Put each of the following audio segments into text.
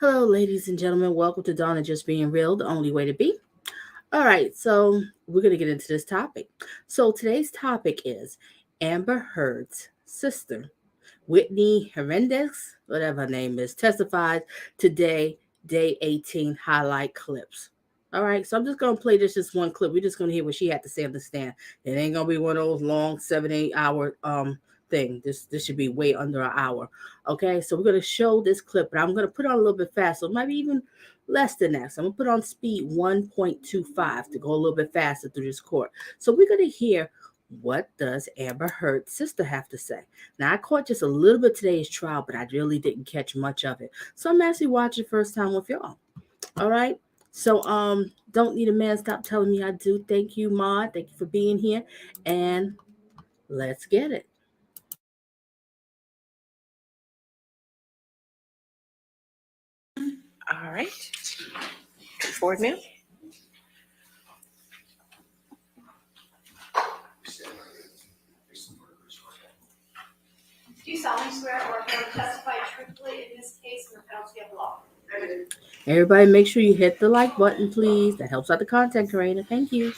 Hello, ladies and gentlemen. Welcome to Donna Just Being Real, the only way to be. All right, so we're going to get into this topic. So today's topic is Amber Heard's sister, Whitney Henriquez, whatever her name is, testifies today, day 18 highlight clips. All right, so I'm just going to play this just one clip. We're just going to hear what she had to say on the stand. It ain't going to be one of those long 7-8 hour thing. This should be way under an hour. Okay, so we're going to show this clip, but I'm going to put on a little bit fast, so it might be even less than that. So I'm going to put on speed 1.25 to go a little bit faster through this court. So we're going to hear what does Amber Heard's sister have to say. Now, I caught just a little bit today's trial, but I really didn't catch much of it. So I'm actually watching first time with y'all. All right. So don't need a man stop telling me I do. Thank you, Maud. Thank you for being here. And let's get it. All right. Forward, ma'am. Do you solemnly swear or affirm to testify truthfully in this case and the penalty of law? Everybody make sure you hit the like button, please. That helps out the content creator. Thank you.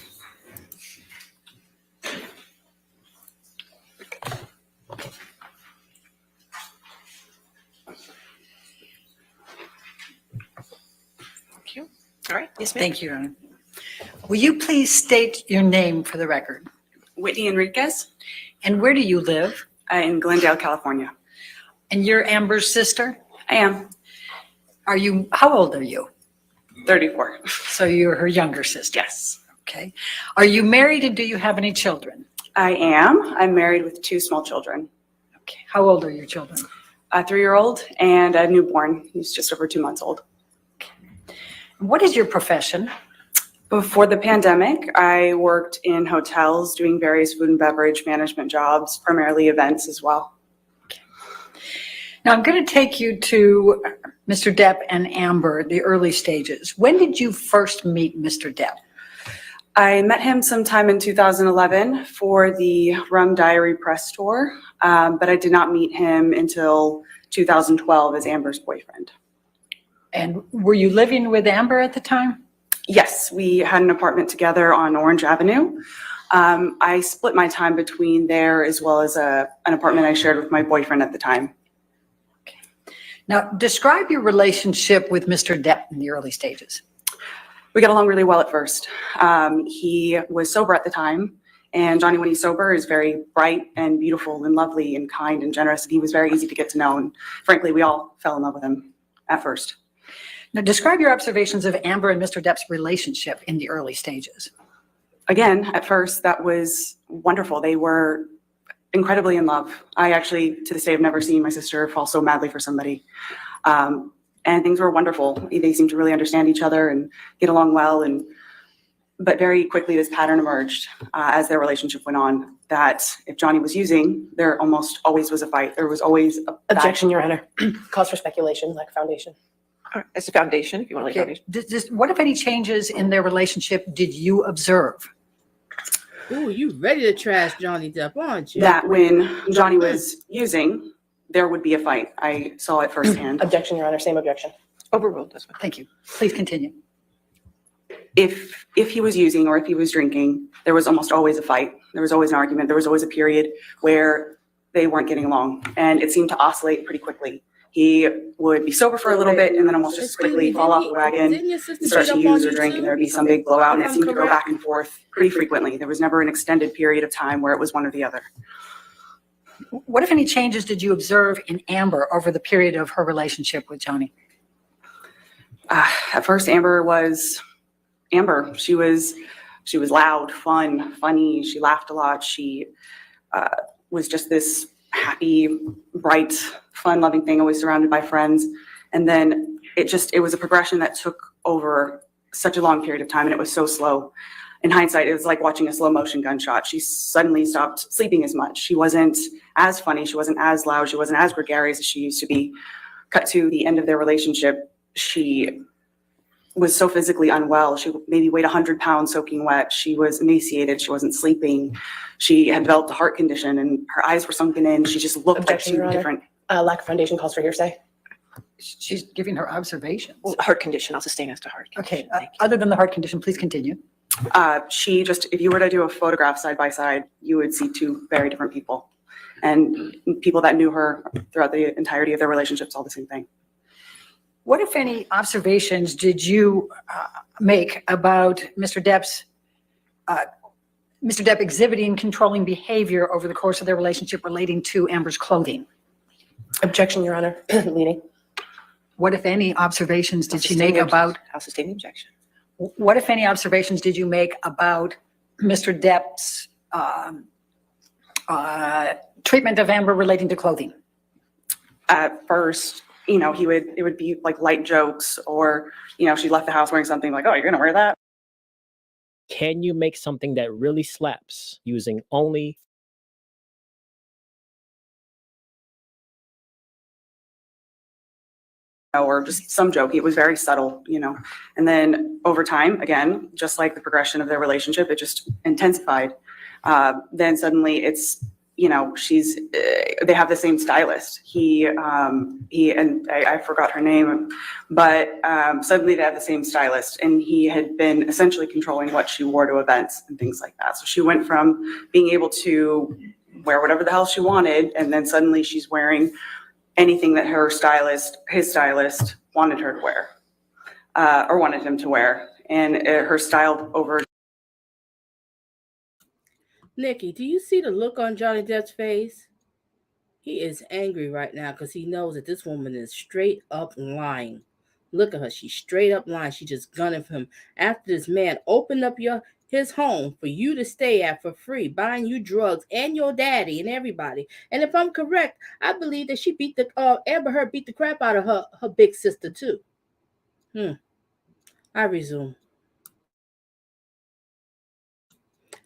Thank you. All right. Yes, ma'am. Thank you, Your Honor. Will you please state your name for the record? Whitney Henriquez And where do you live? in Glendale, California. And you're Amber's sister? I am How old are you? 34. So you're her younger sister? Yes, Okay. Are you married and do you have any children? I am. I'm married with 2 small children, Okay. How old are your children? a 3-year-old and a newborn who's just over 2 months old. What is your profession? Before the pandemic, I worked in hotels doing various food and beverage management jobs, primarily events as well. Now, I'm going to take you to Mr. Depp and Amber, the early stages. When did you first meet Mr. Depp? I met him sometime in 2011 for the Rum Diary press tour, but I did not meet him until 2012 as Amber's boyfriend. And were you living with Amber at the time? Yes, we had an apartment together on Orange Avenue. I split my time between there as well as an apartment I shared with my boyfriend at the time. Now, describe your relationship with Mr. Depp in the early stages. We got along really well at first. He was sober at the time, and Johnny, when he's sober, is very bright and beautiful and lovely and kind and generous. And he was very easy to get to know. And frankly, we all fell in love with him at first. Now, describe your observations of Amber and Mr. Depp's relationship in the early stages. Again, at first, that was wonderful. They were incredibly in love. I actually, to this day, have never seen my sister fall so madly for somebody. And things were wonderful. They seemed to really understand each other and get along well. But very quickly, this pattern emerged as their relationship went on, that if Johnny was using, there almost always was a fight. There was always a Objection, Your Honor. Cause for speculation, lack of foundation. All right. It's a foundation, if you want to lay foundation. What, if any, changes in their relationship did you observe? Ooh, you ready to trash Johnny Depp, aren't you? That when Johnny was using, there would be a fight. I saw it firsthand. Objection, Your Honor. Same objection. Overruled. This one. Thank you. Please continue. If he was using or if he was drinking, there was almost always a fight. There was always an argument. There was always a period where they weren't getting along, and it seemed to oscillate pretty quickly. He would be sober for a little bit and then almost just quickly fall off the wagon and start to use or drink, and there would be some big blowout, and it seemed to go back and forth pretty frequently. There was never an extended period of time where it was one or the other. What, if any, changes did you observe in Amber over the period of her relationship with Johnny? At first, Amber was Amber. She was loud, fun, funny. She laughed a lot. She was just this happy, bright, fun-loving thing, always surrounded by friends. And then it was a progression that took over such a long period of time, and it was so slow. In hindsight, it was like watching a slow motion gunshot. She suddenly stopped sleeping as much. She wasn't as funny. She wasn't as loud. She wasn't as gregarious as she used to be. Cut to the end of their relationship, she was so physically unwell. She maybe weighed 100 pounds soaking wet. She was emaciated. She wasn't sleeping. She had developed a heart condition, and her eyes were sunken in. She just looked like two different. Lack of foundation calls for hearsay. She's giving her observations. Heart condition, I'll sustain as to heart Okay, condition. Thank you. other than the heart condition, please continue. She just, if you were to do a photograph side by side, you would see two very different people. And people that knew her throughout the entirety of their relationships, all the same thing. What, if any, observations did you make about Mr. Depp exhibiting controlling behavior over the course of their relationship relating to Amber's clothing? Objection, Your Honor. Leading. What, if any, observations did I'll she sustain make the about, I'll sustain the objection. what, if any, observations did you make about Mr. Depp's treatment of Amber relating to clothing? At first, you know, it would be like light jokes, or, you know, she left the house wearing something like, oh, you're gonna wear that? Can you make something that really slaps using only Or just some joke? It was very subtle, you know. And then over time, again, just like the progression of their relationship, it just intensified. Then suddenly it's, you know, they have the same stylist. He and I forgot her name, but suddenly they have the same stylist, and he had been essentially controlling what she wore to events and things like that. So she went from being able to wear whatever the hell she wanted, and then suddenly she's wearing anything that his stylist wanted her to wear, or wanted him to wear. And her style over. Nikki, do you see the look on Johnny Depp's face? He is angry right now because he knows that this woman is straight up lying. Look at her. She's straight up lying. She just gunning for him. After this man opened up his home for you to stay at for free, buying you drugs and your daddy and everybody. And if I'm correct, I believe that she Amber Heard beat the crap out of her big sister too. I resume.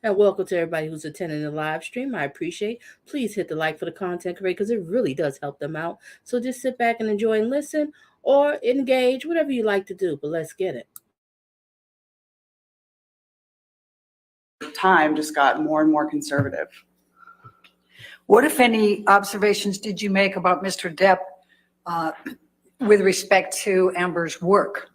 And welcome to everybody who's attending the live stream. I appreciate. Please hit the like for the content creator because it really does help them out. So just sit back and enjoy and listen, or engage, whatever you like to do. But let's get it. Time just got more and more conservative. What, if any, observations did you make about Mr. Depp with respect to Amber's work?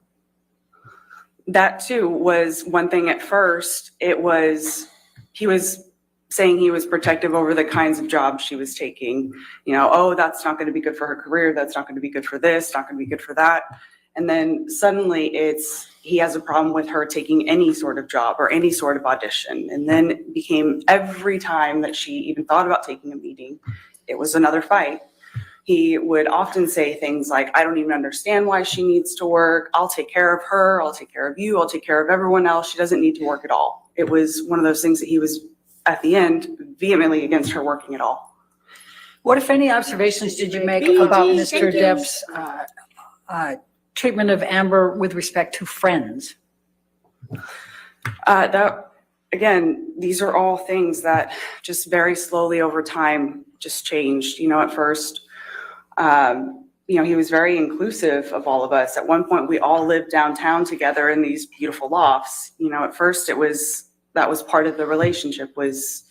That too was one thing. At first, he was saying he was protective over the kinds of jobs she was taking. You know, oh, that's not going to be good for her career. That's not going to be good for this, not going to be good for that. And then suddenly he has a problem with her taking any sort of job or any sort of audition. And then it became every time that she even thought about taking a meeting, it was another fight. He would often say things like, I don't even understand why she needs to work. I'll take care of her. I'll take care of you. I'll take care of everyone else. She doesn't need to work at all. It was one of those things that he was, at the end, vehemently against her working at all. What, if any, observations did you make about Mr. Depp's treatment of Amber with respect to friends? Again, these are all things that just very slowly over time just changed. You know, at first, you know, he was very inclusive of all of us. At one point, we all lived downtown together in these beautiful lofts. You know, at first that was part of the relationship, was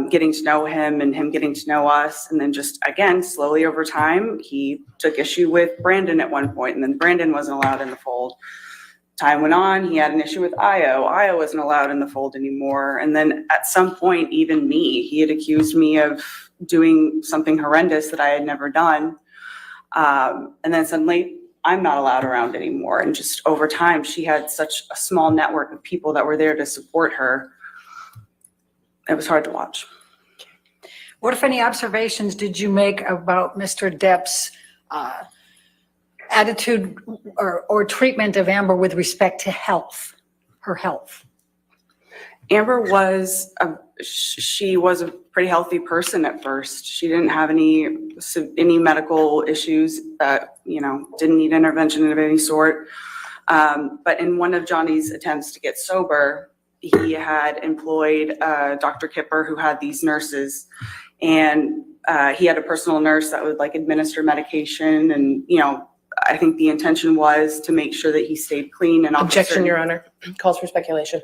getting to know him and him getting to know us. And then just, again, slowly over time, he took issue with Brandon at one point, and then Brandon wasn't allowed in the fold. Time went on, he had an issue with Io. Io wasn't allowed in the fold anymore. And then at some point, even me, he had accused me of doing something horrendous that I had never done. And then suddenly I'm not allowed around anymore. And just over time, she had such a small network of people that were there to support her. It was hard to watch. What, if any, observations did you make about Mr. Depp's attitude or treatment of Amber with respect to her health? Amber was a pretty healthy person at first. She didn't have any medical issues that, you know, didn't need intervention of any sort. But in one of Johnny's attempts to get sober, he had employed Dr. Kipper, who had these nurses, and he had a personal nurse that would like administer medication. And, you know, I think the intention was to make sure that he stayed clean and Objection, Your Honor. Calls for speculation.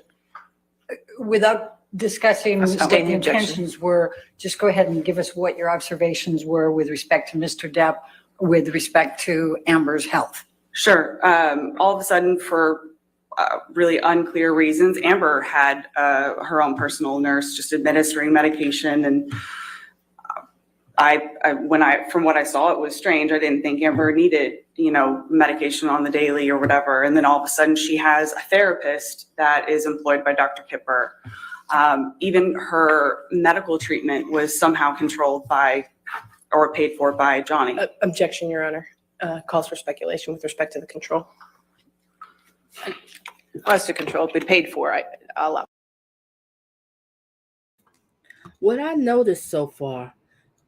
Without discussing what Sustain the the objection. intentions were, just go ahead and give us what your observations were with respect to Mr. Depp with respect to Amber's health? Sure. All of a sudden, for really unclear reasons, Amber had her own personal nurse just administering medication, and from what I saw, it was strange. I didn't think Amber needed, medication on the daily or whatever. And then all of a sudden she has a therapist that is employed by Dr. Kipper. Even her medical treatment was somehow controlled by or paid for by Johnny. Objection, Your Honor. Calls for speculation with respect to the control. As to control, but paid for, I'll allow. What I noticed so far,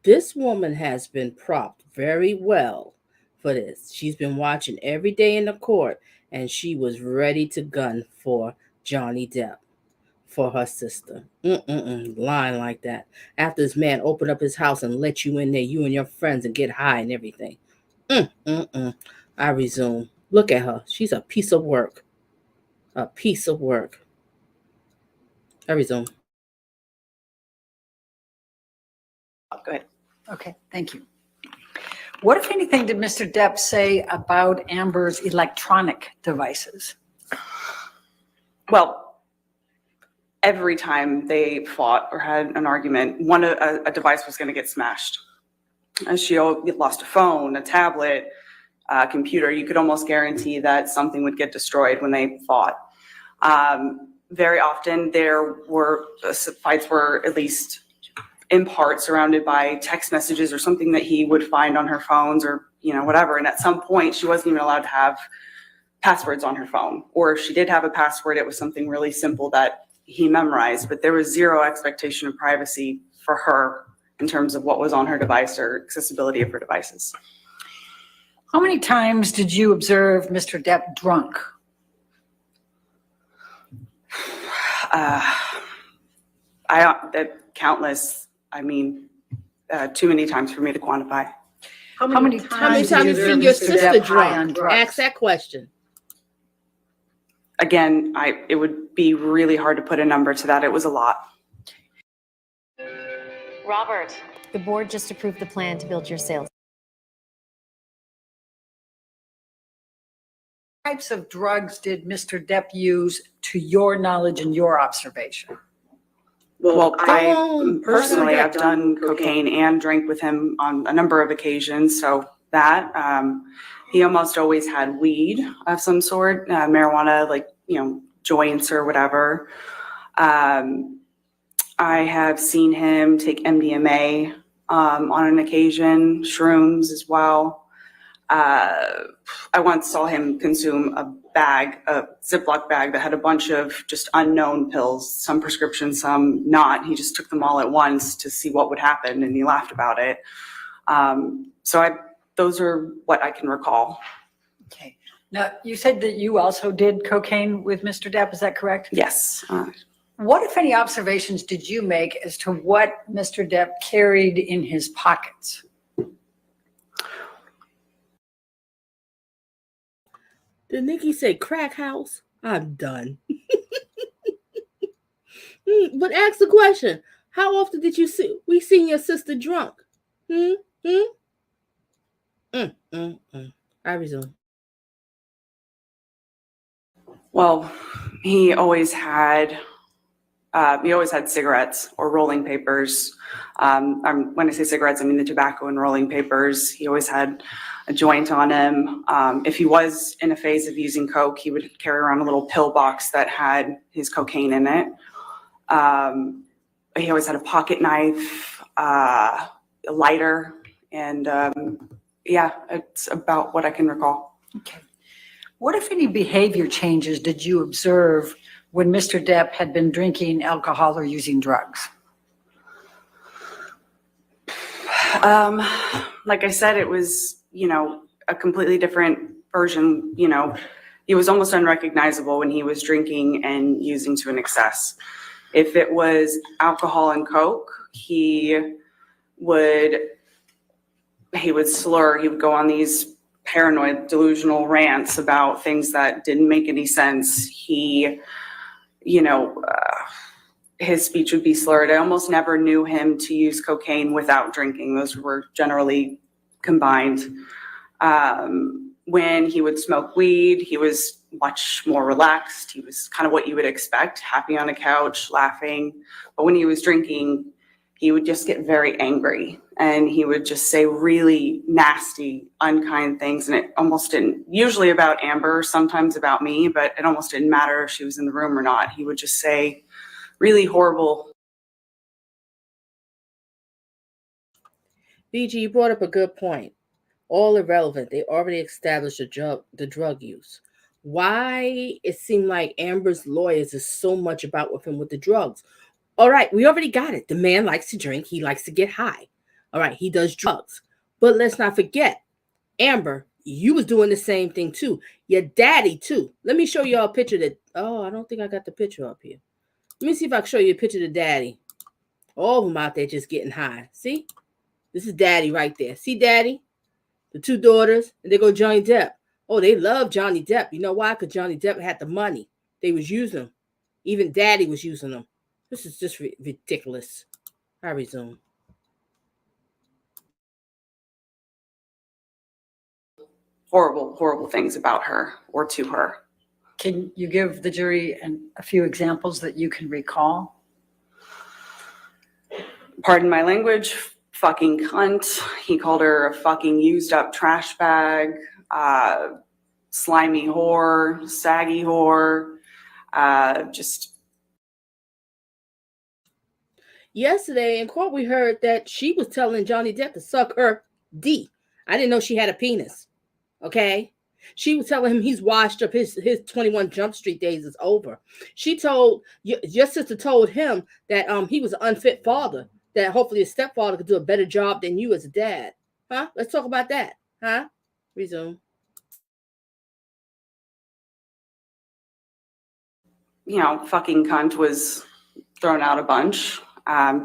this woman has been propped very well for this. She's been watching every day in the court, and she was ready to gun for Johnny Depp, for her sister. Lying like that. After this man opened up his house and let you in there, you and your friends, and get high and everything. I resume. Look at her. She's a piece of work. A piece of work. I resume. Go ahead. Okay, thank you. What, if anything, did Mr. Depp say about Amber's electronic devices? Well, every time they fought or had an argument, a device was going to get smashed. And she lost a phone, a tablet, a computer. You could almost guarantee that something would get destroyed when they fought. Very often fights were at least in part surrounded by text messages or something that he would find on her phones or, whatever. And at some point she wasn't even allowed to have passwords on her phone, or if she did have a password, it was something really simple that he memorized, but there was zero expectation of privacy for her in terms of what was on her device or accessibility of her devices. How many times did you observe Mr. Depp drunk? Countless. Too many times for me to quantify. How many times have you seen your Mr. sister Depp high on drunk? drugs? Ask that question. Again, it would be really hard to put a number to that. It was a lot. Robert, the board just approved the plan to build your sales. What types of drugs did Mr. Depp use, to your knowledge and your observation? Well, I on, personally have done cocaine and drank with him on a number of occasions. So that he almost always had weed of some sort, marijuana, like, joints or whatever. I have seen him take MDMA on an occasion, shrooms as well. I once saw him consume a Ziploc bag that had a bunch of just unknown pills, some prescription, some not. He just took them all at once to see what would happen, and he laughed about it. Those are what I can recall. Okay. Now, you said that you also did cocaine with Mr. Depp, is that correct? Yes. What, if any, observations did you make as to what Mr. Depp carried in his pockets? Did Nikki say crack house? I'm done. But ask the question. How often did you seen your sister drunk? I resume. Well, he always had cigarettes or rolling papers. When I say cigarettes, I mean the tobacco and rolling papers. He always had a joint on him. If he was in a phase of using coke, he would carry around a little pill box that had his cocaine in it. He always had a pocket knife, a lighter, and it's about what I can recall. Okay. What, if any, behavior changes did you observe when Mr. Depp had been drinking alcohol or using drugs? Like I said, it was, a completely different version. He was almost unrecognizable when he was drinking and using to an excess. If it was alcohol and coke, he would slur. He would go on these paranoid, delusional rants about things that didn't make any sense. His speech would be slurred. I almost never knew him to use cocaine without drinking. Those were generally combined. When he would smoke weed, he was much more relaxed. He was kind of what you would expect, happy on a couch, laughing. But when he was drinking, he would just get very angry, and he would just say really nasty, unkind things. And it almost didn't, usually about Amber, sometimes about me, but it almost didn't matter if she was in the room or not. He would just say really horrible. BG, you brought up a good point. All irrelevant. They already established the drug use. Why it seemed like Amber's lawyers is so much about with him with the drugs? All right, we already got it. The man likes to drink. He likes to get high. All right, he does drugs. But let's not forget, Amber, you was doing the same thing too. Your daddy too. Let me show y'all a picture that, oh, I don't think I got the picture up here. Let me see if I can show you a picture of the daddy. All of them out there just getting high. See? This is daddy right there. See daddy? The two daughters, and they go Johnny Depp. Oh, they love Johnny Depp. You know why? Because Johnny Depp had the money. They was using him. Even daddy was using them. This is just ridiculous. I resume. Horrible, horrible things about her or to her. Can you give the jury a few examples that you can recall? Pardon my language, fucking cunt. He called her a fucking used up trash bag, slimy whore, saggy whore, just. Yesterday in court, we heard that she was telling Johnny Depp to suck her D. I didn't know she had a penis. Okay? She was telling him he's washed up, his 21 Jump Street days is over. She told, your sister told him that he was an unfit father, that hopefully his stepfather could do a better job than you as a dad. Huh? Let's talk about that. Huh? Resume. You know, fucking cunt was thrown out a bunch.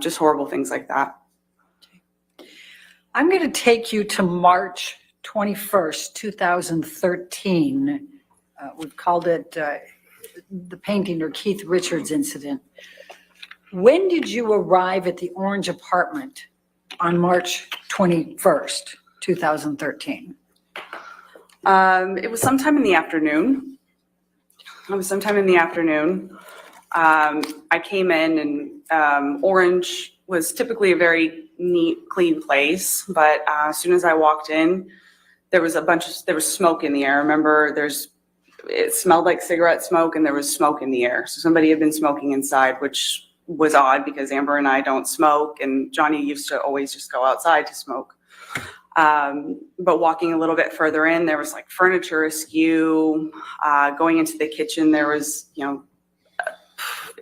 Just horrible things like that. I'm going to take you to March 21st, 2013. We've called it the painting or Keith Richards incident. When did you arrive at the Orange apartment on March 21st, 2013? It was sometime in the afternoon. I came in and Orange was typically a very neat, clean place. But as soon as I walked in, there was smoke in the air. Remember, it smelled like cigarette smoke and there was smoke in the air. So somebody had been smoking inside, which was odd because Amber and I don't smoke, and Johnny used to always just go outside to smoke. But walking a little bit further in, there was like furniture askew. Going into the kitchen, there was,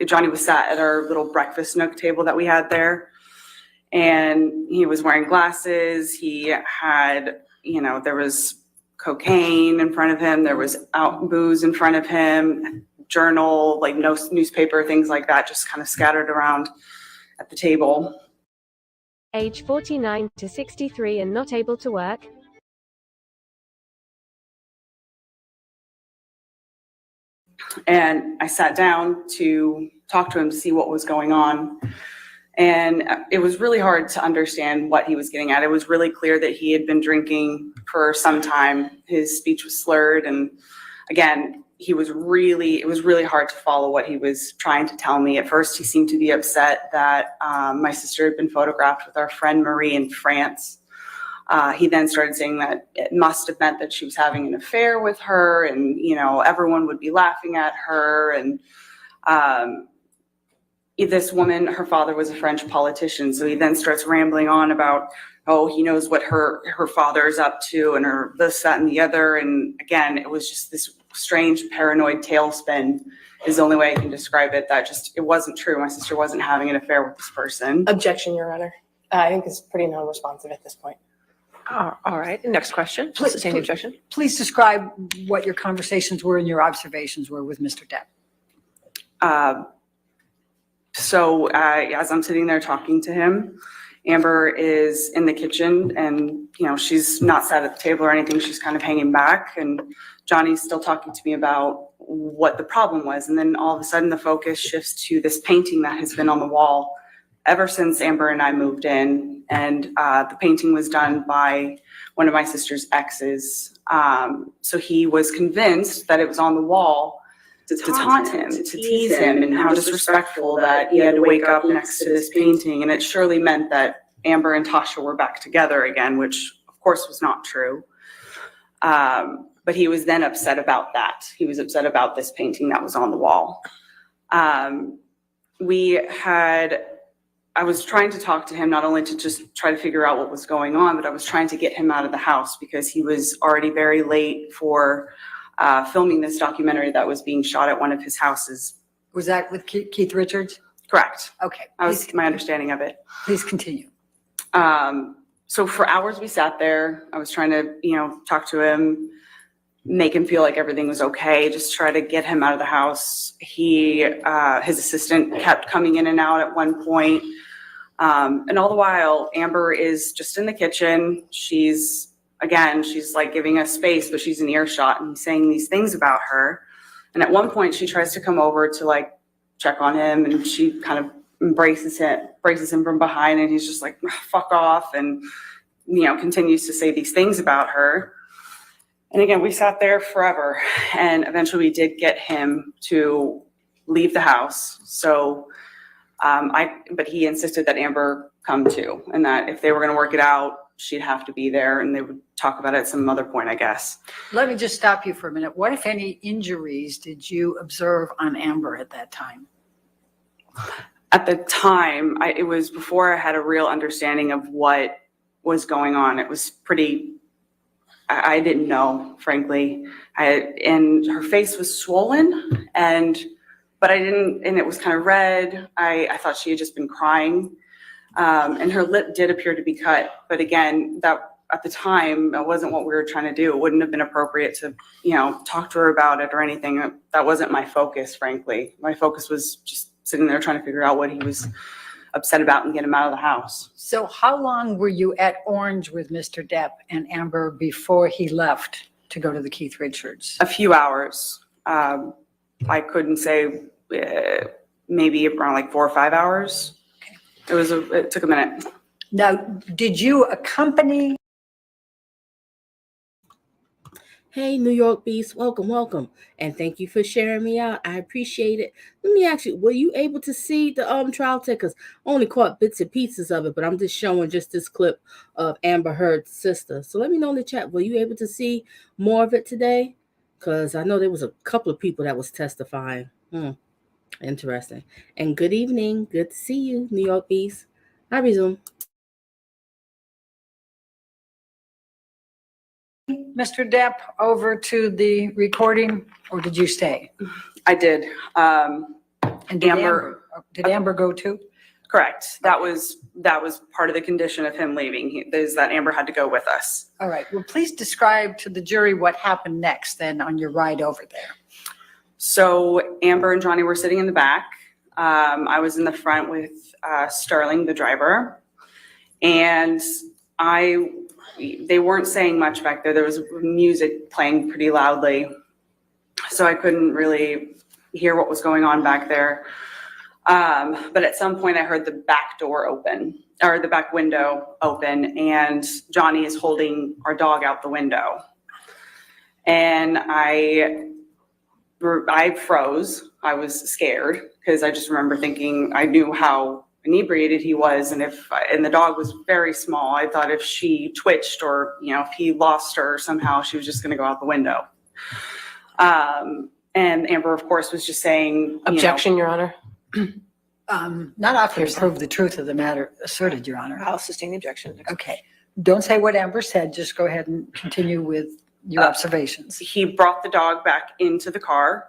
Johnny was sat at our little breakfast nook table that we had there, and he was wearing glasses. He had, there was cocaine in front of him. There was booze in front of him, journal, like no newspaper, things like that, just kind of scattered around at the table. Age 49 to 63 and not able to work. And I sat down to talk to him to see what was going on. And it was really hard to understand what he was getting at. It was really clear that he had been drinking for some time. His speech was slurred. And again, it was really hard to follow what he was trying to tell me. At first, he seemed to be upset that my sister had been photographed with our friend Marie in France. He then started saying that it must have meant that she was having an affair with her, and everyone would be laughing at her. And this woman, her father was a French politician, so he then starts rambling on about, he knows what her father's up to, and her this, that, and the other. And again, it was just this strange paranoid tailspin is the only way I can describe it. That it wasn't true. My sister wasn't having an affair with this person. Objection, Your Honor. I think it's pretty non-responsive at this point. All right, next question. Sustain the objection. Please describe what your conversations were and your observations were with Mr. Depp. So as I'm sitting there talking to him, Amber is in the kitchen, and she's not sat at the table or anything. She's kind of hanging back, and Johnny's still talking to me about what the problem was. And then all of a sudden the focus shifts to this painting that has been on the wall ever since Amber and I moved in, and the painting was done by one of my sister's exes. So he was convinced that it was on the wall to taunt him, to tease him, and how disrespectful that he had to wake up next to this painting. And it surely meant that Amber and Tasha were back together again, which of course was not true. But he was then upset about that. He was upset about this painting that was on the wall. I was trying to talk to him, not only to just try to figure out what was going on, but I was trying to get him out of the house because he was already very late for filming this documentary that was being shot at one of his houses. Was that with Keith Richards? Correct. Okay. That was my understanding of it. Please continue. So for hours we sat there. I was trying to, talk to him, make him feel like everything was okay, just try to get him out of the house. His assistant kept coming in and out at one point. And all the while, Amber is just in the kitchen. She's like giving us space, but she's in earshot and saying these things about her. And at one point she tries to come over to like check on him, and she kind of braces him from behind, and he's just like, fuck off, and, continues to say these things about her. And again, we sat there forever, and eventually we did get him to leave the house. So, but he insisted that Amber come too, and that if they were going to work it out, she'd have to be there, and they would talk about it at some other point, I guess. Let me just stop you for a minute. What, if any, injuries did you observe on Amber at that time? At the time, it was before I had a real understanding of what was going on. It was I didn't know, frankly. And her face was swollen, but I didn't, and it was kind of red. I thought she had just been crying. And her lip did appear to be cut. But again, that at the time, that wasn't what we were trying to do. It wouldn't have been appropriate to, talk to her about it or anything. That wasn't my focus, frankly. My focus was just sitting there trying to figure out what he was upset about and get him out of the house. So how long were you at Orange with Mr. Depp and Amber before he left to go to the Keith Richards? A few hours. I couldn't say, maybe around like 4 or 5 hours. Okay. It took a minute. Now, did you accompany? Hey, New York Beast, welcome. And thank you for sharing me out. I appreciate it. Let me ask you, were you able to see the trial tape? Because I only caught bits and pieces of it, but I'm just showing just this clip of Amber Heard's sister. So let me know in the chat, were you able to see more of it today? Because I know there was a couple of people that was testifying. Interesting. And good evening. Good to see you, New York Beast. I resume. Mr. Depp over to the recording, or did you stay? I did. And did Amber go too? Correct. That was part of the condition of him leaving, is that Amber had to go with us. All right. Well, please describe to the jury what happened next then on your ride over there. So Amber and Johnny were sitting in the back. I was in the front with Sterling, the driver, and they weren't saying much back there. There was music playing pretty loudly, so I couldn't really hear what was going on back there. But at some point I heard the back door open, or the back window open, and Johnny is holding our dog out the window. And I froze. I was scared because I just remember thinking, I knew how inebriated he was, and the dog was very small. I thought if she twitched or if he lost her somehow, she was just going to go out the window. And Amber, of course, was just saying, Objection, Your Honor. Not often to prove the truth of the matter asserted, Your Honor. I'll sustain the objection. Okay. Don't say what Amber said. Just go ahead and continue with your observations. He brought the dog back into the car,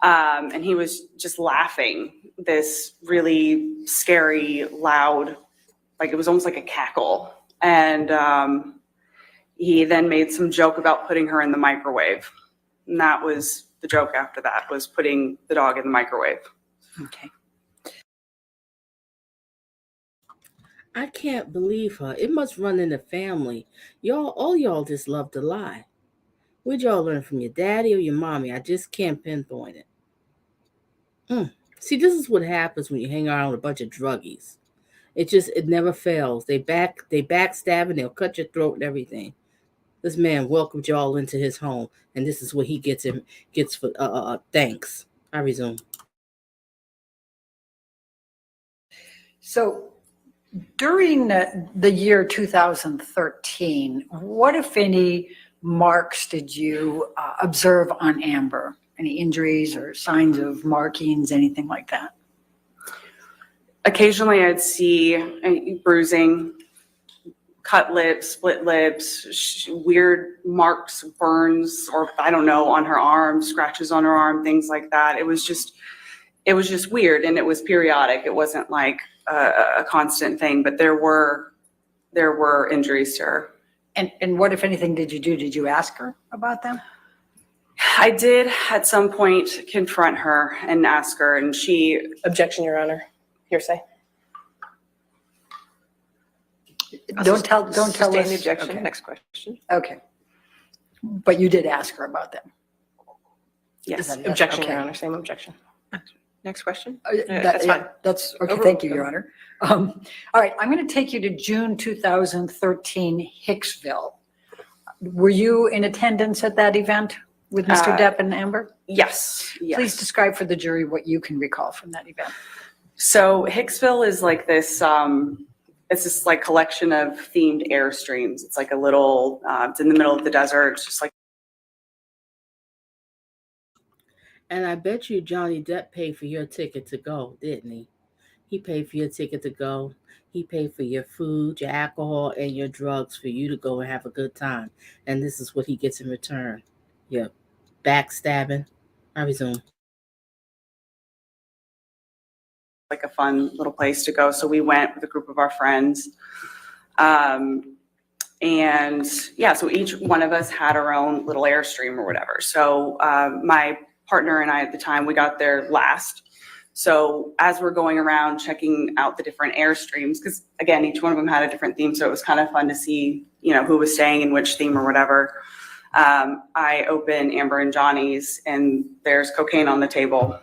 and he was just laughing, this really scary, loud, like it was almost like a cackle. And he then made some joke about putting her in the microwave. And that was the joke after that, was putting the dog in the microwave. Okay. I can't believe her. It must run in the family. All y'all just love to lie. Where'd y'all learn from, your daddy or your mommy? I just can't pinpoint it. See, this is what happens when you hang around with a bunch of druggies. It never fails. They backstab and they'll cut your throat and everything. This man welcomed y'all into his home, and this is what he gets for thanks. I resume. So during the year 2013, what, if any, marks did you observe on Amber? Any injuries or signs of markings, anything like that? Occasionally I'd see bruising, cut lips, split lips, weird marks, burns, or I don't know, on her arm, scratches on her arm, things like that. It was just weird, and it was periodic. It wasn't like a constant thing, but there were injuries to her. And what, if anything, did you do? Did you ask her about them? I did at some point confront her and ask her, and she... Objection, Your Honor. Hearsay. Don't tell Sustain the us. objection. Okay. Next question. Okay. But you did ask her about them? Yes. Is that- Objection, okay. Your Honor. Same objection. Next question. That's fine. That's okay. Overruled. Thank you, Your Honor. All right, I'm going to take you to June 2013, Hicksville. Were you in attendance at that event with Mr. Depp and Amber? Yes. Please describe for the jury what you can recall from that event. So Hicksville is like this, it's this like collection of themed Airstreams. It's like a little, it's in the middle of the desert. It's just like. And I bet you Johnny Depp paid for your ticket to go, didn't he? He paid for your ticket to go. He paid for your food, your alcohol, and your drugs for you to go and have a good time. And this is what he gets in return. Yep. Backstabbing. I resume. Like a fun little place to go. So we went with a group of our friends. And yeah, so each one of us had our own little Airstream or whatever. So my partner and I at the time, we got there last. So as we're going around checking out the different Airstreams, because again, each one of them had a different theme. So it was kind of fun to see, you know, who was staying in which theme or whatever. I open Amber and Johnny's and there's cocaine on the table.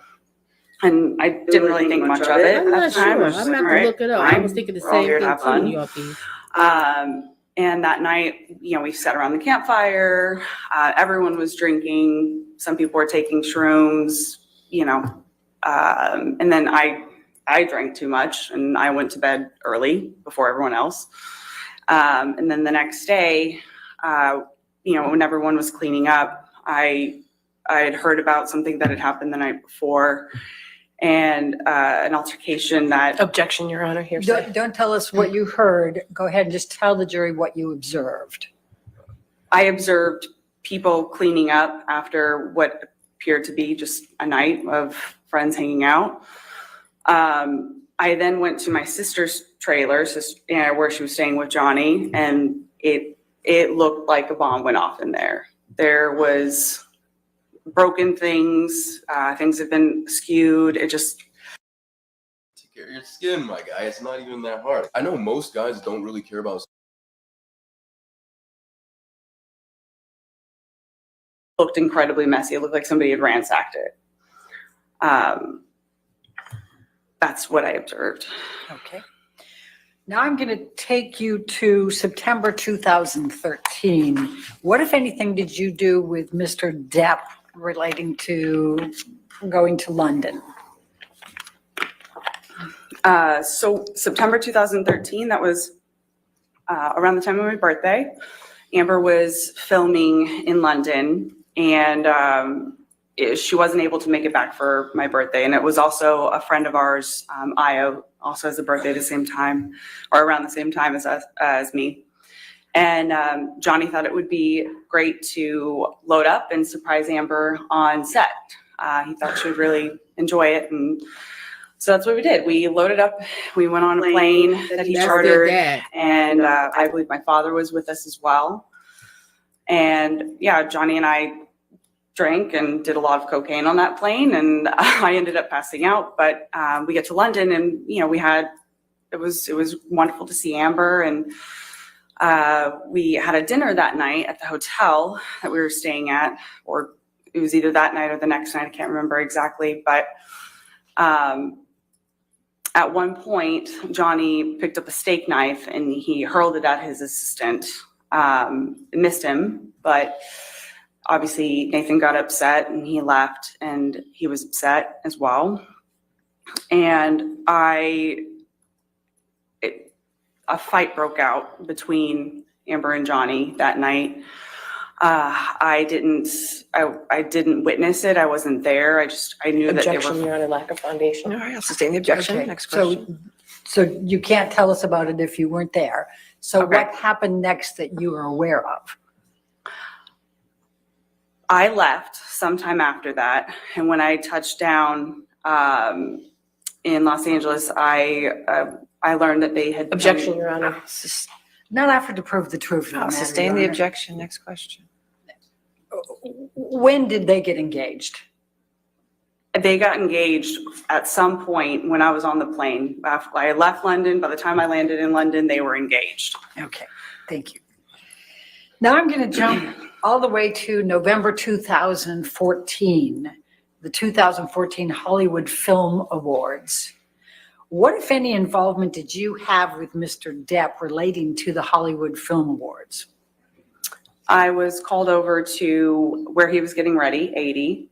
And I didn't really think much of it. I'm not sure. I'm just going to like, have all to right, look it up. I fine. was thinking the We're all same here to thing have too, fun. New Yorkie. And that night, you know, we sat around the campfire. Everyone was drinking. Some people were taking shrooms, you know. And then I drank too much and I went to bed early before everyone else. And then the next day, you know, when everyone was cleaning up, I had heard about something that had happened the night before, and an altercation that. Objection, Your Honor. Hearsay. Don't tell us what you heard. Go ahead and just tell the jury what you observed. I observed people cleaning up after what appeared to be just a night of friends hanging out. I then went to my sister's trailer, where she was staying with Johnny, and it looked like a bomb went off in there. There was broken things, things have been skewed. It just. Take care of your skin, my guy. It's not even that hard. I know most guys don't really care about. Looked incredibly messy. It looked like somebody had ransacked it. That's what I observed. Okay. Now I'm going to take you to September 2013. What, if anything, did you do with Mr. Depp relating to going to London? So September 2013, that was around the time of my birthday. Amber was filming in London, and she wasn't able to make it back for my birthday. And it was also a friend of ours, Io, also has a birthday the same time, or around the same time as me. And Johnny thought it would be great to load up and surprise Amber on set. He thought she would really enjoy it. And so that's what we did. We loaded up, we went on a plane that he chartered, and I believe my father was with us as well. And yeah, Johnny and I drank and did a lot of cocaine on that plane, and I ended up passing out. But we get to London, and you know, it was wonderful to see Amber, and we had a dinner that night at the hotel that we were staying at, or it was either that night or the next night, I can't remember exactly. But At one point, Johnny picked up a steak knife and he hurled it at his assistant. Missed him, but obviously Nathan got upset and he left, and he was upset as well. And a fight broke out between Amber and Johnny that night. I didn't witness it. I wasn't there. I knew that they Objection, were. Your Honor, lack of foundation. All right, I'll sustain the objection. Okay, Next question. So you can't tell us about it if you weren't there. So Okay. what happened next that you were aware of? I left sometime after that, and when I touched down in Los Angeles, I learned that they had Objection, Your Honor. Not offered to prove the truth of the I'll matter, sustain Your the Honor. objection. Next question. When did they get engaged? They got engaged at some point when I was on the plane. I left London. By the time I landed in London, they were engaged. Okay, thank you. Now I'm going to jump all the way to November 2014, the 2014 Hollywood Film Awards. What, if any, involvement did you have with Mr. Depp relating to the Hollywood Film Awards? I was called over to where he was getting ready, 80.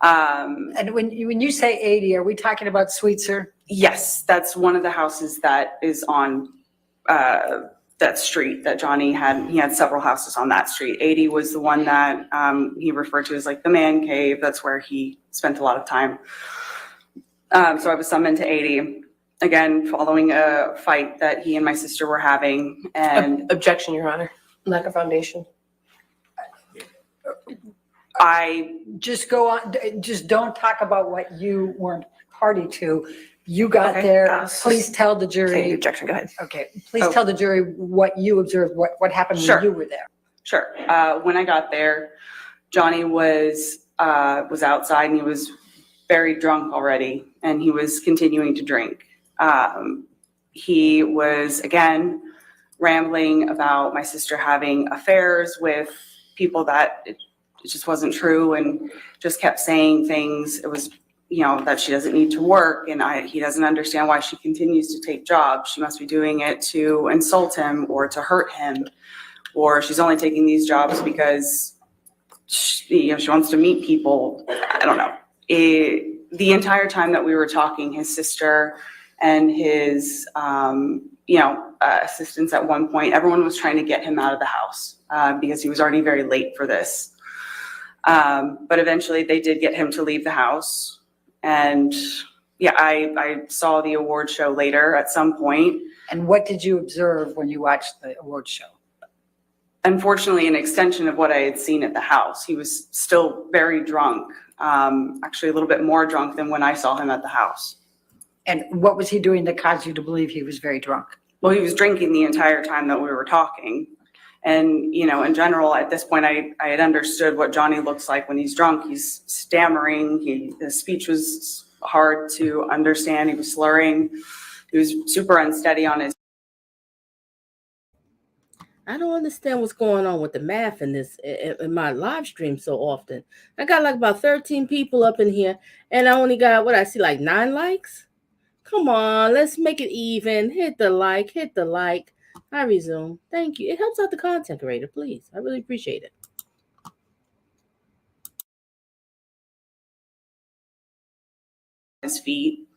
And when you say 80, are we talking about Sweetser? Yes, that's one of the houses that is on that street that Johnny had. He had several houses on that street. 80 was the one that he referred to as like the man cave. That's where he spent a lot of time. So I was summoned to 80, again, following a fight that he and my sister were having. And Objection, Your Honor, lack of foundation. I Just go on, just don't talk about what you weren't party to. You got Okay, there, please tell the Sustain the jury. objection. Go ahead. Okay, please Oh. tell the jury what you observed, what happened Sure. when you were there. Sure. When I got there, Johnny was outside and he was very drunk already, and he was continuing to drink. He was, again, rambling about my sister having affairs with people that it just wasn't true, and just kept saying things. It was, that she doesn't need to work, and he doesn't understand why she continues to take jobs. She must be doing it to insult him or to hurt him, or she's only taking these jobs because she wants to meet people. I don't know. The entire time that we were talking, his sister and his assistants at one point, everyone was trying to get him out of the house because he was already very late for this. But eventually they did get him to leave the house. And I saw the award show later at some point. And what did you observe when you watched the award show? Unfortunately, an extension of what I had seen at the house. He was still very drunk, actually a little bit more drunk than when I saw him at the house. And what was he doing that caused you to believe he was very drunk? Well, he was drinking the entire time that we were talking. And, in general, at this point, I had understood what Johnny looks like when he's drunk. He's stammering. His speech was hard to understand. He was slurring. He was super unsteady on his. I don't understand what's going on with the math in this in my live stream so often. I got like about 13 people up in here, and I only got what I see like 9 likes. Come on, let's make it even. Hit the like. I resume. Thank you. It helps out the content creator, please. I really appreciate it. His feet.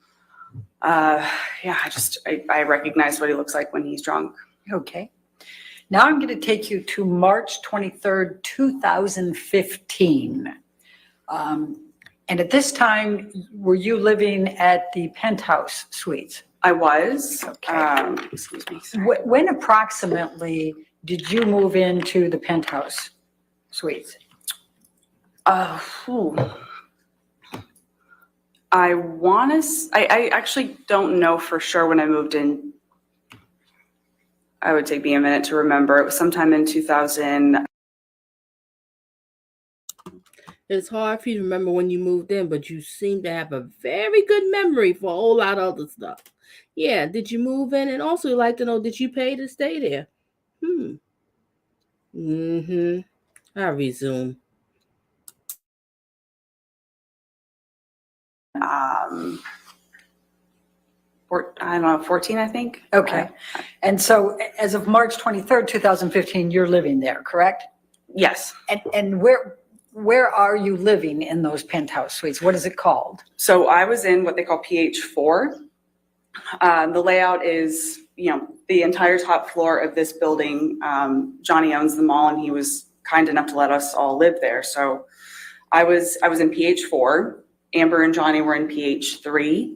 I recognize what he looks like when he's drunk. Okay. Now I'm going to take you to March 23rd, 2015. And at this time, were you living at the penthouse suites? I was. Okay. Excuse me. Sorry. When approximately did you move into the penthouse suites? I actually don't know for sure when I moved in. I would take me a minute to remember. It was sometime in 2000. It's hard for you to remember when you moved in, but you seem to have a very good memory for a whole lot of other stuff. Yeah, did you move in? And also, you'd like to know, did you pay to stay there? I resume. I don't know, 14, I think. Okay. And so as of March 23rd, 2015, you're living there, correct? Yes. And where are you living in those penthouse suites? What is it called? So I was in what they call PH4. The layout is, the entire top floor of this building. Johnny owns the mall, and he was kind enough to let us all live there. So I was in PH4. Amber and Johnny were in PH3.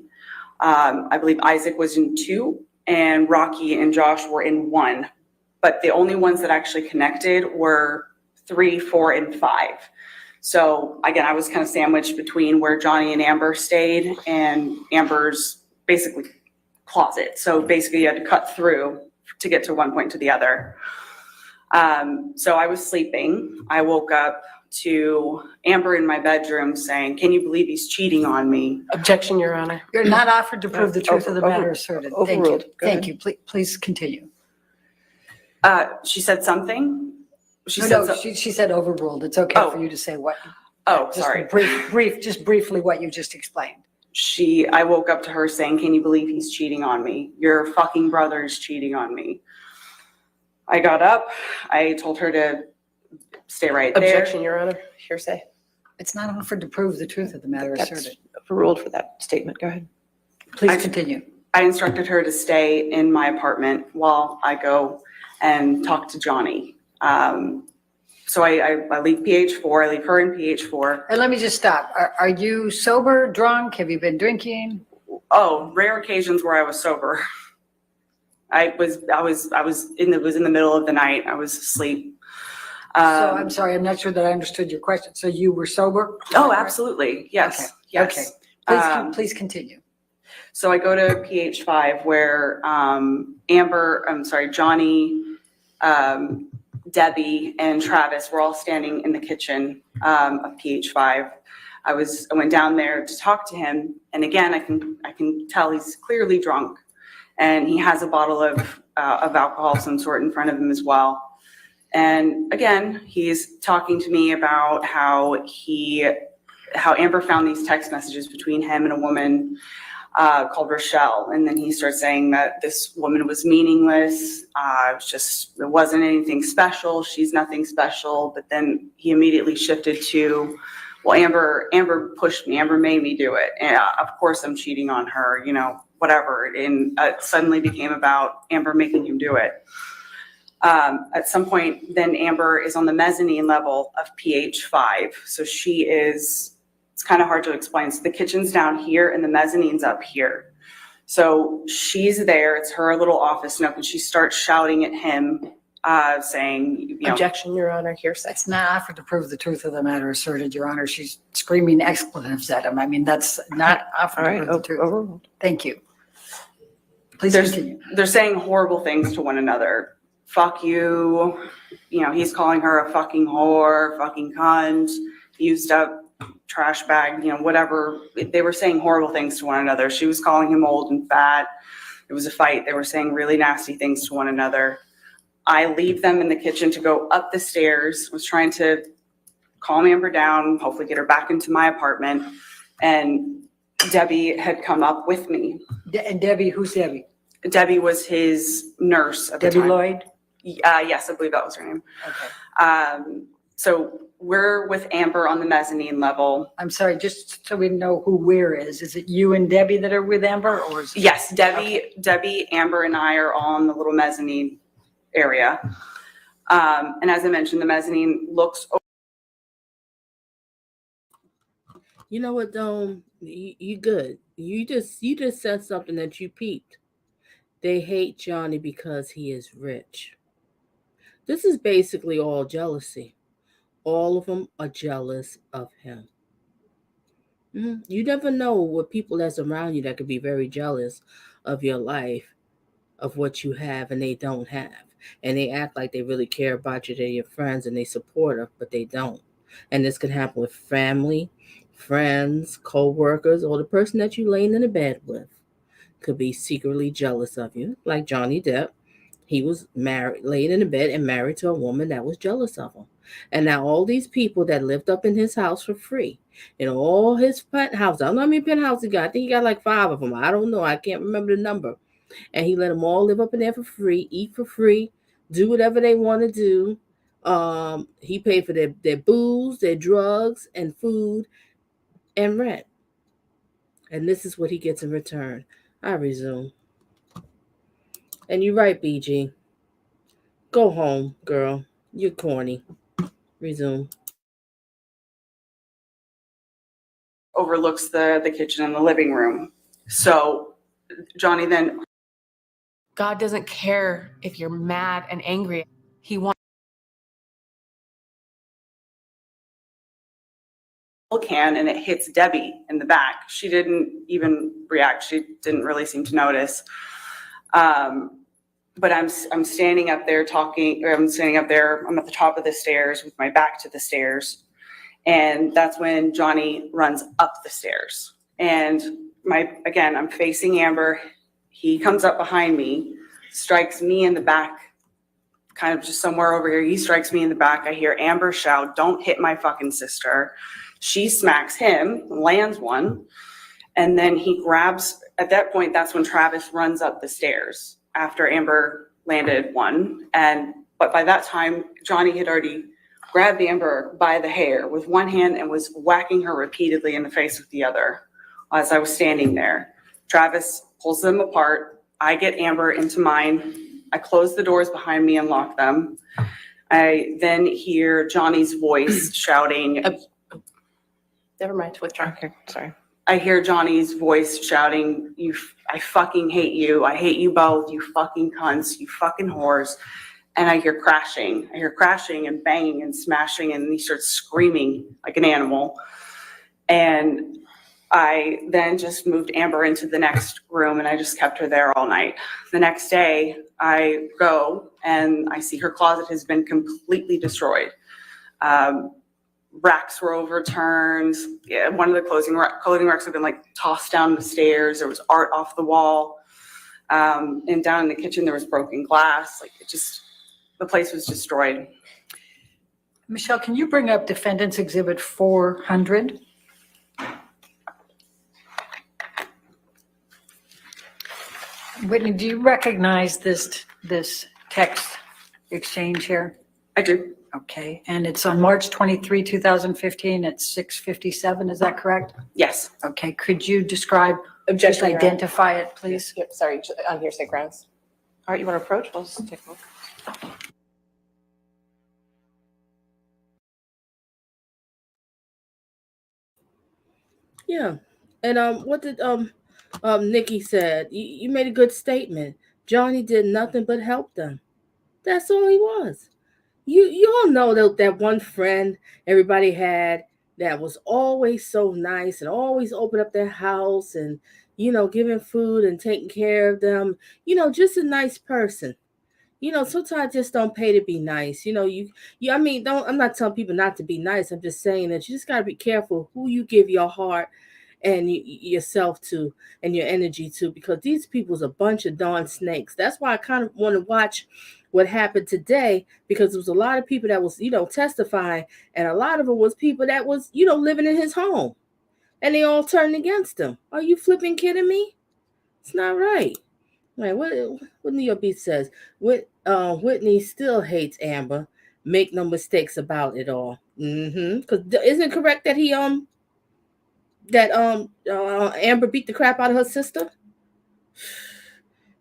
I believe Isaac was in 2, and Rocky and Josh were in 1. But the only ones that actually connected were 3, 4, and 5. So again, I was kind of sandwiched between where Johnny and Amber stayed and Amber's basically closet. So basically you had to cut through to get to one point to the other. So I was sleeping. I woke up to Amber in my bedroom saying, "Can you believe he's cheating on me?" Objection, Your Honor. You're not offered to prove the truth of the matter Over- asserted. Thank overruled. you. Go Thank ahead. you. Please continue. She said something. No, she said overruled. It's okay for you to say what. Oh, sorry. Just briefly what you just explained. I woke up to her saying, "Can you believe he's cheating on me? Your fucking brother is cheating on me." I got up. I told her to stay right there. Objection, Your Honor. Hearsay. It's not offered to prove the truth of the matter That's asserted. overruled for that statement. Go ahead. Please continue. I instructed her to stay in my apartment while I go and talk to Johnny. So I leave PH4. I leave her in PH4. And let me just stop. Are you sober, drunk? Have you been drinking? Oh, rare occasions where I was sober. I was in the middle of the night. I was asleep. So I'm sorry, I'm not sure that I understood your question. So you were sober? Oh, absolutely. Yes. Okay. Yes. Okay. Please continue. So I go to PH5 where Johnny, Debbie, and Travis were all standing in the kitchen of PH5. I went down there to talk to him, and again, I can tell he's clearly drunk, and he has a bottle of alcohol of some sort in front of him as well. And again, he's talking to me about how Amber found these text messages between him and a woman called Rochelle. And then he starts saying that this woman was meaningless. It wasn't anything special. She's nothing special. But then he immediately shifted to, well, Amber pushed me. Amber made me do it. And of course I'm cheating on her, whatever. And it suddenly became about Amber making him do it. At some point, then Amber is on the mezzanine level of PH5. So it's kind of hard to explain. So the kitchen's down here and the mezzanine's up here. So she's there. It's her little office nook, and she starts shouting at him, saying, Objection, Your Honor. Hearsay. It's not offered to prove the truth of the matter asserted, Your Honor. She's screaming expletives at him. I mean, that's not offered to prove the truth. Overruled. Thank you. Please continue. They're saying horrible things to one another. Fuck you. He's calling her a fucking whore, fucking cunt, used up trash bag, whatever. They were saying horrible things to one another. She was calling him old and fat. It was a fight. They were saying really nasty things to one another. I leave them in the kitchen to go up the stairs. Was trying to calm Amber down, hopefully get her back into my apartment. And Debbie had come up with me. And Debbie, who's Debbie? Debbie was his nurse at the Debbie time. Lloyd? Yes, I believe that was her name. Okay. So we're with Amber on the mezzanine level. I'm sorry, just so we know who where is. Is it you and Debbie that are with Amber, or is it? Yes, Debbie, Amber, and I are all in the little mezzanine area. And as I mentioned, the mezzanine looks. You know what, Dome? You good. You just said something that you peeped. They hate Johnny because he is rich. This is basically all jealousy. All of them are jealous of him. You never know what people that's around you that could be very jealous of your life, of what you have and they don't have. And they act like they really care about you. They're your friends and they supportive, but they don't. And this can happen with family, friends, co-workers, or the person that you laying in the bed with could be secretly jealous of you, like Johnny Depp. he was married, laying in the bed and married to a woman that was jealous of him. And now all these people that lived up in his house for free, in all his penthouses, I don't know how many penthouses he got. I think he got like 5 of them. I don't know. I can't remember the number. And he let them all live up in there for free, eat for free, do whatever they want to do. He paid for their booze, their drugs, and food, and rent. And this is what he gets in return. I resume. And you're right, BG. Go home, girl. You're corny. Resume. Overlooks the kitchen and the living room. So Johnny then God doesn't care if you're mad and angry. He wants can, and it hits Debbie in the back. She didn't even react. She didn't really seem to notice. But I'm standing up there talking, or I'm standing up there, I'm at the top of the stairs with my back to the stairs. And that's when Johnny runs up the stairs. And again, I'm facing Amber. He comes up behind me, strikes me in the back, kind of just somewhere over here. He strikes me in the back. I hear Amber shout, "Don't hit my fucking sister." She smacks him, lands one. And then he grabs, at that point, that's when Travis runs up the stairs after Amber landed one. But by that time, Johnny had already grabbed Amber by the hair with one hand and was whacking her repeatedly in the face with the other as I was standing there. Travis pulls them apart. I get Amber into mine. I close the doors behind me and lock them. I then hear Johnny's voice shouting. Never mind, withdraw. Okay, sorry. I hear Johnny's voice shouting, I fucking hate you. I hate you both. You fucking cunts. You fucking whores. And I hear crashing. I hear crashing and banging and smashing, and he starts screaming like an animal. And I then just moved Amber into the next room, and I just kept her there all night. The next day, I go and I see her closet has been completely destroyed. Racks were overturned. Yeah, one of the clothing racks had been like tossed down the stairs. There was art off the wall. And down in the kitchen, there was broken glass. Like the place was destroyed. Michelle, can you bring up Defendant's Exhibit 400? Whitney, do you recognize this text exchange here? I do. Okay, and it's on March 23, 2015 at 6:57, is that correct? Yes. Okay, could you describe, Objection, just Your Honor. identify it, please? Yep, sorry, on hearsay grounds. All right, you want to approach? We'll just take a look. Yeah. And what did Nikki said? You made a good statement. Johnny did nothing but help them. That's all he was. You all know that one friend everybody had that was always so nice and always open up their house and giving food and taking care of them. Just a nice person. Sometimes just don't pay to be nice. I mean, I'm not telling people not to be nice. I'm just saying that you just got to be careful who you give your heart and yourself to and your energy to, because these people's a bunch of darn snakes. That's why I kind of want to watch what happened today, because there was a lot of people that was, testifying, and a lot of it was people that was, living in his home, and they all turned against him. Are you flipping kidding me? It's not right. Right, what New York Beat says, Whitney still hates Amber. Make no mistakes about it all. Because isn't it correct that Amber beat the crap out of her sister?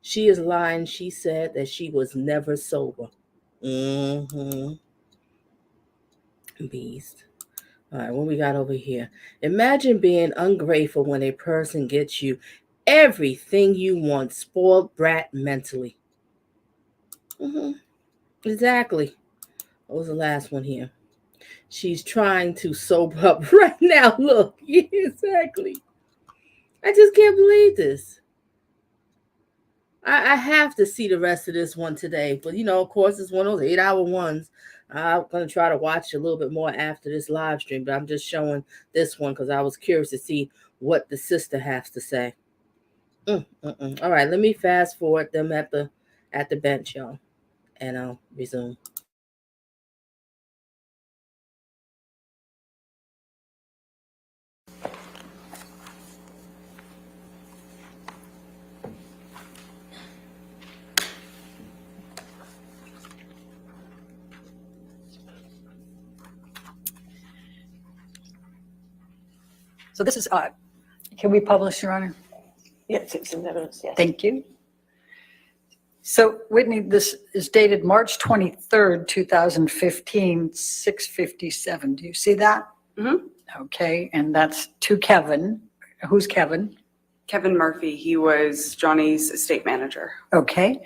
She is lying. She said that she was never sober. Beast. All right, what we got over here? Imagine being ungrateful when a person gets you everything you want. Spoiled brat mentally. Exactly. What was the last one here? She's trying to sober up right now. Look, yeah, exactly. I just can't believe this. I have to see the rest of this one today. But, of course, it's one of those 8-hour ones. I'm going to try to watch a little bit more after this live stream. But I'm just showing this one because I was curious to see what the sister has to say. All right, let me fast forward them at the at the bench, y'all, and I'll resume. So this is, can we publish, Your Honor? Yes, it's in evidence, yes. Thank you. So Whitney, this is dated March 23rd, 2015, 6:57. Do you see that? Mhm. Okay, and that's to Kevin. Who's Kevin? Kevin Murphy, he was Johnny's estate manager. Okay.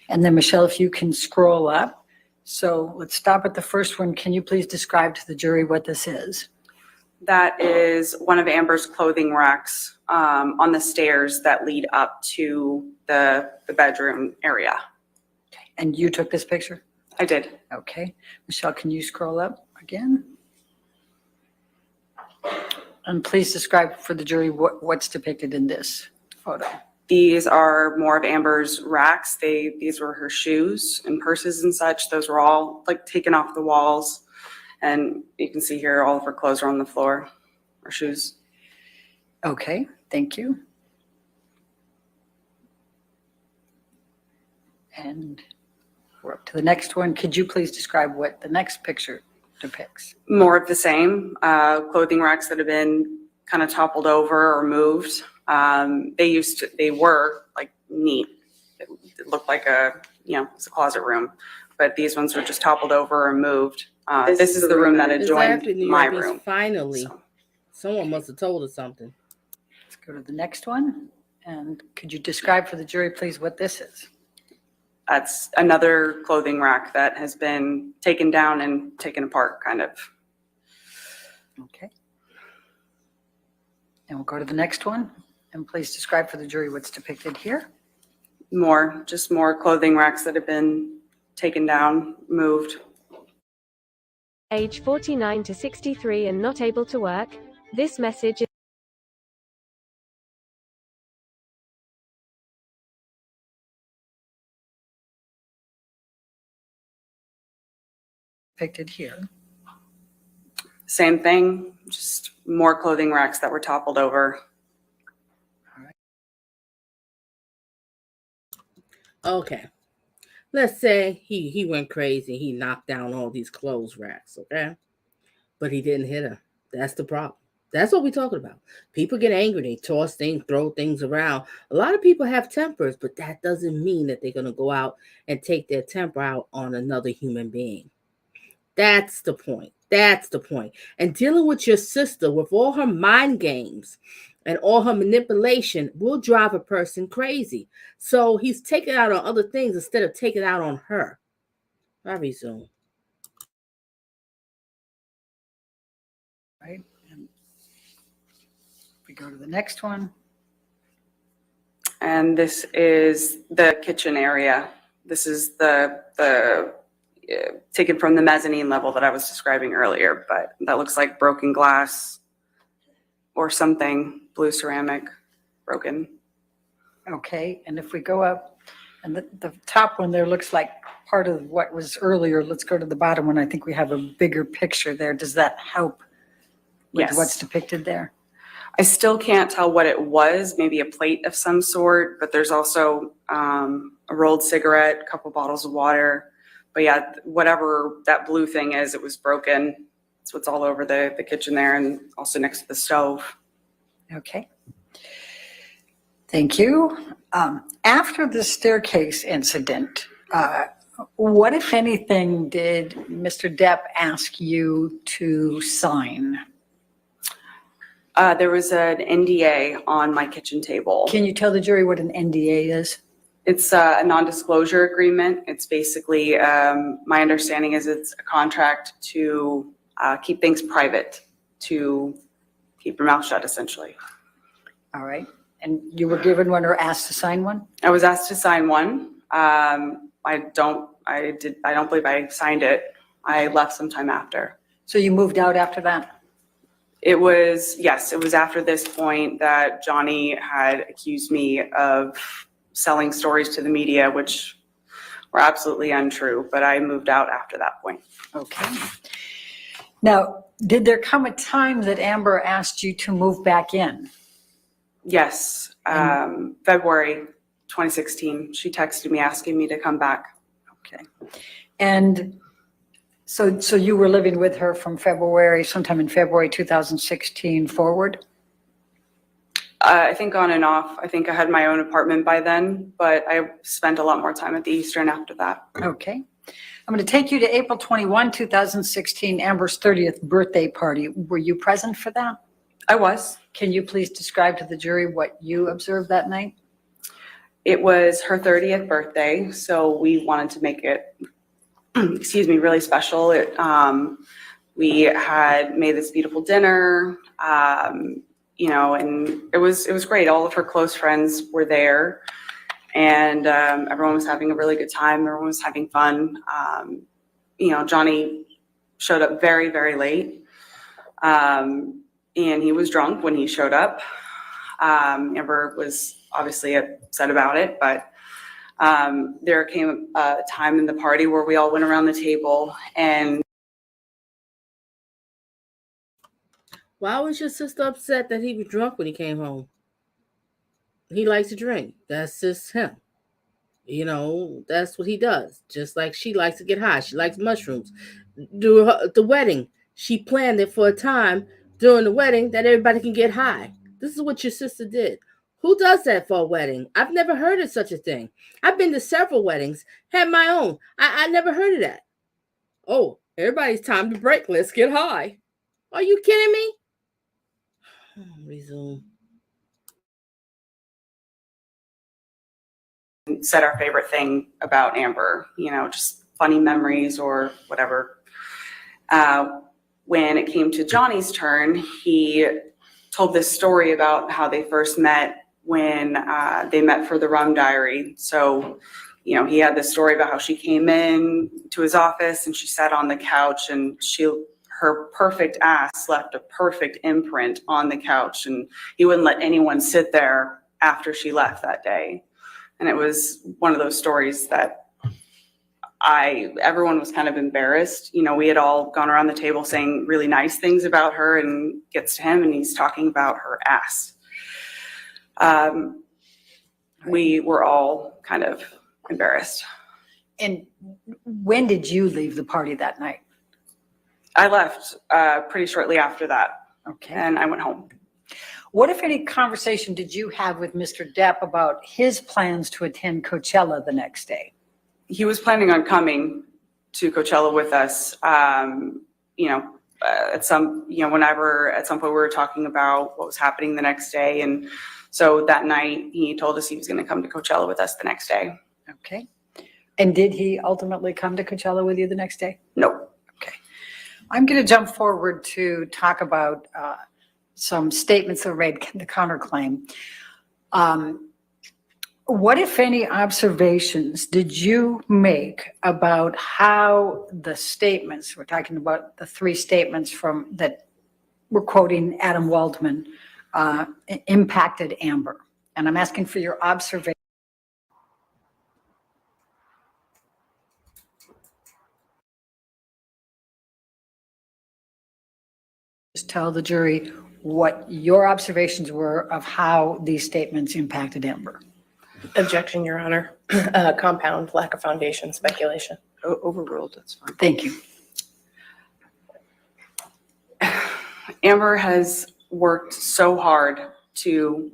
And then Michelle, if you can scroll up. So let's stop at the first one. Can you please describe to the jury what this is? That is one of Amber's clothing racks on the stairs that lead up to the bedroom area. And you took this picture? I did. Okay. Michelle, can you scroll up again? And please describe for the jury what's depicted in this photo. These are more of Amber's racks. These were her shoes and purses and such. Those were all like taken off the walls. And you can see here, all of her clothes are on the floor, her shoes. Okay, thank you. And we're up to the next one. Could you please describe what the next picture depicts? More of the same, clothing racks that have been kind of toppled over or moved. They were like neat. It looked like it's a closet room, but these ones were just toppled over or moved. This is the room that adjoined my room. Finally, So. someone must have told us something. Let's go to the next one. And could you describe for the jury, please, what this is? That's another clothing rack that has been taken down and taken apart, kind of. Okay. And we'll go to the next one. And please describe for the jury what's depicted here. Just more clothing racks that have been taken down, moved. Age 49 to 63 and not able to work. This message is Depicted here. Same thing, just more clothing racks that were toppled over. Okay. Let's say he went crazy. He knocked down all these clothes racks, okay? But he didn't hit her. That's the problem. That's what we're talking about. People get angry. They toss things, throw things around. A lot of people have tempers, but that doesn't mean that they're going to go out and take their temper out on another human being. That's the point. That's the point. And dealing with your sister with all her mind games and all her manipulation will drive a person crazy. So he's taking out on other things instead of taking out on her. I resume. Right. And we go to the next one. And this is the kitchen area. This is the taken from the mezzanine level that I was describing earlier, but that looks like broken glass or something, blue ceramic, broken. Okay, and if we go up, and the top one there looks like part of what was earlier. Let's go to the bottom one. I think we have a bigger picture there. Does that help with Yes. what's depicted there? I still can't tell what it was, maybe a plate of some sort, but there's also a rolled cigarette, a couple bottles of water. But yeah, whatever that blue thing is, it was broken. It's what's all over the kitchen there and also next to the stove. Okay. Thank you. After the staircase incident, what, if anything, did Mr. Depp ask you to sign? There was an NDA on my kitchen table. Can you tell the jury what an NDA is? It's a non-disclosure agreement. It's basically, my understanding is it's a contract to keep things private, to keep your mouth shut, essentially. All right. And you were given one or asked to sign one? I was asked to sign one. I don't believe I signed it. I left sometime after. So you moved out after that? It was after this point that Johnny had accused me of selling stories to the media, which were absolutely untrue, but I moved out after that point. Okay. Now, did there come a time that Amber asked you to move back in? Yes, February 2016, she texted me asking me to come back. Okay. And so you were living with her from sometime in February 2016 forward? I think on and off. I think I had my own apartment by then, but I spent a lot more time at the Eastern after that. Okay. I'm going to take you to April 21, 2016, Amber's 30th birthday party. Were you present for that? I was. Can you please describe to the jury what you observed that night? It was her 30th birthday, so we wanted to make it, excuse me, really special. We had made this beautiful dinner, you know, and it was great. All of her close friends were there, and everyone was having a really good time. Everyone was having fun. You know, Johnny showed up very, very late, and he was drunk when he showed up. Amber was obviously upset about it, but there came a time in the party where we all went around the table and. Why was your sister upset that he was drunk when he came home? He likes to drink. That's just him. You know, that's what he does. Just like she likes to get high. She likes mushrooms. The wedding, she planned it for a time during the wedding that everybody can get high. This is what your sister did. Who does that for a wedding? I've never heard of such a thing. I've been to several weddings, had my own. I never heard of that. Oh, everybody's time to break. Let's get high. Are you kidding me? Resume. Said our favorite thing about Amber, you know, just funny memories or whatever. When it came to Johnny's turn, he told this story about how they first met when they met for the Rum Diary. So, you know, he had this story about how she came in to his office and she sat on the couch and her perfect ass left a perfect imprint on the couch, and he wouldn't let anyone sit there after she left that day. And it was one of those stories that everyone was kind of embarrassed. You know, we had all gone around the table saying really nice things about her, and gets to him and he's talking about her ass. We were all kind of embarrassed. And when did you leave the party that night? I left pretty shortly after that. Okay. And I went home. What, if any, conversation did you have with Mr. Depp about his plans to attend Coachella the next day? He was planning on coming to Coachella with us. You know, whenever at some point we were talking about what was happening the next day. And so that night he told us he was going to come to Coachella with us the next day. Okay. And did he ultimately come to Coachella with you the next day? No. Okay. I'm going to jump forward to talk about some statements that were made, the counterclaim. What, if any, observations did you make about how the statements, we're talking about the three statements that we're quoting Adam Waldman, impacted Amber? And I'm asking for your observation. Just tell the jury what your observations were of how these statements impacted Amber. Objection, Your Honor. Compound, lack of foundation, speculation. Overruled, that's fine. Thank you. Amber has worked so hard to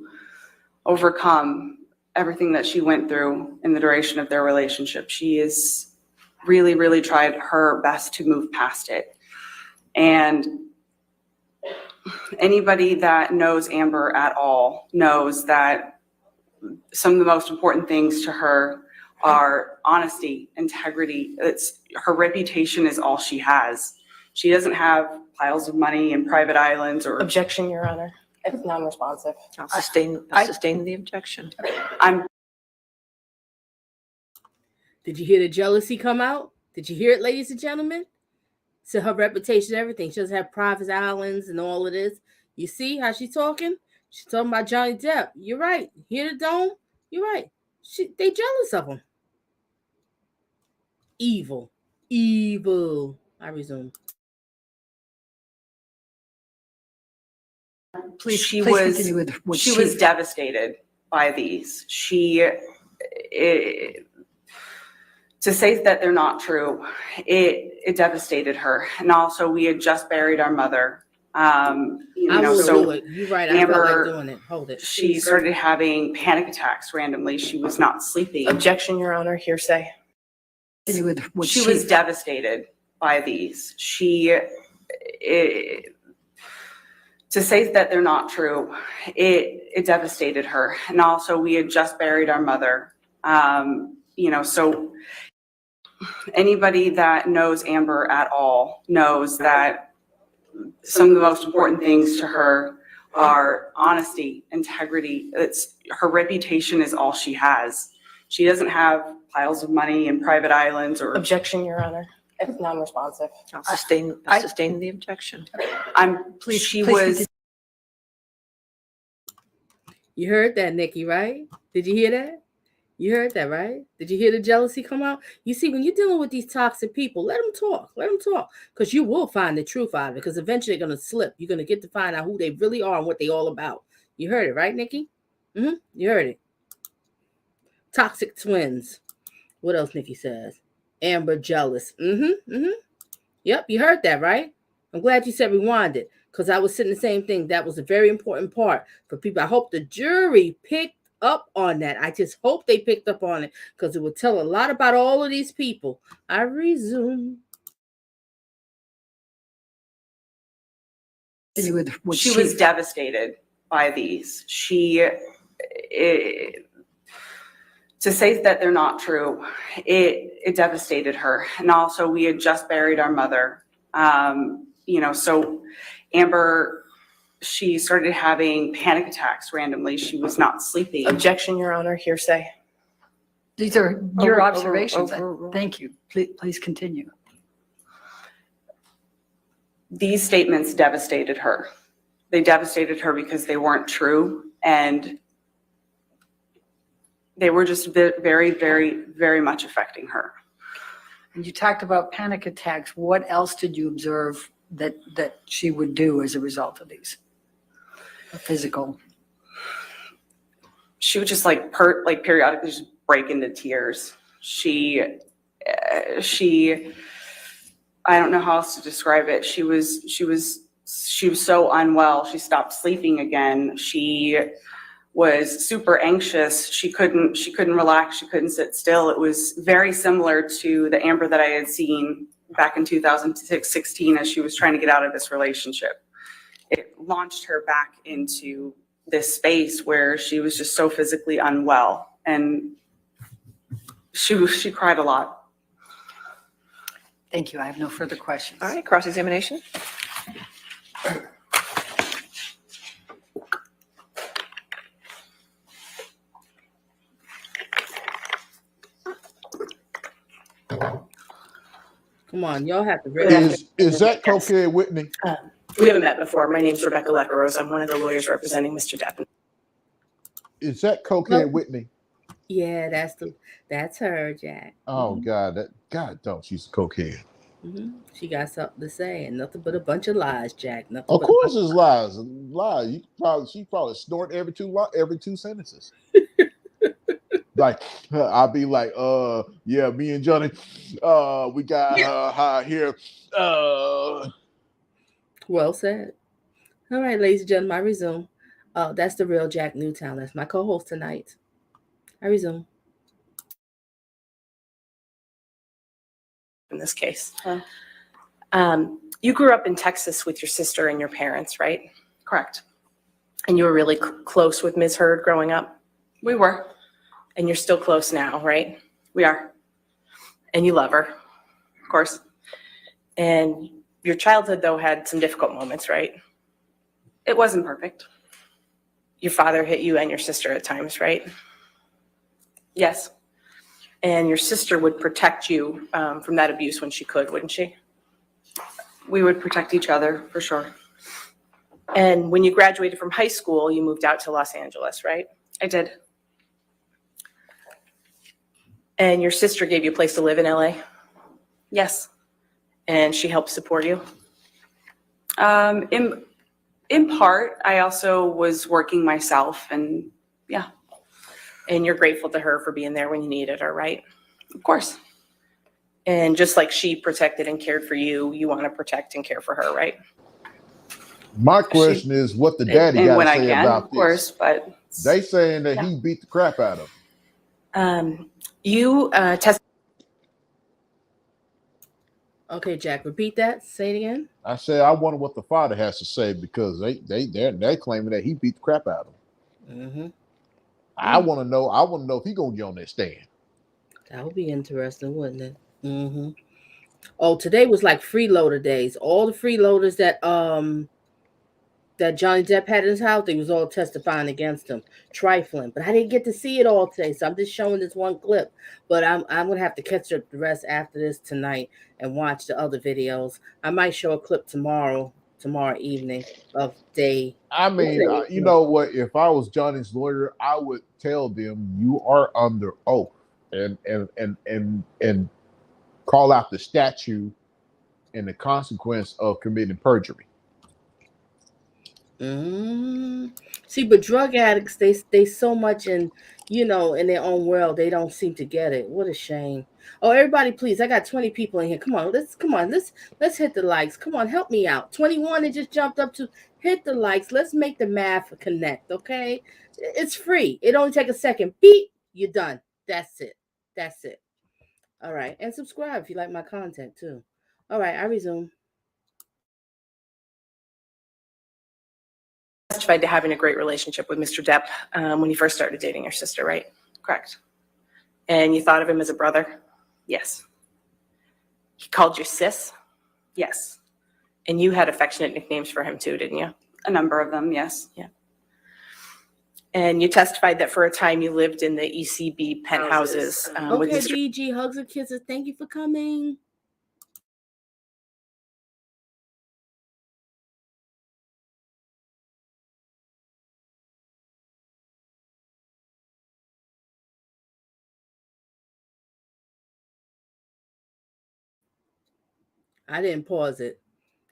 overcome everything that she went through in the duration of their relationship. She has really, really tried her best to move past it. And anybody that knows Amber at all knows that some of the most important things to her are honesty, integrity. Her reputation is all she has. She doesn't have piles of money and private islands or. Objection, Your Honor. It's non-responsive. I'll sustain the objection. Did you hear the jealousy come out? Did you hear it, ladies and gentlemen? So her reputation, everything. She doesn't have private islands and all of this. You see how she's talking? She's talking about Johnny Depp. You're right. Hear the dome? You're right. They jealous of him. Evil. Evil. I resume. Please, She please was- continue with what She was devastated by these. To say that they're not true, it devastated her. And also, we had just buried our mother. I will so do it. You're right. I felt Amber- like doing it. Hold it. she started having panic attacks randomly. She was not sleeping. Objection, Your Honor, hearsay. continue with what She was devastated by these. To say that they're not true, it devastated her. And also, we had just buried our mother. So anybody that knows Amber at all knows that some of the most important things to her are honesty, integrity. Her reputation is all she has. She doesn't have piles of money and private islands or. Objection, Your Honor. It's non-responsive. I'll sustain the objection. She please was. You heard that, Nikki, right? Did you hear that? You heard that, right? Did you hear the jealousy come out? You see, when you're dealing with these toxic people, let them talk. Let them talk. Because you will find the truth out of it. Because eventually they're going to slip. You're going to get to find out who they really are and what they all about. You heard it, right, Nikki? You heard it. Toxic twins. What else Nikki says? Amber jealous. Yep, you heard that, right? I'm glad you said rewind it. Because I was saying the same thing. That was a very important part for people. I hope the jury picked up on that. I just hope they picked up on it because it would tell a lot about all of these people. I resume. with what She was devastated by these. To say that they're not true, it devastated her. And also, we had just buried our mother. So Amber, she started having panic attacks randomly. She was not sleeping. Objection, Your Honor, hearsay. These are your Over- observations. over- Thank you. Please continue. These statements devastated her. They devastated her because they weren't true, and they were just very, very, very much affecting her. And you talked about panic attacks. What else did you observe that she would do as a result of these? Physical. She would just periodically just break into tears. She I don't know how else to describe it. She was so unwell. She stopped sleeping again. She was super anxious. She couldn't relax. She couldn't sit still. It was very similar to the Amber that I had seen back in 2016 as she was trying to get out of this relationship. It launched her back into this space where she was just so physically unwell, and she cried a lot. Thank you. I have no further questions. All right, cross-examination. Come on, y'all have to really. Is that cocaine, Whitney? We haven't met before. My name's Rebecca Lecaros. I'm one of the lawyers representing Mr. Depp. Is that cocaine, Whitney? Yeah, that's her, Jack. Oh God, don't she's cocaine. She got something to say, and nothing but a bunch of lies, Jack. Nothing Of but course, it's lies. Lies. She probably snort every two sentences. Like I'll be like, yeah, me and Johnny, we got her here. Well said. All right, ladies and gentlemen, I resume. That's the real Jack Newtown. That's my co-host tonight. I resume. In this case. You grew up in Texas with your sister and your parents, right? Correct. And you were really close with Ms. Heard growing up? We were. And you're still close now, right? We are. And you love her. Of course. And your childhood, though, had some difficult moments, right? It wasn't perfect. Your father hit you and your sister at times, right? Yes. And your sister would protect you from that abuse when she could, wouldn't she? We would protect each other, for sure. And when you graduated from high school, you moved out to Los Angeles, right? I did. And your sister gave you a place to live in LA? Yes. And she helped support you? In part, I also was working myself, and yeah, And you're grateful to her for being there when you needed her, right? of course. And just like she protected and cared for you, you want to protect and care for her, right? My question is, what the daddy And got when to I say can, about of course, this? but They saying that he beat the crap out of him. You testified. Okay, Jack, repeat that. Say it again. I said, I wonder what the father has to say, because they're claiming that he beat the crap out of him. Mm-hmm. I want to know if he gonna get on that stand. That would be interesting, wouldn't it? Mm-hmm. Oh, today was like freeloader days. All the freeloaders that Johnny Depp had in his house, they was all testifying against him, trifling. But I didn't get to see it all today, so I'm just showing this one clip. But I'm gonna have to catch up the rest after this tonight and watch the other videos. I might show a clip tomorrow evening of day. I mean, you know what? If I was Johnny's lawyer, I would tell them you are under oath, and call out the statute and the consequence of committing perjury. See, but drug addicts, they so much in in their own world, they don't seem to get it. What a shame. Oh, everybody, please! I got 20 people in here. Come on, let's hit the likes. Come on, help me out. 21, it just jumped up to hit the likes. Let's make the math connect. Okay, it's free. It only take a second. Beep, you're done. That's it. That's it. All right, and subscribe if you like my content too. All right, I resume. Testified to having a great relationship with Mr. Depp when you first started dating your sister, right? Correct. And you thought of him as a brother? Yes. He called you sis? Yes. And you had affectionate nicknames for him too, didn't you? A number of them, yes. Yeah. And you testified that for a time you lived in the ECB penthouses with Okay, Mr. BG, hugs and kisses. Thank you for coming. I didn't pause it.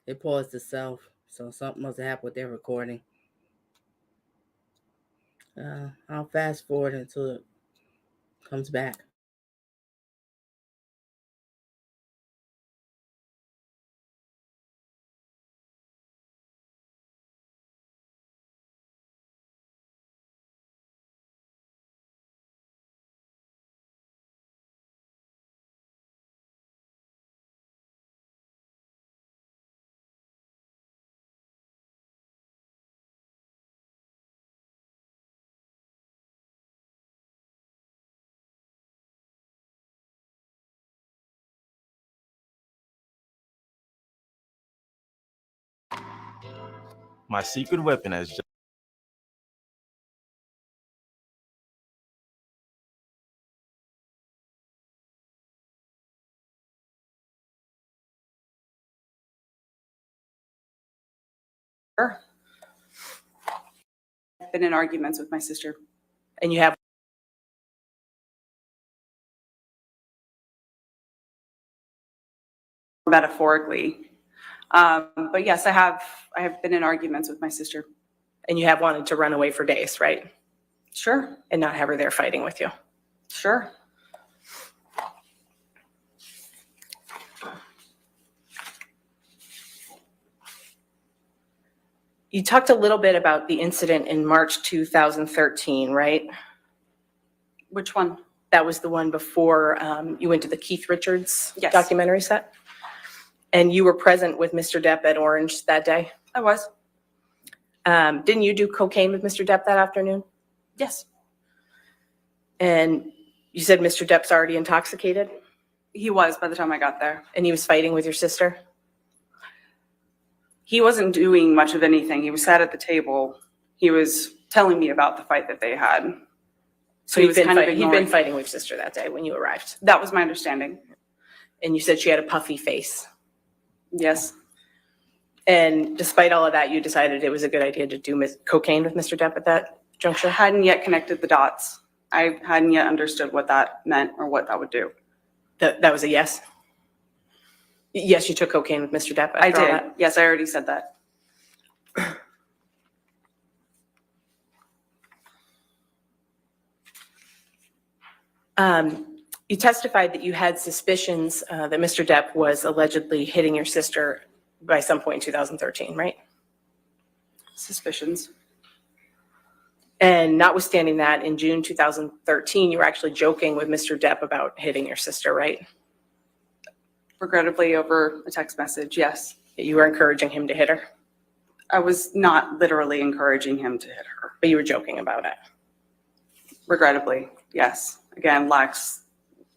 It paused itself. So something must have happened with their recording. I'll fast forward until it comes back. My secret weapon has just I've been in arguments with my sister. And you have Metaphorically. But yes, I have been in arguments with my sister. and you have wanted to run away for days, right? Sure. And not have her there fighting with you. Sure. You talked a little bit about the incident in March 2013, right? Which one? That was the one before you went to the Keith Richards documentary set? And you were present with Mr. Depp at Orange that day? I was. Didn't you do cocaine with Mr. Depp that afternoon? Yes. And you said Mr. Depp's already intoxicated? He was by the time I got there. And he was fighting with your sister? He wasn't doing much of anything. He was sat at the table. He was telling me about the fight that they had. So he he'd been ignoring. fighting with your sister that day when you arrived? That was my understanding. And you said she had a puffy face? Yes. And despite all of that, you decided it was a good idea to do cocaine with Mr. Depp at that juncture? I hadn't yet connected the dots. I hadn't yet understood what that meant or what that would do. That was a yes? Yes, you took cocaine with Mr. Depp. I after all did. that. Yes, I already said that. You testified that you had suspicions that Mr. Depp was allegedly hitting your sister by some point in 2013, right? Suspicions. And notwithstanding that, in June 2013, you were actually joking with Mr. Depp about hitting your sister, right? Regrettably, over a text message, yes. You were encouraging him to hit her, I was not literally encouraging him to hit her. but you were joking about it. Regrettably, yes. Again,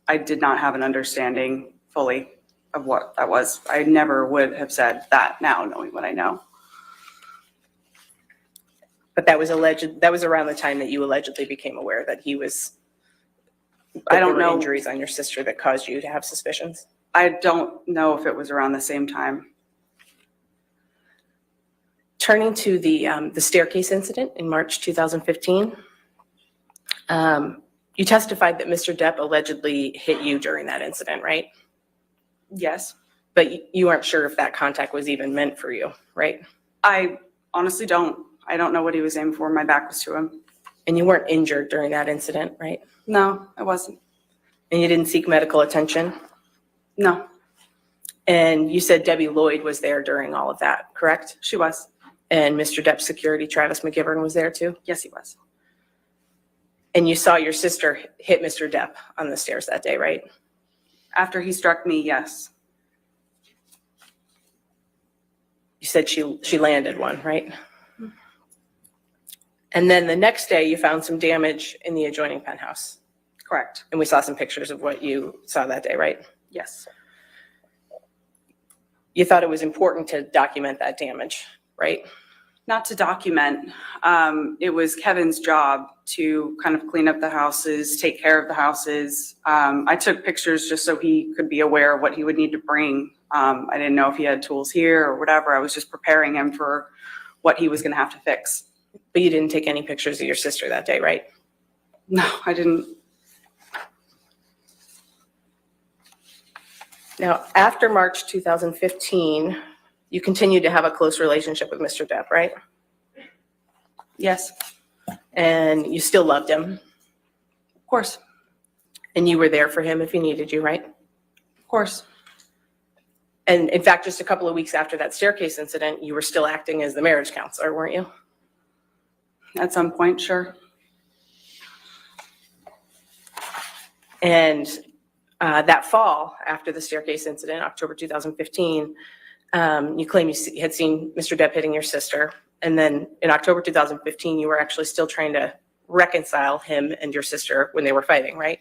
I did not have an understanding fully of what that was. I never would have said that now, knowing what I know. But that was alleged. That was around the time that you allegedly became aware that he was. I don't there were know. injuries on your sister that caused you to have suspicions. I don't know if it was around the same time. Turning to the staircase incident in March 2015, you testified that Mr. Depp allegedly hit you during that incident, right? Yes. But you aren't sure if that contact was even meant for you, right? I honestly don't. I don't know what he was aiming for. My back was to him. And you weren't injured during that incident, right? No, I wasn't. And you didn't seek medical attention? No, And you said Debbie Lloyd was there during all of that, correct? she was. And Mr. Depp's security, Travis McGivern, was there too? Yes, he was. And you saw your sister hit Mr. Depp on the stairs that day, right? After he struck me, yes. You said she landed one, right? And then the next day, you found some damage in the adjoining penthouse. Correct. And we saw some pictures of what you saw that day, right? Yes. You thought it was important to document that damage, right? Not to document. It was Kevin's job to kind of clean up the houses, take care of the houses. I took pictures just so he could be aware of what he would need to bring. I didn't know if he had tools here or whatever. I was just preparing him for what he was going to have to fix. But you didn't take any pictures of your sister that day, right? No, I didn't. Now, after March 2015, you continued to have a close relationship with Mr. Depp, right? Yes, And you still loved him, of course. and you were there for him if he needed you, right? Of course. And in fact, just a couple of weeks after that staircase incident, you were still acting as the marriage counselor, weren't you? At some point, sure. And that fall, after the staircase incident, October 2015, you claim you had seen Mr. Depp hitting your sister. And then in October 2015, you were actually still trying to reconcile him and your sister when they were fighting, right?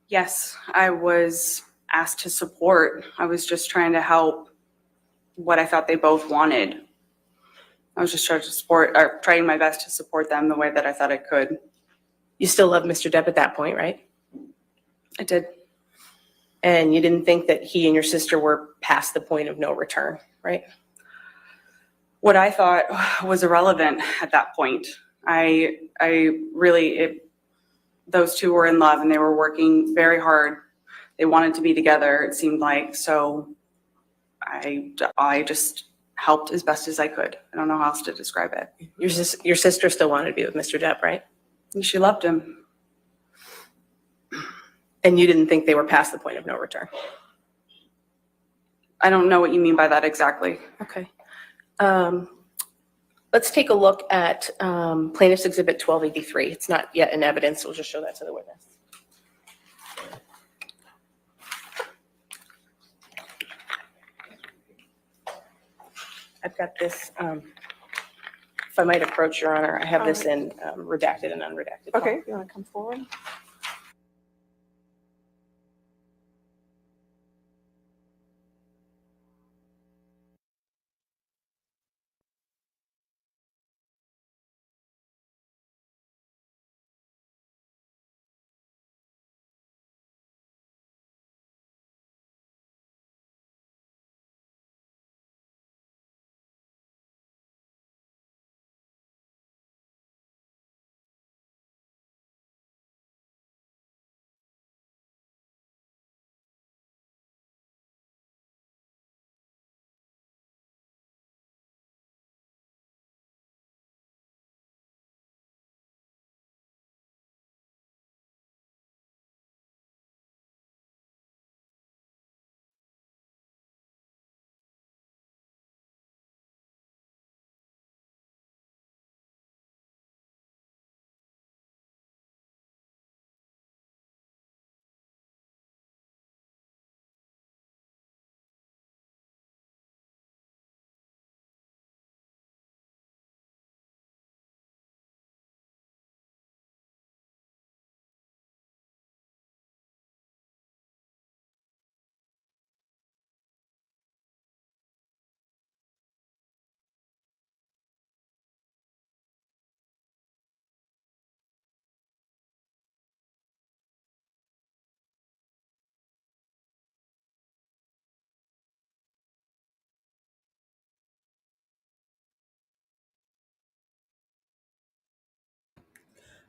Yes, I was asked to support. I was just trying to help what I thought they both wanted. I was just trying to support, or trying my best to support them the way that I thought I could. You still loved Mr. Depp at that point, right? I did. And you didn't think that he and your sister were past the point of no return, right? What I thought was irrelevant at that point. Those two were in love and they were working very hard. They wanted to be together, it seemed like. So I just helped as best as I could. I don't know how else to describe it. Your sister still wanted to be with Mr. Depp, right? And she loved him. And you didn't think they were past the point of no return? I don't know what you mean by that exactly. Okay. Let's take a look at Plaintiff's Exhibit 1283. It's not yet in evidence. We'll just show that to the witness. I've got this, if I might approach, Your Honor, I have this in redacted and unredacted. Okay. You want to come forward?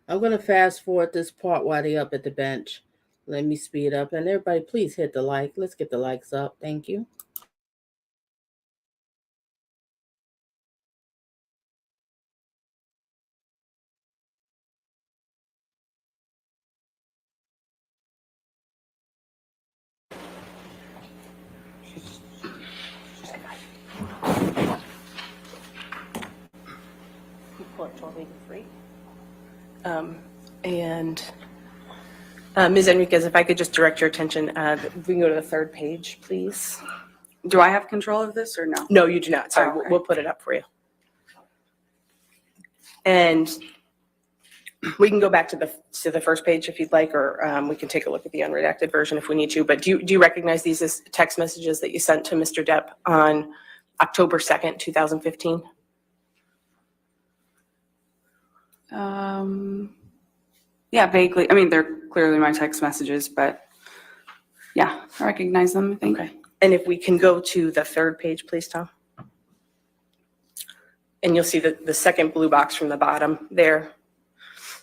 I'm going to fast forward this part while they're up at the bench. Let me speed up. And everybody, please hit the like. Let's get the likes up. Thank you. And Ms. Enriquez, if I could just direct your attention, if we can go to the third page, please. Do I have control of this or no? No, you do not. Sorry, Oh, okay. we'll put it up for you. And we can go back to the first page if you'd like, or we can take a look at the unredacted version if we need to. But do you recognize these as text messages that you sent to Mr. Depp on October 2nd, 2015? Yeah, vaguely. I mean, they're clearly my text messages, but yeah, I recognize them, I think. Okay. And if we can go to the third page, please, Tom. And you'll see the second blue box from the bottom there.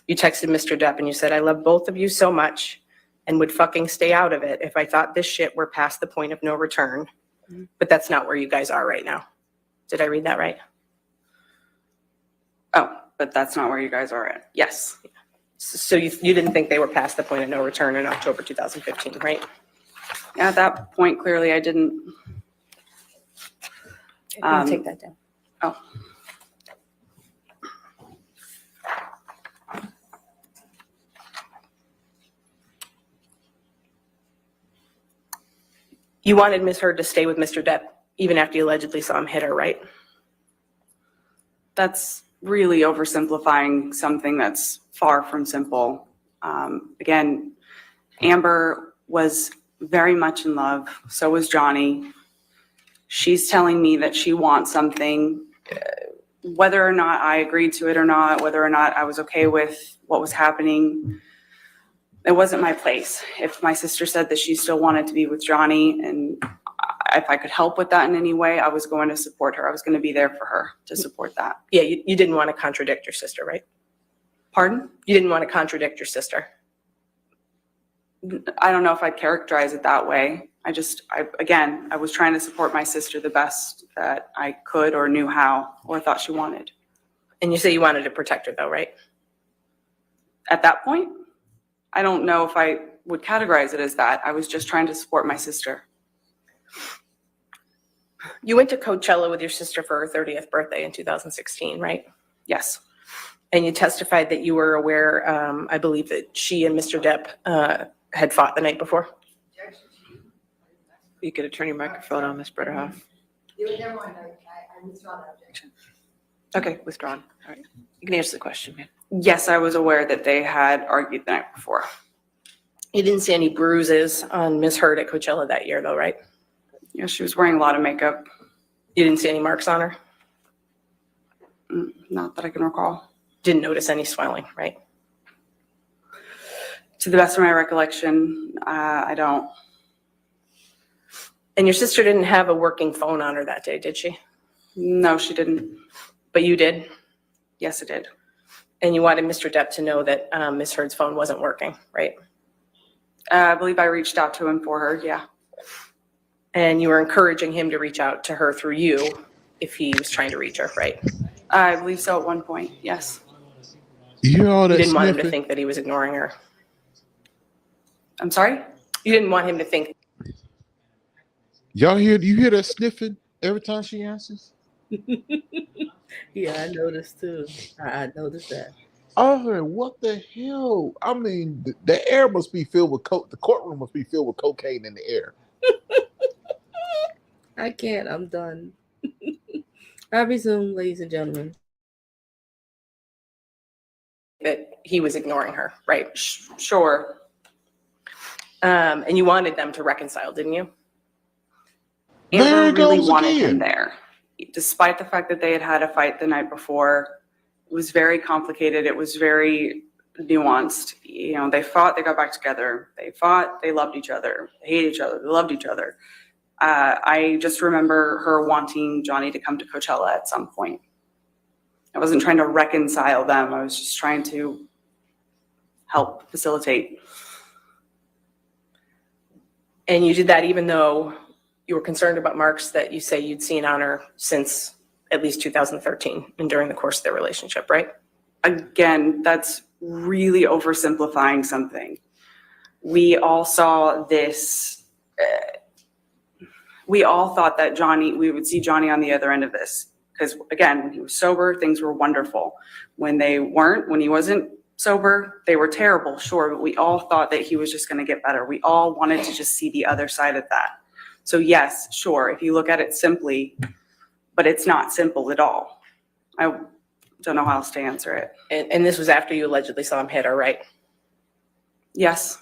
You texted Mr. Depp and you said, I love both of you so much and would fucking stay out of it if I thought this shit were past the point of no return. Mm-hmm. But that's not where you guys are right now. Did I read that right? Oh, but that's not where you guys are at. Yes. So you didn't think they were past the point of no return in October 2015, right? Yeah, at that point, clearly I didn't. You can take that down. Oh. You wanted Ms. Heard to stay with Mr. Depp even after you allegedly saw him hit her, right? That's really oversimplifying something that's far from simple. Again, Amber was very much in love. So was Johnny. She's telling me that she wants something, whether or not I agreed to it or not, whether or not I was okay with what was happening. It wasn't my place. If my sister said that she still wanted to be with Johnny and if I could help with that in any way, I was going to support her. I was going to be there for her to support that. Yeah, you didn't want to contradict your sister, right? Pardon? You didn't want to contradict your sister. I don't know if I'd characterize it that way. I was trying to support my sister the best that I could or knew how or thought she wanted. And you say you wanted to protect her though, right? At that point, I don't know if I would categorize it as that. I was just trying to support my sister. You went to Coachella with your sister for her 30th birthday in 2016, right? Yes. And you testified that you were aware, I believe, that she and Mr. Depp had fought the night before? You could turn your microphone on, Ms. Bretterhoff. Never mind, I withdraw that objection. Okay, withdrawn. All right. You can answer the question, ma'am. Yes, I was aware that they had argued the night before. You didn't see any bruises on Ms. Heard at Coachella that year though, right? Yeah, she was wearing a lot of makeup. You didn't see any marks on her? Not that I can recall. Didn't notice any swelling, right? To the best of my recollection, I don't. And your sister didn't have a working phone on her that day, did she? No, she didn't. But you did? Yes, it did. And you wanted Mr. Depp to know that Ms. Heard's phone wasn't working, right? I believe I reached out to him for her, yeah. And you were encouraging him to reach out to her through you if he was trying to reach her, right? I believe so at one point, yes. You hear all that You didn't want him to sniffing? think that he was ignoring her. I'm sorry? You didn't want him to think. Y'all hear? You hear that sniffing every time she answers? Yeah, I noticed too. I noticed that. Oh, what the hell? I mean, the air must be filled with the courtroom must be filled with cocaine in the air. I can't. I'm done. I resume, ladies and gentlemen. That he was ignoring her, right? Sure. And you wanted them to reconcile, didn't you? There Amber really goes wanted again. him there. Despite the fact that they had had a fight the night before, it was very complicated. It was very nuanced. You know, they fought, they got back together. They fought, they loved each other. They hated each other, they loved each other. I just remember her wanting Johnny to come to Coachella at some point. I wasn't trying to reconcile them. I was just trying to help facilitate. And you did that even though you were concerned about marks that you say you'd seen on her since at least 2013 and during the course of their relationship, right? Again, that's really oversimplifying something. We all saw this. We all thought that we would see Johnny on the other end of this. Because again, when he was sober, things were wonderful. When he wasn't sober, they were terrible, sure, but we all thought that he was just going to get better. We all wanted to just see the other side of that. So yes, sure, if you look at it simply, but it's not simple at all. I don't know how else to answer it. And this was after you allegedly saw him hit her, right? Yes.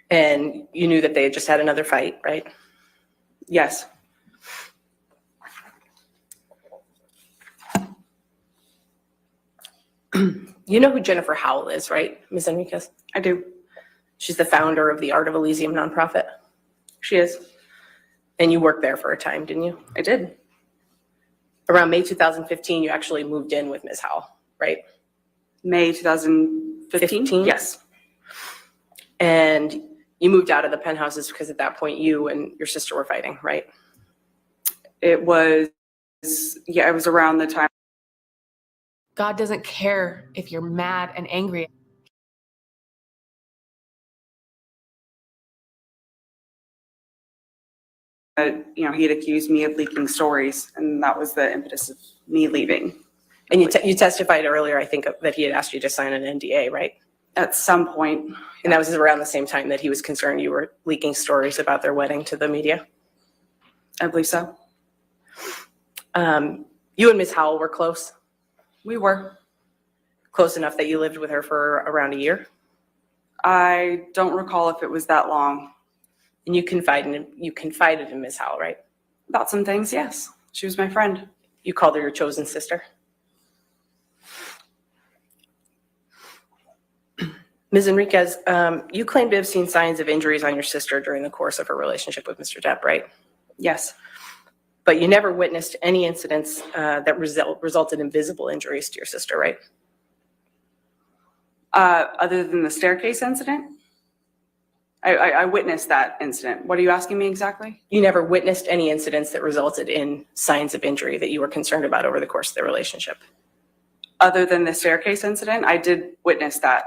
And you knew that they had just had another fight, right? Yes. You know who Jennifer Howell is, right, Ms. Henriquez? I do. She's the founder of the Art of Elysium nonprofit. She is. And you worked there for a time, didn't you? I did. Around May 2015, you actually moved in with Ms. Howell, right? May 2015? Yes. And you moved out of the penthouses because at that point you and your sister were fighting, right? It was around the time. God doesn't care if you're mad and angry. He had accused me of leaking stories, and that was the impetus of me leaving. And you testified earlier, I think, that he had asked you to sign an NDA, right? At some point. And that was around the same time that he was concerned you were leaking stories about their wedding to the media? I believe so. You and Ms. Howell were close? We were. Close enough that you lived with her for around a year? I don't recall if it was that long. And you confided in Ms. Howell, right? About some things, yes. She was my friend. You called her your chosen sister? Ms. Henriquez, you claim to have seen signs of injuries on your sister during the course of her relationship with Mr. Depp, right? Yes. But you never witnessed any incidents that resulted in visible injuries to your sister, right? Other than the staircase incident? I witnessed that incident. What are you asking me exactly? You never witnessed any incidents that resulted in signs of injury that you were concerned about over the course of their relationship? Other than the staircase incident, I did witness that.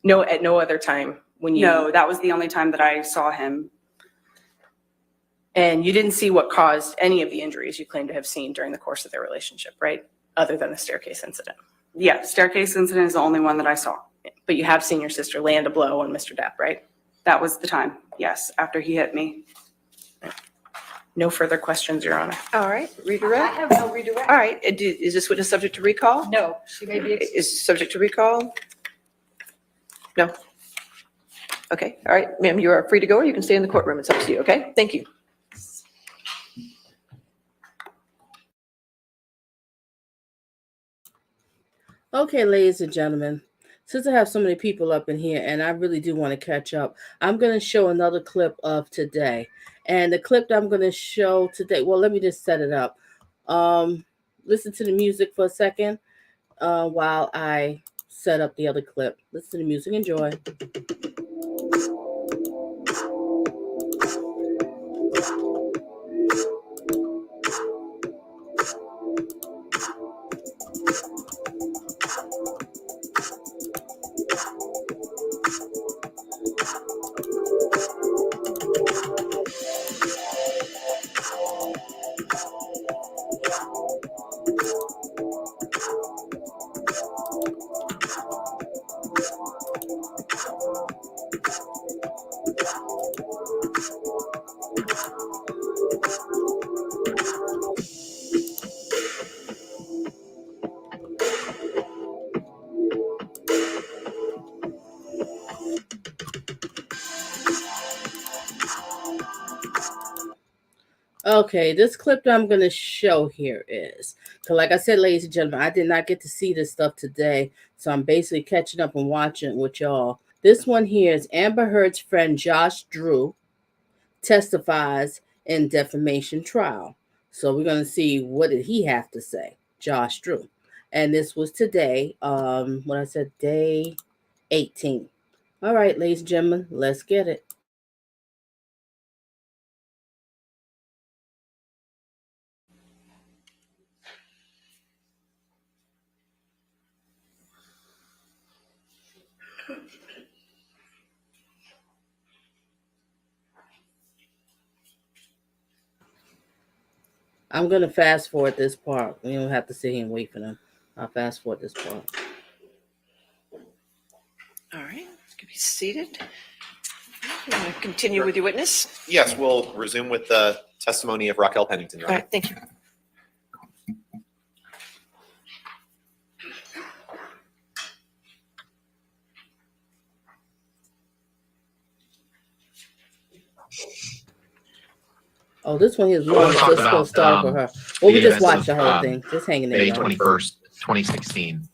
No, at no other time when you... No, that was the only time that I saw him. And you didn't see what caused any of the injuries you claim to have seen during the course of their relationship, right? Other than the staircase incident. Yeah, staircase incident is the only one that I saw. But you have seen your sister land a blow on Mr. Depp, right? That was the time, yes, after he hit me. No further questions, Your Honor. All right, I redirect. have no redirect. All right, is this witness subject to recall? No, she may be. Is subject to recall? No. Okay, all right, ma'am, you are free to go, or you can stay in the courtroom. It's up to you, okay? Thank you. Okay, ladies and gentlemen, since I have so many people up in here and I really do want to catch up, I'm going to show another clip of today. And the clip that I'm going to show today, well, let me just set it up. Listen to the music for a second while I set up the other clip. Listen to the music. Enjoy. Okay, this clip that I'm going to show here is, because like I said, ladies and gentlemen, I did not get to see this stuff today, so I'm basically catching up and watching with y'all. This one here is Amber Heard's friend Josh Drew testifies in defamation trial. So we're going to see what did he have to say, Josh Drew. And this was today, what I said, day 18. All right, ladies and gentlemen, let's get it. I'm going to fast forward this part. We don't have to sit here and wait for them. I'll fast forward this part. All right, you can be seated. You want to continue with your witness? Yes, we'll resume with the testimony of Raquel Pennington, Your All Honor. right, thank you. Oh, this one is long, so it's supposed to start for her. Well, we just watched the whole thing. Just hanging there. May 21st, 2016.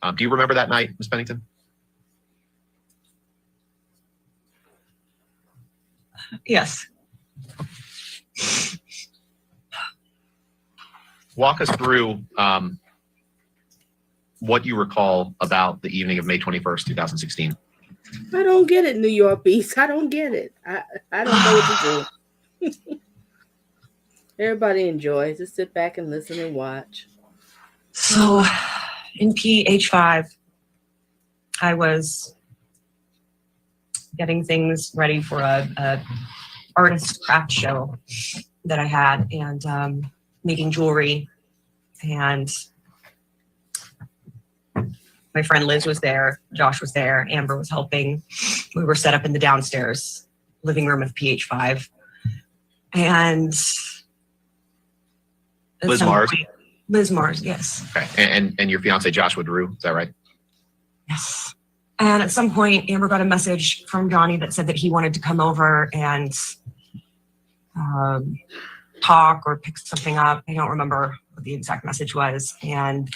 Do you remember that night, Ms. Pennington? Yes. Walk us through what you recall about the evening of May 21st, 2016. I don't get it, New York Beast. I don't get it. I don't know what to do. Everybody enjoys. Just sit back and listen and watch. So in PH5, I was getting things ready for a artist craft show that I had, and making jewelry, and my friend Liz was there, Josh was there, Amber was helping. We were set up in the downstairs living room of PH5. And Liz Mars? Liz Mars, yes. Okay. And your fiance, Joshua Drew, is that right? Yes. And at some point, Amber got a message from Johnny that said that he wanted to come over and talk or pick something up. I don't remember what the exact message was. And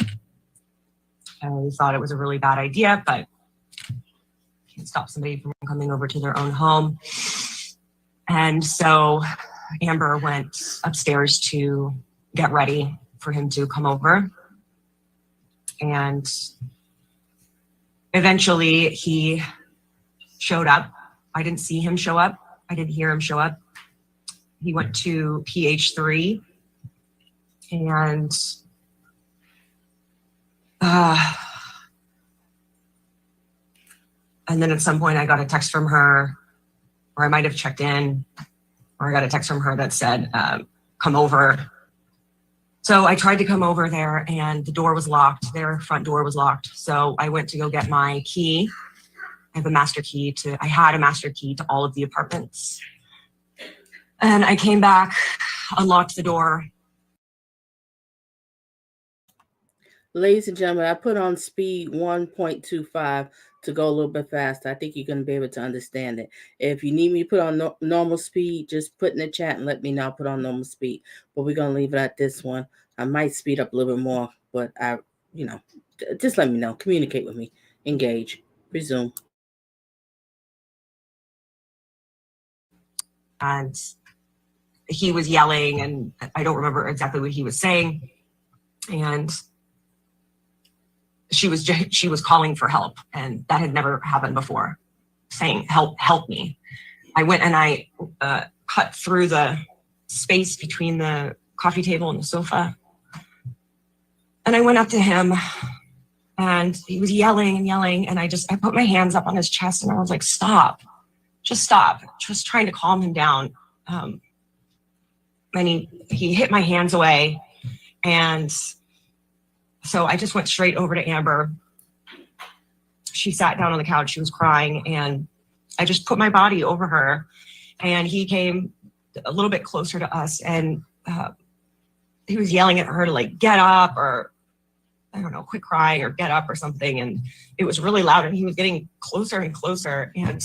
we thought it was a really bad idea, but can't stop somebody from coming over to their own home. And so Amber went upstairs to get ready for him to come over. And eventually he showed up. I didn't see him show up. I didn't hear him show up. He went to PH3 and then at some point I got a text from her, or I might have checked in, or I got a text from her that said, come over. So I tried to come over there and the door was locked. Their front door was locked. So I went to go get my key. I had a master key to all of the apartments. And I came back, unlocked the door. Ladies and gentlemen, I put on speed 1.25 to go a little bit faster. I think you're going to be able to understand it. If you need me to put on normal speed, just put in the chat and let me know. Put on normal speed. But we're going to leave it at this one. I might speed up a little bit more, but just let me know. Communicate with me. Engage. Resume. And he was yelling, and I don't remember exactly what he was saying. And she was calling for help, and that had never happened before, saying, help me. I went and I cut through the space between the coffee table and the sofa. And I went up to him, and he was yelling and yelling. And I put my hands up on his chest, and I was like, stop, just trying to calm him down. And he hit my hands away. And so I just went straight over to Amber. She sat down on the couch, she was crying, and I just put my body over her. And he came a little bit closer to us, and he was yelling at her to like get up, or I don't know, quit crying or get up or something. And it was really loud, and he was getting closer and closer. And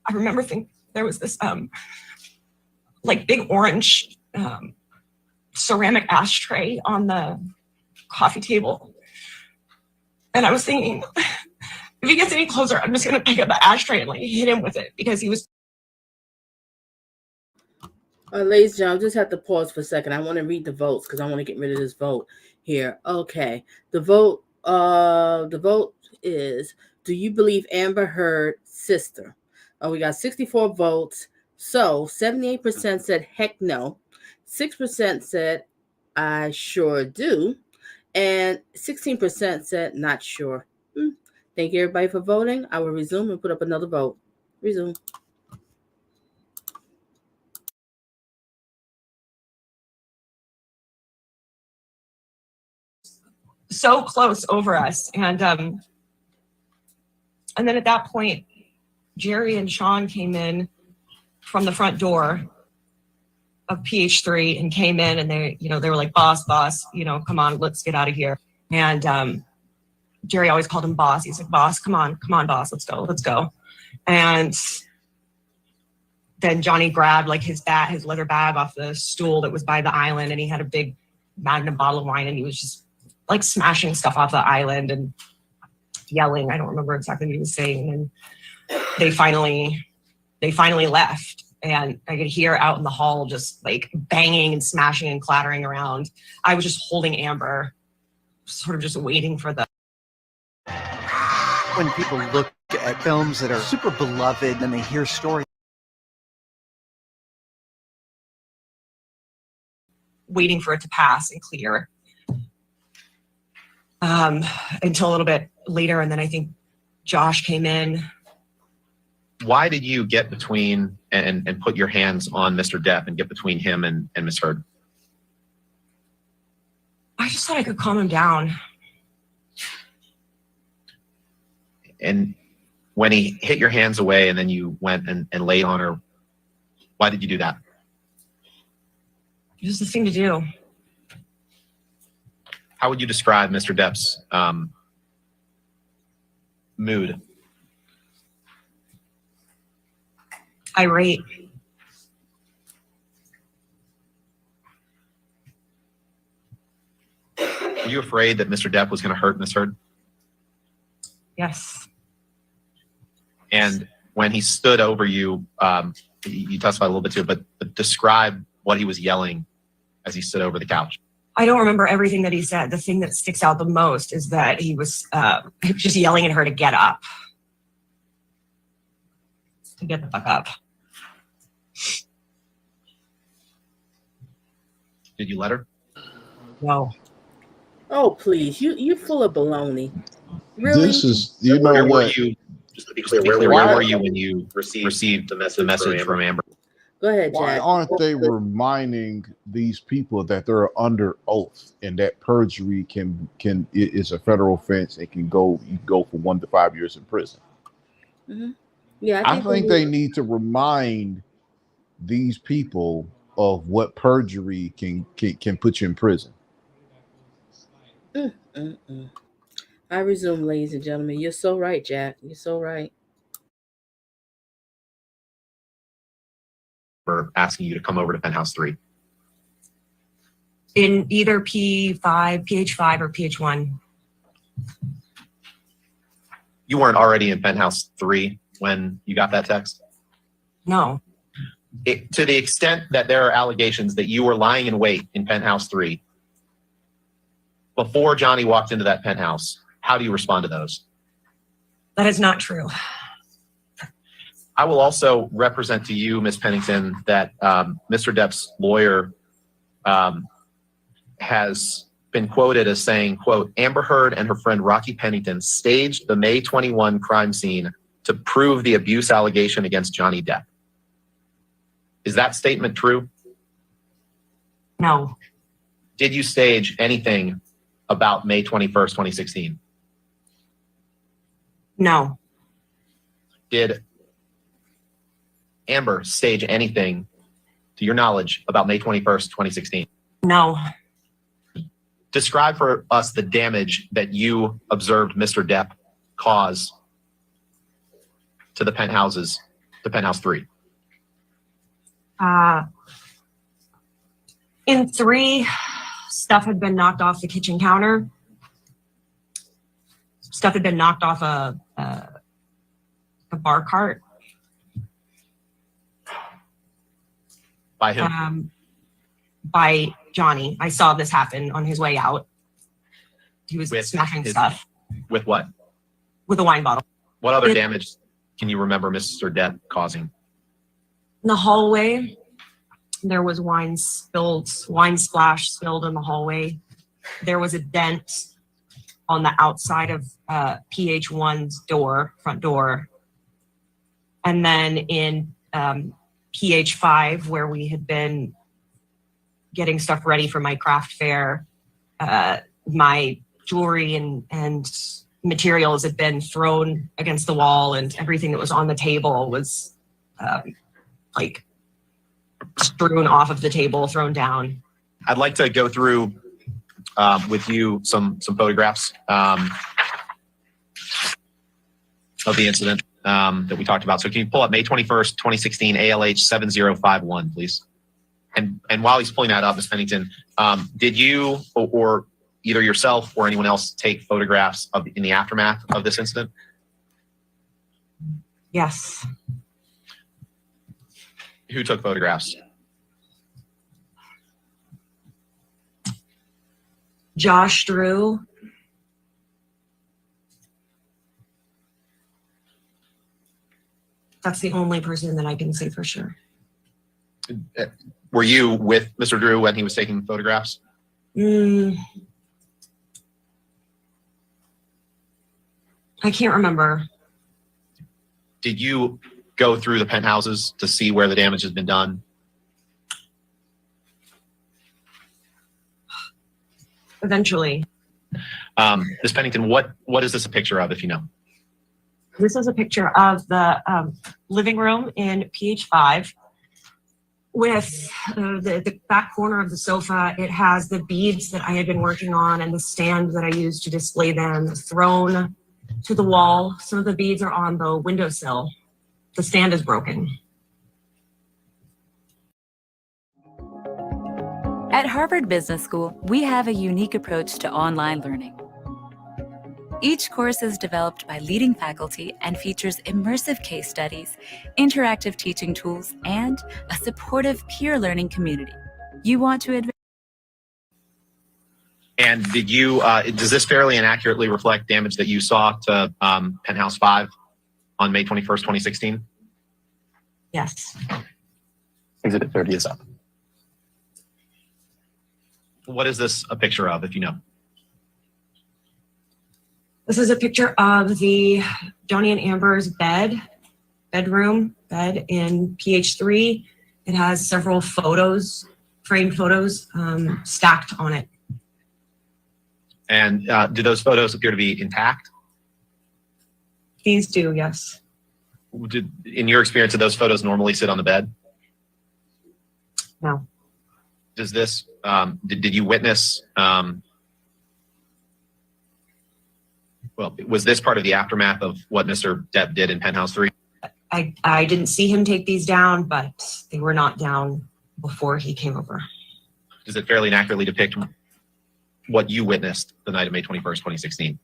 I remember thinking there was this like big orange ceramic ashtray on the coffee table. And I was thinking, if he gets any closer, I'm just gonna pick up the ashtray and like hit him with it, because he was. Ladies and gentlemen, I just have to pause for a second. I want to read the votes because I want to get rid of this vote here. Okay. The vote is do you believe Amber Heard's sister? We got 64 votes. So 78% said heck no. 6% said I sure do. And 16% said not sure. Thank you everybody for voting. I will resume and put up another vote. Resume. So close over us. And then at that point, Jerry and Sean came in from the front door of PH3 and came in, and they were like, boss, come on, let's get out of here. And Jerry always called him boss. He's like, boss, come on, boss, let's go. And then Johnny grabbed like his leather bag off the stool that was by the island, and he had a big Magnum bottle of wine, and he was just like smashing stuff off the island and yelling. I don't remember exactly what he was saying. And they finally left. And I could hear out in the hall just like banging and smashing and clattering around. I was just holding Amber, sort of just waiting for the. When people look at films that are super beloved and they hear stories. Waiting for it to pass and clear. Until a little bit later. And then I think Josh came in. Why did you get between and put your hands on Mr. Depp and get between him and Miss Heard? I just thought I could calm him down. And when he hit your hands away and then you went and laid on her, why did you do that? It was the thing to do. How would you describe Mr. Depp's mood? Irate. Were you afraid that Mr. Depp was going to hurt Miss Heard? Yes. And when he stood over you, you testified a little bit too, but describe what he was yelling as he stood over the couch. I don't remember everything that he said. The thing that sticks out the most is that he was just yelling at her to get up. To get the fuck up. Did you let her? No. Oh, please. You're full of baloney. Really? This is, you know where what? Were you, just to be clear, where were you when you received the message from Amber? Go ahead, Jack. Why aren't they reminding these people that they're under oath and that perjury is a federal offense and you can go for 1 to 5 years in prison? Mm-hmm. Yeah, I think they need to remind these people of what perjury can put you in prison. I resume, ladies and gentlemen. You're so right, Jack. You're so right. For asking you to come over to Penthouse 3. In either P5, PH5, or PH1. You weren't already in Penthouse 3 when you got that text? No. To the extent that there are allegations that you were lying in wait in Penthouse 3 before Johnny walked into that penthouse, how do you respond to those? That is not true. I will also represent to you, Ms. Pennington, that Mr. Depp's lawyer has been quoted as saying, quote, Amber Heard and her friend Raquel Pennington staged the May 21 crime scene to prove the abuse allegation against Johnny Depp. Is that statement true? No. Did you stage anything about May 21st, 2016? No. Did Amber stage anything, to your knowledge, about May 21st, 2016? No. Describe for us the damage that you observed Mr. Depp cause to the penthouses, to Penthouse 3. In 3, stuff had been knocked off the kitchen counter. Stuff had been knocked off a bar cart. By whom? By Johnny. I saw this happen on his way out. He was smashing stuff. With what? With a wine bottle. What other damage can you remember Mr. Depp causing? In the hallway, there was wine splash spilled in the hallway. There was a dent on the outside of PH1's front door. And then in PH5, where we had been getting stuff ready for my craft fair, my jewelry and materials had been thrown against the wall, and everything that was on the table was like strewn off of the table, thrown down. I'd like to go through with you some photographs of the incident that we talked about. So can you pull up May 21st, 2016, ALH 7051, please? And while he's pulling that up, Ms. Pennington, did you or either yourself or anyone else take photographs in the aftermath of this incident? Yes. Who took photographs? Josh Drew. That's the only person that I can say for sure. Were you with Mr. Drew when he was taking photographs? I can't remember. Did you go through the penthouses to see where the damage has been done? Eventually. Ms. Pennington, what is this a picture of, if you know? This is a picture of the living room in PH5 with the back corner of the sofa. It has the beads that I had been working on and the stand that I used to display them thrown to the wall. Some of the beads are on the windowsill. The stand is broken. At Harvard Business School, we have a unique approach to online learning. Each course is developed by leading faculty and features immersive case studies, interactive teaching tools, and a supportive peer learning community. You want to advance? And did you, does this fairly and accurately reflect damage that you saw to Penthouse 5 on May 21st, 2016? Yes. Exhibit 30 is up. What is this a picture of, if you know? This is a picture of the Johnny and Amber's bedroom bed in PH3. It has several photos, framed photos, stacked on it. And do those photos appear to be intact? These do, yes. In your experience, do those photos normally sit on the bed? No. Does this, did you witness, well, was this part of the aftermath of what Mr. Depp did in Penthouse 3? I didn't see him take these down, but they were not down before he came over. Does it fairly and accurately depict what you witnessed the night of May 21st, 2016?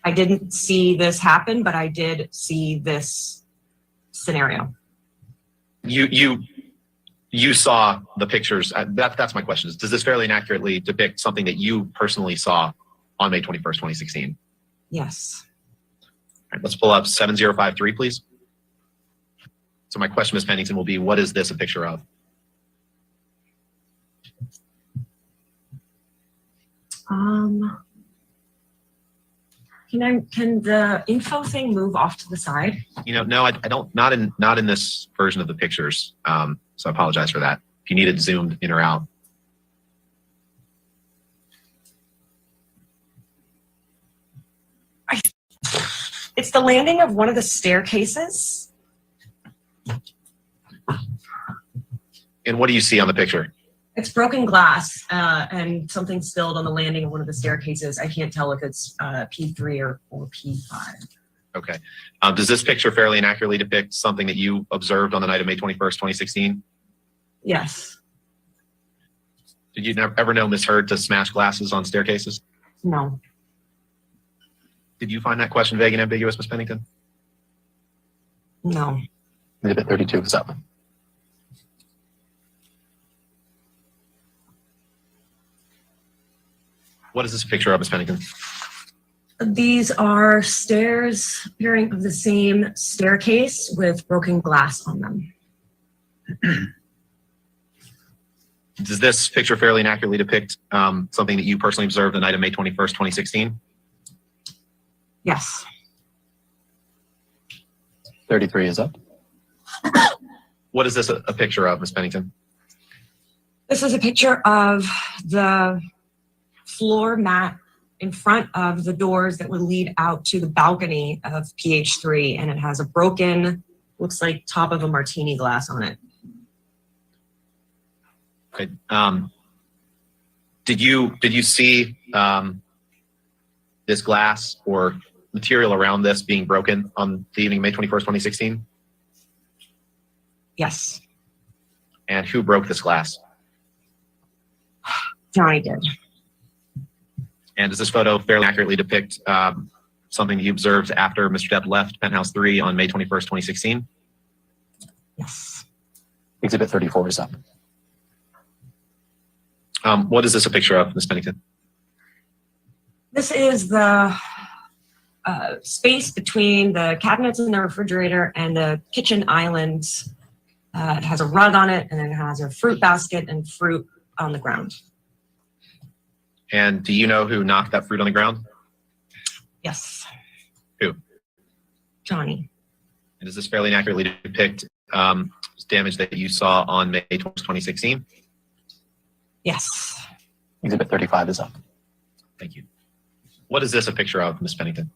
I didn't see this happen, but I did see this scenario. You saw the pictures. That's my question. Does this fairly and accurately depict something that you personally saw on May 21st, 2016? Yes. All right, let's pull up 7053, please. So my question, Ms. Pennington, will be, what is this a picture of? Can the info thing move off to the side? You know, no, I don't, not in this version of the pictures. So I apologize for that. If you need it zoomed in or out. It's the landing of one of the staircases. And what do you see on the picture? It's broken glass and something spilled on the landing of one of the staircases. I can't tell if it's P3 or P5. Okay. Does this picture fairly and accurately depict something that you observed on the night of May 21st, 2016? Yes. Did you ever know Ms. Heard to smash glasses on staircases? No. Did you find that question vague and ambiguous, Ms. Pennington? No. Exhibit 32 is up. What is this a picture of, Ms. Pennington? These are stairs appearing of the same staircase with broken glass on them. Does this picture fairly and accurately depict something that you personally observed the night of May 21st, 2016? Yes. 33 is up. What is this a picture of, Ms. Pennington? This is a picture of the floor mat in front of the doors that would lead out to the balcony of PH3, and it has a broken, looks like top of a martini glass on it. Okay. Did you see this glass or material around this being broken on the evening of May 21st, 2016? Yes. And who broke this glass? Johnny did. And does this photo fairly accurately depict something that you observed after Mr. Depp left Penthouse 3 on May 21st, 2016? Yes. Exhibit 34 is up. What is this a picture of, Ms. Pennington? This is the space between the cabinets in the refrigerator and the kitchen island. It has a rug on it, and it has a fruit basket and fruit on the ground. And do you know who knocked that fruit on the ground? Yes. Who? Johnny. And does this fairly and accurately depict damage that you saw on May 20th, 2016? Yes. Exhibit 35 is up. Thank you. What is this a picture of, Ms. Pennington?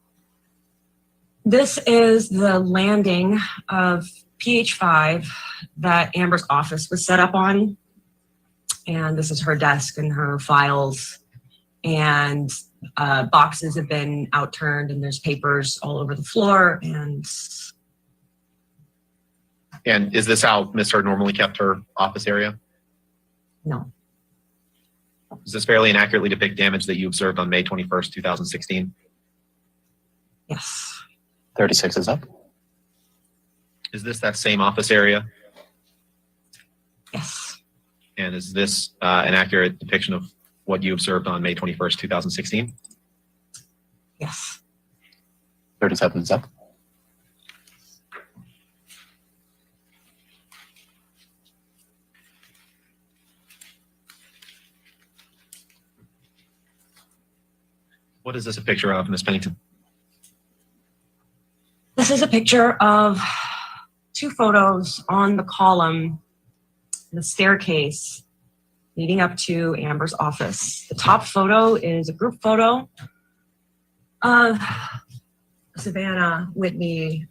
This is the landing of PH5 that Amber's office was set up on. And this is her desk and her files. And boxes have been outturned, and there's papers all over the floor. And is this how Ms. Heard normally kept her office area? No. Does this fairly and accurately depict damage that you observed on May 21st, 2016? Yes. 36 is up. Is this that same office area? Yes. And is this an accurate depiction of what you observed on May 21st, 2016? Yes. 37 is up. What is this a picture of, Ms. Pennington? This is a picture of two photos on the column, the staircase leading up to Amber's office. The top photo is a group photo of Savannah, Whitney,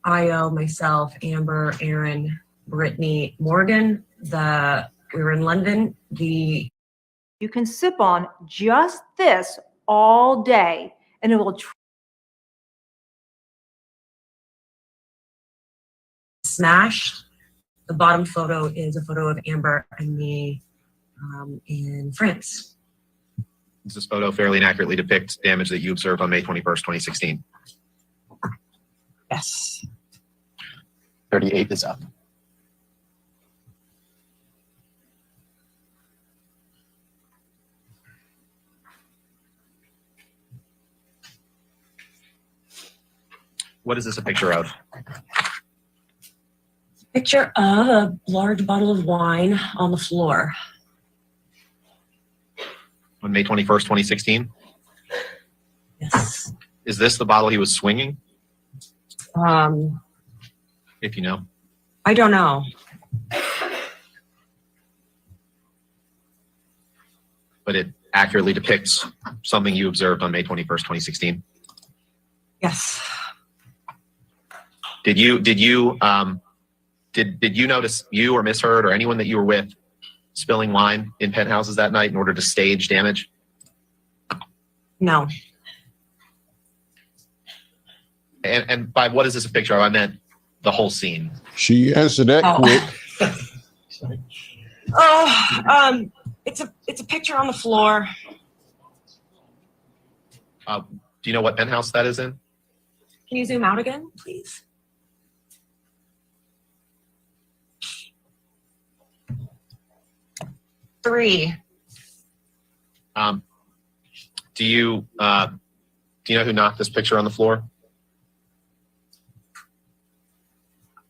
Io, myself, Amber, Aaron, Brittany, Morgan. We were in London. You can sip on just this all day, and it will smashed. The bottom photo is a photo of Amber and me in France. Does this photo fairly and accurately depict damage that you observed on May 21st, 2016? Yes. 38 is up. What is this a picture of? Picture of a large bottle of wine on the floor. On May 21st, 2016? Yes. Is this the bottle he was swinging? If you know. I don't know. But it accurately depicts something you observed on May 21st, 2016? Yes. Did you notice you or Miss Heard or anyone that you were with spilling wine in penthouses that night in order to stage damage? No. And by what is this a picture of? I meant the whole scene. She answered that quick. It's a picture on the floor. Do you know what penthouse that is in? Can you zoom out again, please? Three. Do Do you know who knocked this picture on the floor?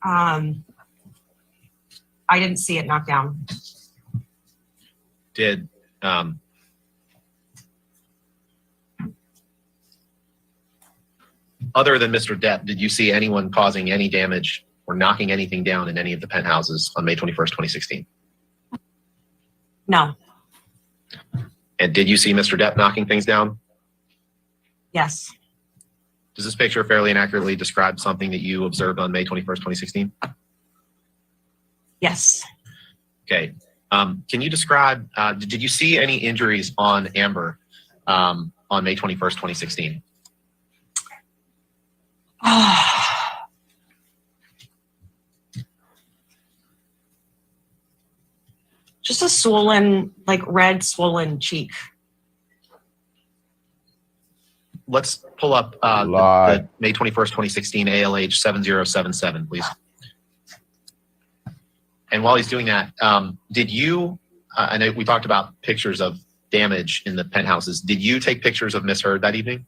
I didn't see it knocked down. Did other than Mr. Depp, did you see anyone causing any damage or knocking anything down in any of the penthouses on May 21st, 2016? No. And did you see Mr. Depp knocking things down? Yes. Does this picture fairly and accurately describe something that you observed on May 21st, 2016? Yes. Okay. Can you describe, did you see any injuries on Amber on May 21st, 2016? Just a swollen, like red swollen cheek. Let's pull up the May 21st, 2016 ALH 7077, please. And while he's doing that, did you, I know we talked about pictures of damage in the penthouses. Did you take pictures of Miss Heard that evening?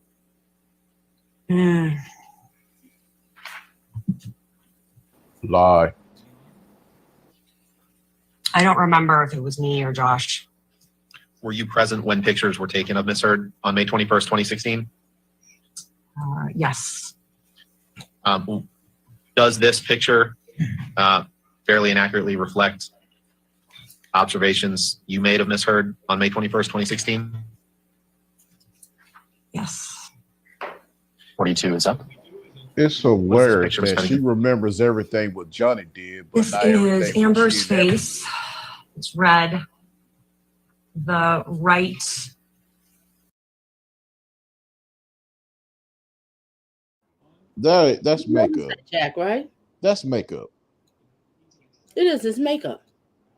Lie. I don't remember if it was me or Josh. Were you present when pictures were taken of Miss Heard on May 21st, 2016? Yes. Does this picture fairly and accurately reflect observations you made of Miss Heard on May 21st, 2016? Yes. 42 is up. It's hilarious picture that she remembers everything what Johnny did, but This not is everything Amber's she did. face. It's red. The right. That's makeup. Jack, right? That's makeup. It is. It's makeup.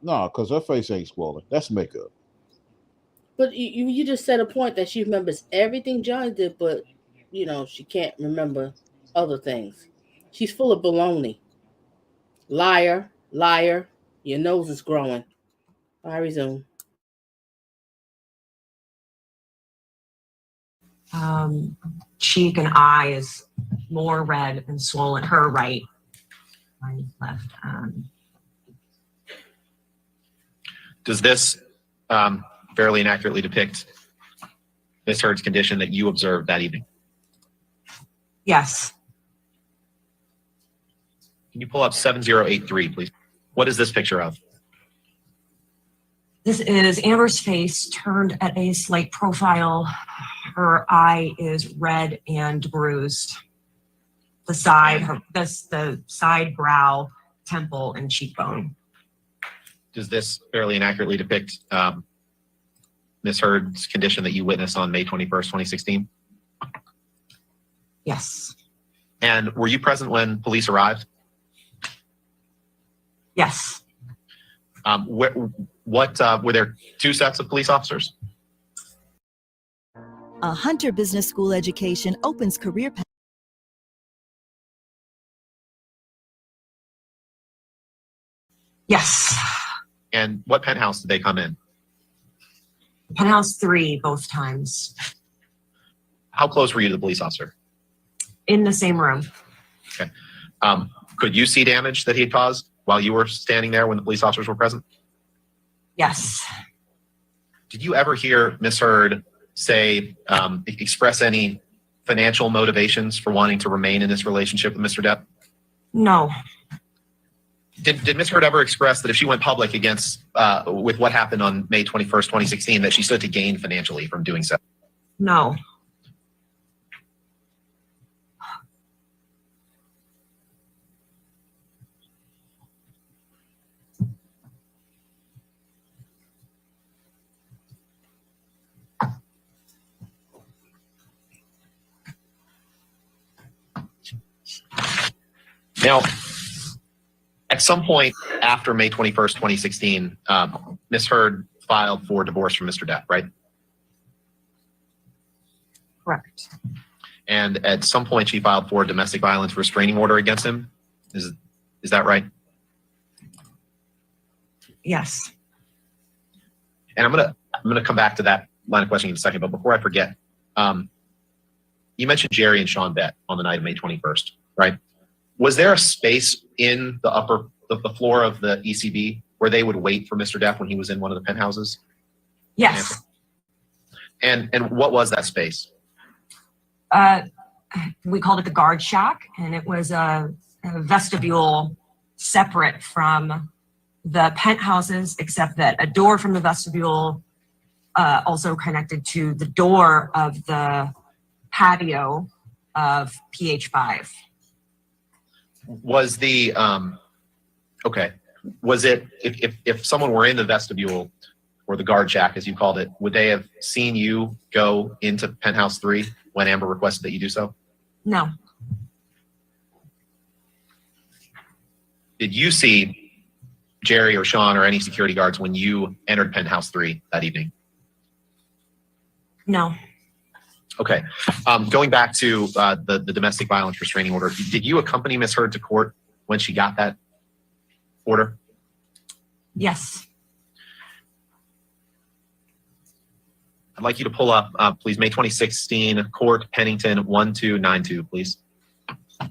No, because her face ain't swollen. That's makeup. But you just said a point that she remembers everything Johnny did, but you know she can't remember other things. She's full of baloney. Liar, liar. Your nose is growing. I resume. Cheek and eye is more red and swollen. Her right. My left. Does this fairly and accurately depict Miss Heard's condition that you observed that evening? Yes. Can you pull up 7083, please? What is this picture of? This is Amber's face turned at a slight profile. Her eye is red and bruised. The side, the side brow, temple, and cheekbone. Does this fairly and accurately depict Miss Heard's condition that you witnessed on May 21st, 2016? Yes. And were you present when police arrived? Yes. What were there two sets of police officers? A Hunter Business School education opens career paths. Yes. And what penthouse did they come in? Penthouse 3 both times. How close were you to the police officer? In the same room. Okay. Could you see damage that he had caused while you were standing there when the police officers were present? Yes. Did you ever hear Miss Heard say, express any financial motivations for wanting to remain in this relationship with Mr. Depp? No. Did Miss Heard ever express that if she went public against with what happened on May 21st, 2016, that she stood to gain financially from doing so? No. Now, at some point after May 21st, 2016, Ms. Heard filed for divorce from Mr. Depp, right? Correct. And at some point she filed for a domestic violence restraining order against him. Is that right? Yes. And I'm gonna come back to that line of questioning in a second, but before I forget, you mentioned Jerry and Sean Bett on the night of May 21st, right? Was there a space in the floor of the ECB where they would wait for Mr. Depp when he was in one of the penthouses? Yes. And what was that space? We called it the guard shack, and it was a vestibule separate from the penthouses, except that a door from the vestibule also connected to the door of the patio of PH5. Was the okay? Was it if someone were in the vestibule or the guard shack, as you called it, would they have seen you go into penthouse 3 when Amber requested that you do so? No. Did you see Jerry or Sean or any security guards when you entered penthouse 3 that evening? No. Okay. Going back to the domestic violence restraining order, did you accompany Ms. Heard to court when she got that order? Yes. I'd like you to pull up, please, May 2016, Court Pennington 1292, please. And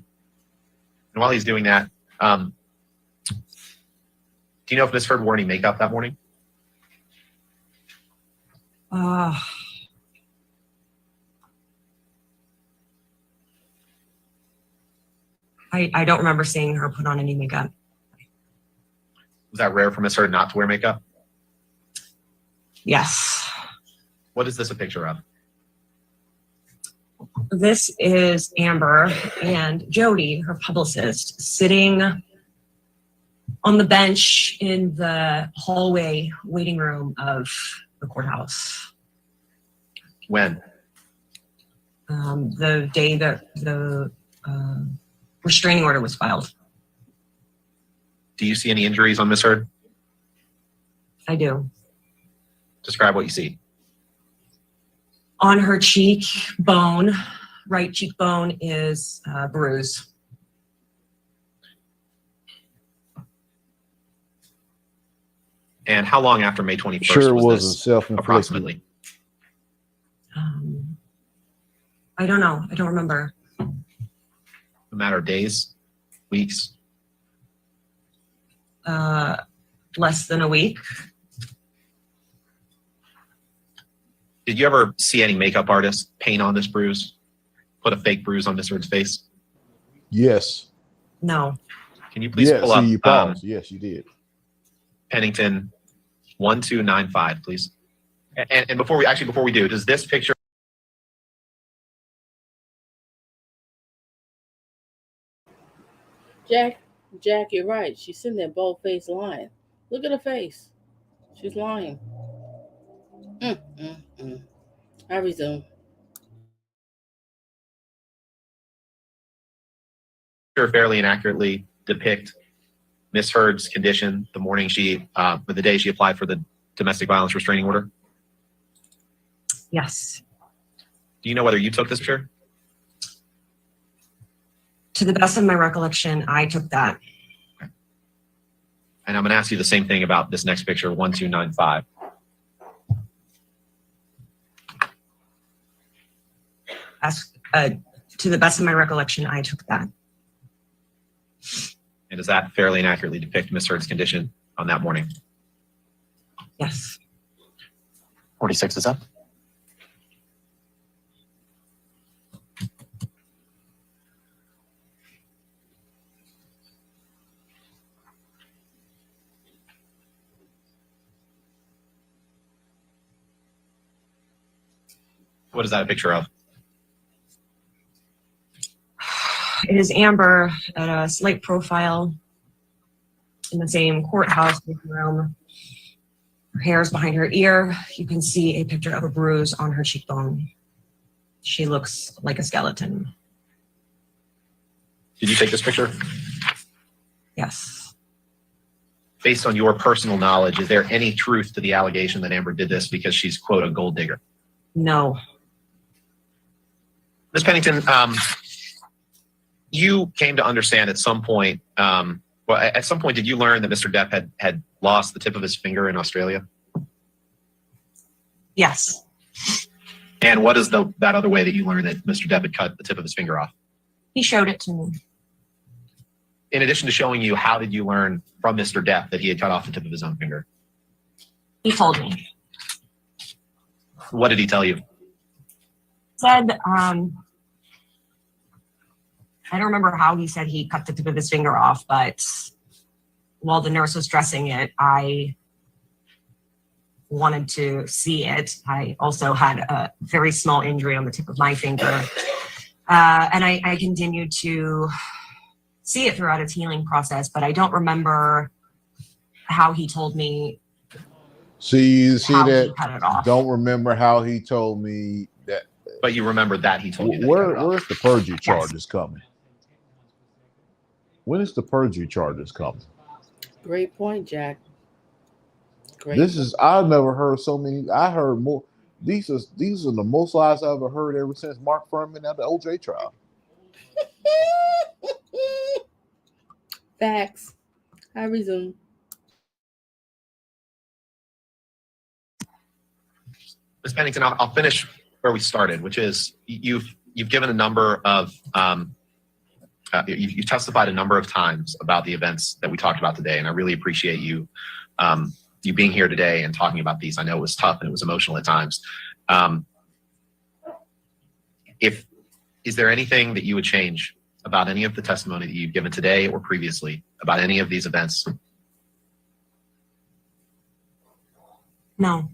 while he's doing that, do you know if Ms. Heard wore any makeup that morning? I don't remember seeing her put on any makeup. Was that rare for Ms. Heard not to wear makeup? Yes. What is this a picture of? This is Amber and Jody, her publicist, sitting on the bench in the hallway waiting room of the courthouse. When? The day that the restraining order was filed. Do you see any injuries on Ms. Heard? I do. Describe what you see. On her cheekbone, right cheekbone, is a bruise. And how long after May 21st Sure was wasn't this, self-inflicted. approximately? I don't know. I don't remember. A matter of days, weeks? Less than a week. Did you ever see any makeup artist paint on this bruise? Put a fake bruise on Ms. Heard's face? Yes. No. Can you please Yes, pull up you paused. Yes, you did. Pennington 1295, please? And before we do, does this picture? Jack, you're right. She's sitting there bold-faced lying. Look at her face. She's lying. I resume. Fairly and accurately depict Ms. Heard's condition the morning the day she applied for the domestic violence restraining order? Yes. Do you know whether you took this picture? To the best of my recollection, I took that. And I'm going to ask you the same thing about this next picture, 1295. To the best of my recollection, I took that. And does that fairly and accurately depict Ms. Heard's condition on that morning? Yes. 46 is up. What is that a picture of? It is Amber at a slight profile in the same courthouse room. Her hair is behind her ear. You can see a picture of a bruise on her cheekbone. She looks like a skeleton. Did you take this picture? Yes. Based on your personal knowledge, is there any truth to the allegation that Amber did this because she's, quote, a gold digger? No. Ms. Pennington, you came to understand at some point, at some point, did you learn that Mr. Depp had lost the tip of his finger in Australia? Yes. And what is that other way that you learned that Mr. Depp had cut the tip of his finger off? He showed it to me. In addition to showing you, how did you learn from Mr. Depp that he had cut off the tip of his own finger? He told me. What did he tell you? He said, I don't remember how he said he cut the tip of his finger off, but while the nurse was dressing it, I wanted to see it. I also had a very small injury on the tip of my finger. And I continued to see it throughout its healing process, but I don't remember how he told me. See how he that? cut it off. Don't remember how he told me that. But you remember that he told you that he cut it off. Where's the perjury charges coming? When is the perjury charges coming? Great point, Jack. Great. I've never heard so many. I heard more. These are the most lies I've ever heard ever since Mark Furman at the OJ trial. Facts. I resume. Ms. Pennington, I'll finish where we started, which is you've given a number of you've testified a number of times about the events that we talked about today, and I really appreciate you you being here today and talking about these. I know it was tough and it was emotional at times. Is there anything that you would change about any of the testimony that you've given today or previously about any of these events? No.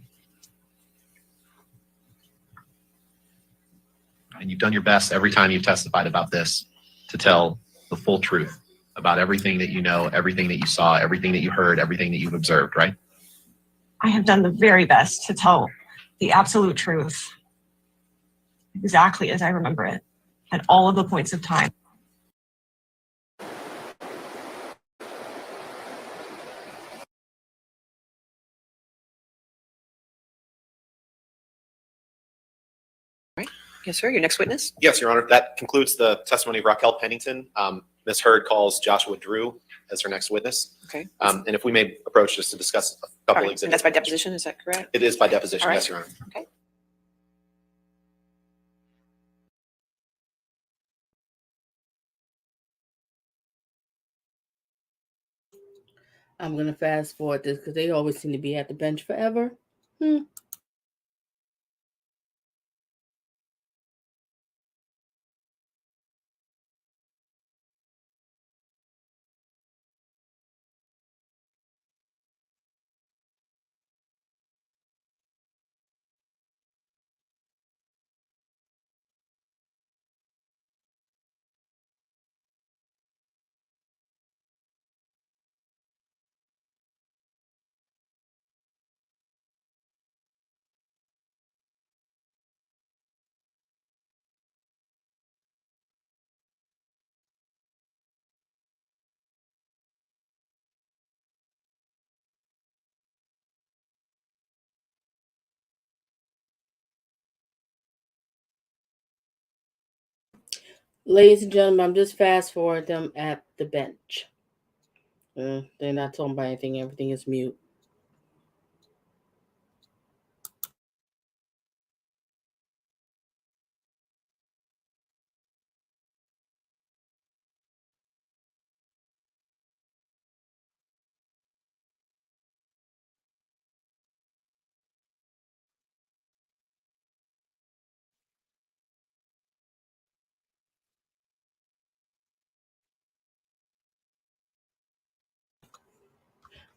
And you've done your best every time you've testified about this to tell the full truth about everything that you know, everything that you saw, everything that you heard, everything that you've observed, right? I have done the very best to tell the absolute truth exactly as I remember it at all of the points of time. Yes, sir. Your next witness. Yes, Your Honor. That concludes the testimony of Raquel Pennington. Ms. Hurd calls Joshua Drew as her next witness. Okay. And if we may approach just to discuss a couple All right. And that's by deposition, is that correct? It is by deposition, All right. yes, Your Honor. Okay. I'm going to fast forward this because they always seem to be at the bench forever. Ladies and gentlemen, I'm just fast forward them at the bench. They're not talking about anything. Everything is mute.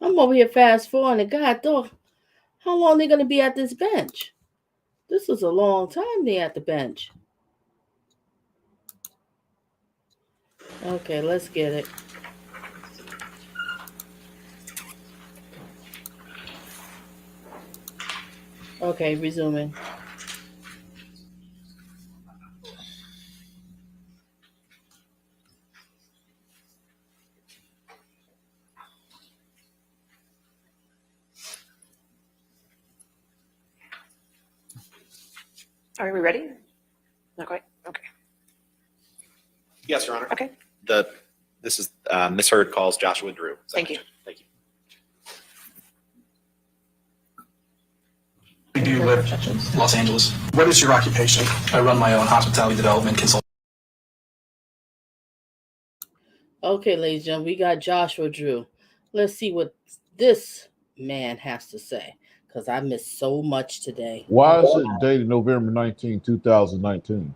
I'm over here fast forwarding. God, dog, how long they going to be at this bench? This is a long time they at the bench. Okay, let's get it. Okay, resuming. Are we ready? Not quite? Okay. Yes, Your Honor. Okay. This is Ms. Hurd calls Joshua Drew. Thank you. Thank you. Do you live? Los Angeles. What is your occupation? I run my own hospitality development consulting. Okay, ladies and gentlemen, we got Joshua Drew. Let's see what this man has to say, because I missed so much today. Why is it dated November 19, 2019?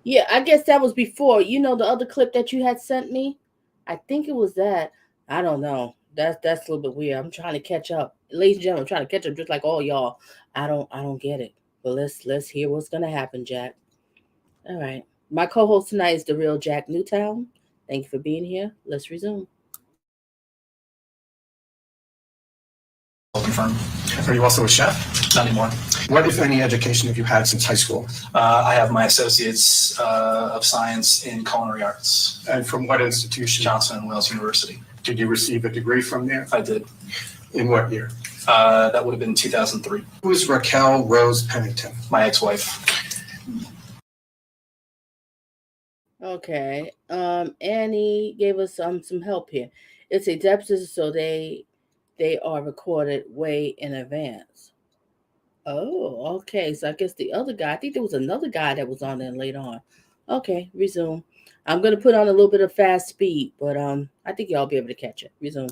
Yeah, I guess that was before. You know the other clip that you had sent me? I think it was that. I don't know. That's a little bit weird. I'm trying to catch up. Ladies and gentlemen, I'm trying to catch up just like all y'all. I don't get it. But let's hear what's gonna happen, Jack. All right. My co-host tonight is the real Jack Newtown. Thank you for being here. Let's resume. Firm. Are you also a chef? Not anymore. What, if any, education have you had since high school? I have my associates of science in culinary arts. And from what institution? Johnson & Wales University. Did you receive a degree from there? I did. In what year? That would have been 2003. Who is Raquel Rose Pennington? My ex-wife. Okay. Annie gave us some help here. It's a deposition, so they are recorded way in advance. Oh, okay. So I guess the other guy, I think there was another guy that was on there later on. Okay, resume. I'm gonna put on a little bit of fast speed, but I think y'all be able to catch it. Resume.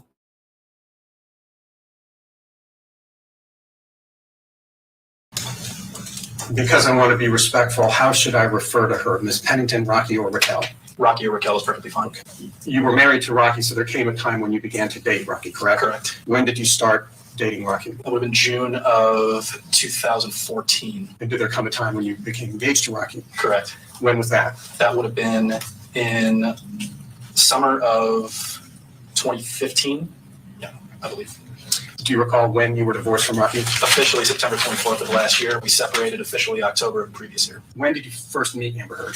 Because I want to be respectful, how should I refer to her? Ms. Pennington, Rocky, or Raquel? Rocky or Raquel is perfectly fine. You were married to Rocky, so there came a time when you began to date Rocky, correct? Correct. When did you start dating Rocky? That would have been June of 2014. And did there come a time when you became engaged to Rocky? Correct. When was that? That would have been in summer of 2015. Yeah, I believe. Do you recall when you were divorced from Rocky? Officially September 24th of last year. We separated officially October of previous year. When did you first meet Amber Heard?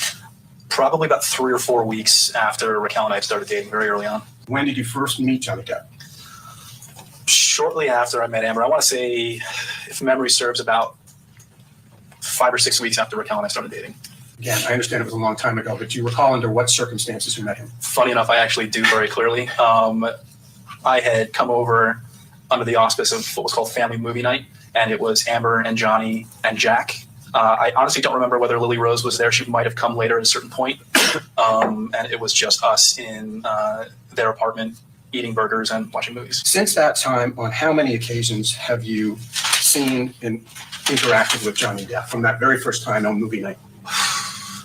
Probably about 3 or 4 weeks after Raquel and I started dating, very early on. When did you first meet Johnny Depp? Shortly after I met Amber. I want to say, if memory serves, about 5 or 6 weeks after Raquel and I started dating. Again, I understand it was a long time ago, but do you recall under what circumstances you met him? Funny enough, I actually do very clearly. I had come over under the auspice of what was called Family Movie Night, and it was Amber and Johnny and Jack. I honestly don't remember whether Lily Rose was there. She might have come later at a certain point. And it was just us in their apartment eating burgers and watching movies. Since that time, on how many occasions have you seen and interacted with Johnny Depp from that very first time on movie night?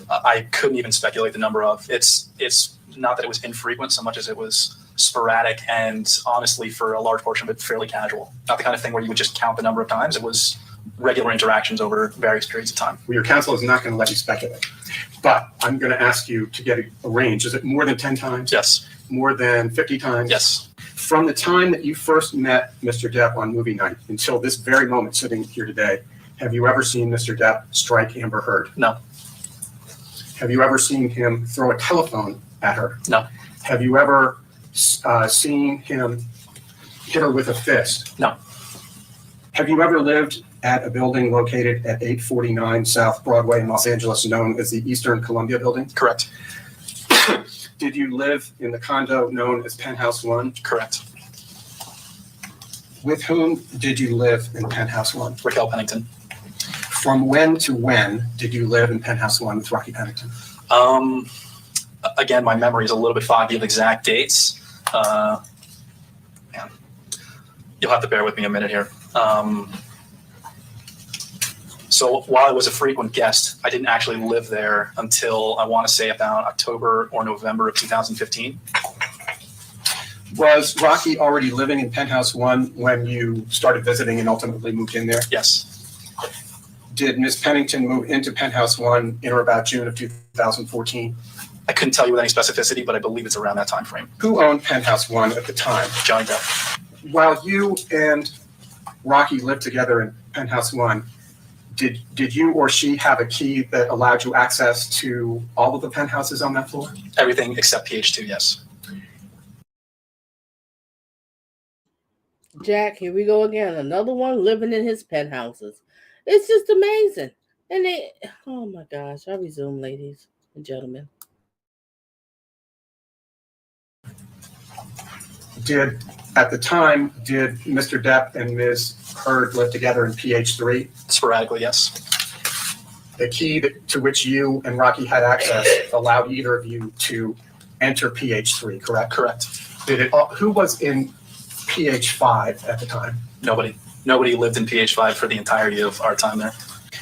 I couldn't even speculate the number of. It's not that it was infrequent so much as it was sporadic and honestly, for a large portion of it, fairly casual. Not the kind of thing where you would just count the number of times. It was regular interactions over various periods of time. Well, your counsel is not going to let you speculate, but I'm going to ask you to get a range. Is it more than 10 times? Yes. More than 50 times? Yes. From the time that you first met Mr. Depp on movie night until this very moment sitting here today, have you ever seen Mr. Depp strike Amber Heard? No. Have you ever seen him throw a telephone at her? No. Have you ever seen him hit her with a fist? No. Have you ever lived at a building located at 849 South Broadway in Los Angeles known as the Eastern Columbia Building? Correct. Did you live in the condo known as Penthouse 1? Correct. With whom did you live in Penthouse 1? Raquel Pennington. From when to when did you live in Penthouse 1 with Rocky Pennington? Again, my memory is a little bit foggy of exact dates. You'll have to bear with me a minute here. So while I was a frequent guest, I didn't actually live there until I want to say about October or November of 2015. Was Rocky already living in Penthouse 1 when you started visiting and ultimately moved in there? Yes. Did Ms. Pennington move into Penthouse 1 in or about June of 2014? I couldn't tell you with any specificity, but I believe it's around that time frame. Who owned Penthouse 1 at the time? Johnny Depp. While you and Rocky lived together in Penthouse 1, did you or she have a key that allowed you access to all of the penthouses on that floor? Everything except PH2, yes. Jack, here we go again. Another one living in his penthouses. It's just amazing. And oh my gosh, I resume, ladies and gentlemen. Did At the time, did Mr. Depp and Ms. Heard live together in PH3? Sporadically, yes. The key to which you and Rocky had access allowed either of you to enter PH3, correct? Correct. Who was in PH5 at the time? Nobody. Nobody lived in PH5 for the entirety of our time there.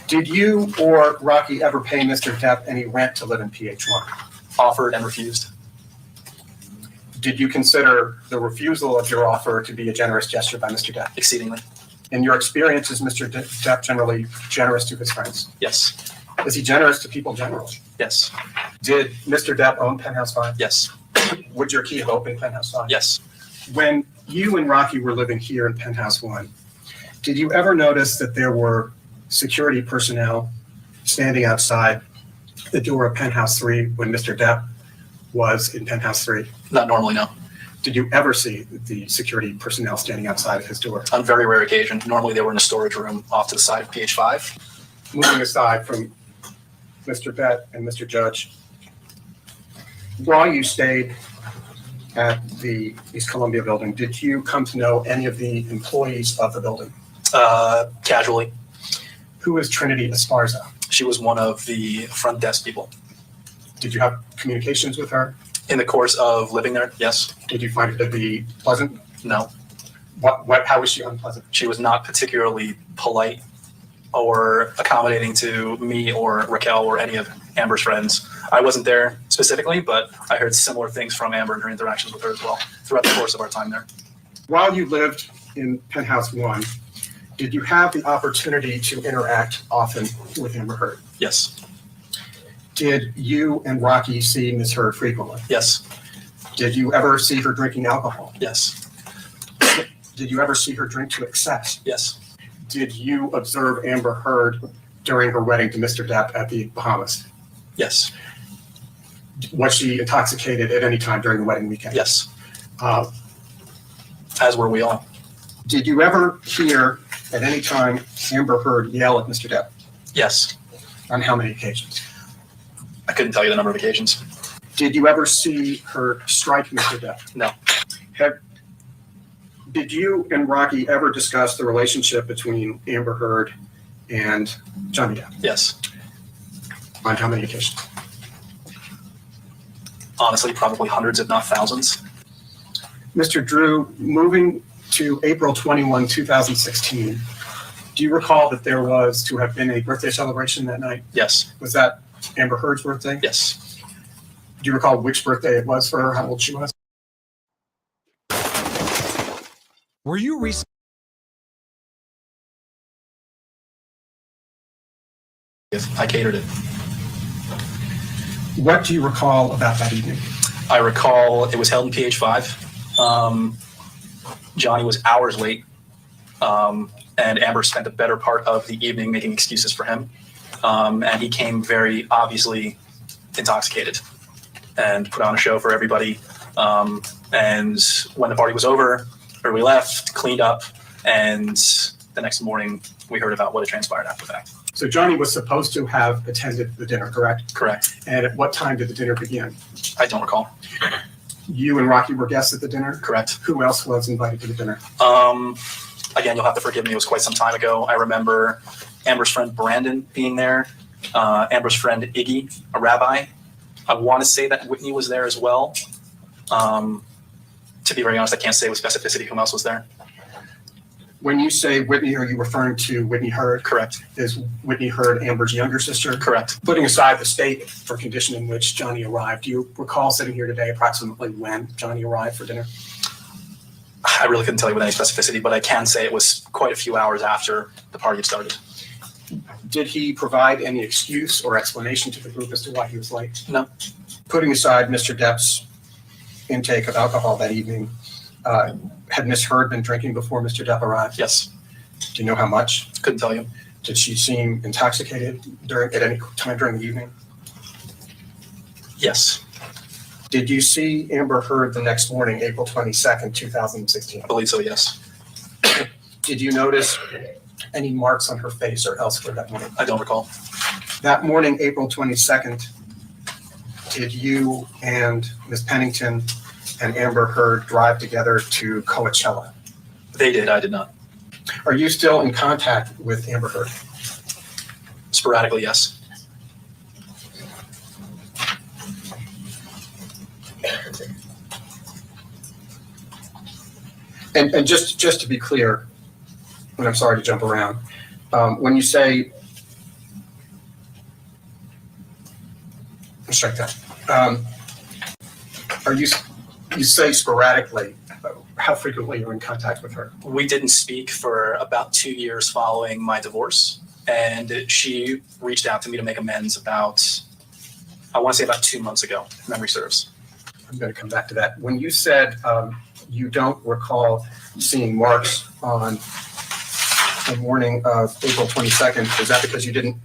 Did you or Rocky ever pay Mr. Depp any rent to live in PH1? Offered and refused. Did you consider the refusal of your offer to be a generous gesture by Mr. Depp? Exceedingly. In your experience, is Mr. Depp generally generous to his friends? Yes. Is he generous to people generally? Yes. Did Mr. Depp own Penthouse 5? Yes. Would your key have opened Penthouse 5? Yes. When you and Rocky were living here in Penthouse 1, did you ever notice that there were security personnel standing outside the door of Penthouse 3 when Mr. Depp was in Penthouse 3? Not normally, no. Did you ever see the security personnel standing outside of his door? On very rare occasion. Normally they were in a storage room off to the side of PH5. Moving aside from Mr. Bett and Mr. Judge, while you stayed at the East Columbia building, did you come to know any of the employees of the building? Casually. Who is Trinity Esparza? She was one of the front desk people. Did you have communications with her? In the course of living there, yes. Did you find her to be pleasant? No. How was she unpleasant? She was not particularly polite or accommodating to me or Raquel or any of Amber's friends. I wasn't there specifically, but I heard similar things from Amber and her interactions with her as well throughout the course of our time there. While you lived in Penthouse 1, did you have the opportunity to interact often with Amber Heard? Yes. Did you and Rocky see Ms. Heard frequently? Yes. Did you ever see her drinking alcohol? Yes. Did you ever see her drink to excess? Yes. Did you observe Amber Heard during her wedding to Mr. Depp at the Bahamas? Yes. Was she intoxicated at any time during the wedding weekend? Yes. As were we all. Did you ever hear at any time Amber Heard yell at Mr. Depp? Yes. On how many occasions? I couldn't tell you the number of occasions. Did you ever see her strike Mr. Depp? No. Did you and Rocky ever discuss the relationship between Amber Heard and Johnny Depp? Yes. On how many occasions? Honestly, probably hundreds, if not thousands. Mr. Drew, moving to April 21, 2016, do you recall that there was to have been a birthday celebration that night? Yes. Was that Amber Heard's birthday? Yes. Do you recall which birthday it was for her, how old she was? Were you recently? Yes, I catered it. What do you recall about that evening? I recall it was held in PH5. Johnny was hours late, and Amber spent the better part of the evening making excuses for him. And he came very obviously intoxicated and put on a show for everybody. And when the party was over, or we left, cleaned up, and the next morning we heard about what had transpired after the fact. So Johnny was supposed to have attended the dinner, correct? Correct. And at what time did the dinner begin? I don't recall. You and Rocky were guests at the dinner? Correct. Who else was invited to the dinner? Again, you'll have to forgive me, it was quite some time ago. I remember Amber's friend Brandon being there, Amber's friend Iggy, a rabbi. I want to say that Whitney was there as well. To be very honest, I can't say with specificity who else was there. When you say Whitney, are you referring to Whitney Heard? Correct. Is Whitney Heard Amber's younger sister? Correct. Putting aside the state for condition in which Johnny arrived, do you recall sitting here today approximately when Johnny arrived for dinner? I really couldn't tell you with any specificity, but I can say it was quite a few hours after the party had started. Did he provide any excuse or explanation to the group as to why he was late? No. Putting aside Mr. Depp's intake of alcohol that evening, had Miss Heard been drinking before Mr. Depp arrived? Yes. Do you know how much? Couldn't tell you. Did she seem intoxicated at any time during the evening? Yes. Did you see Amber Heard the next morning, April 22nd, 2016? I believe so, yes. Did you notice any marks on her face or elsewhere that morning? I don't recall. That morning, April 22nd, did you and Ms. Pennington and Amber Heard drive together to Coachella? They did, I did not. Are you still in contact with Amber Heard? Sporadically, yes. And just to be clear, and I'm sorry to jump around, when you say, strike that, you say sporadically, how frequently you're in contact with her? We didn't speak for about 2 years following my divorce, and she reached out to me to make amends about, I want to say about 2 months ago, if memory serves. I'm going to come back to that. When you said you don't recall seeing marks on the morning of April 22nd, is that because you didn't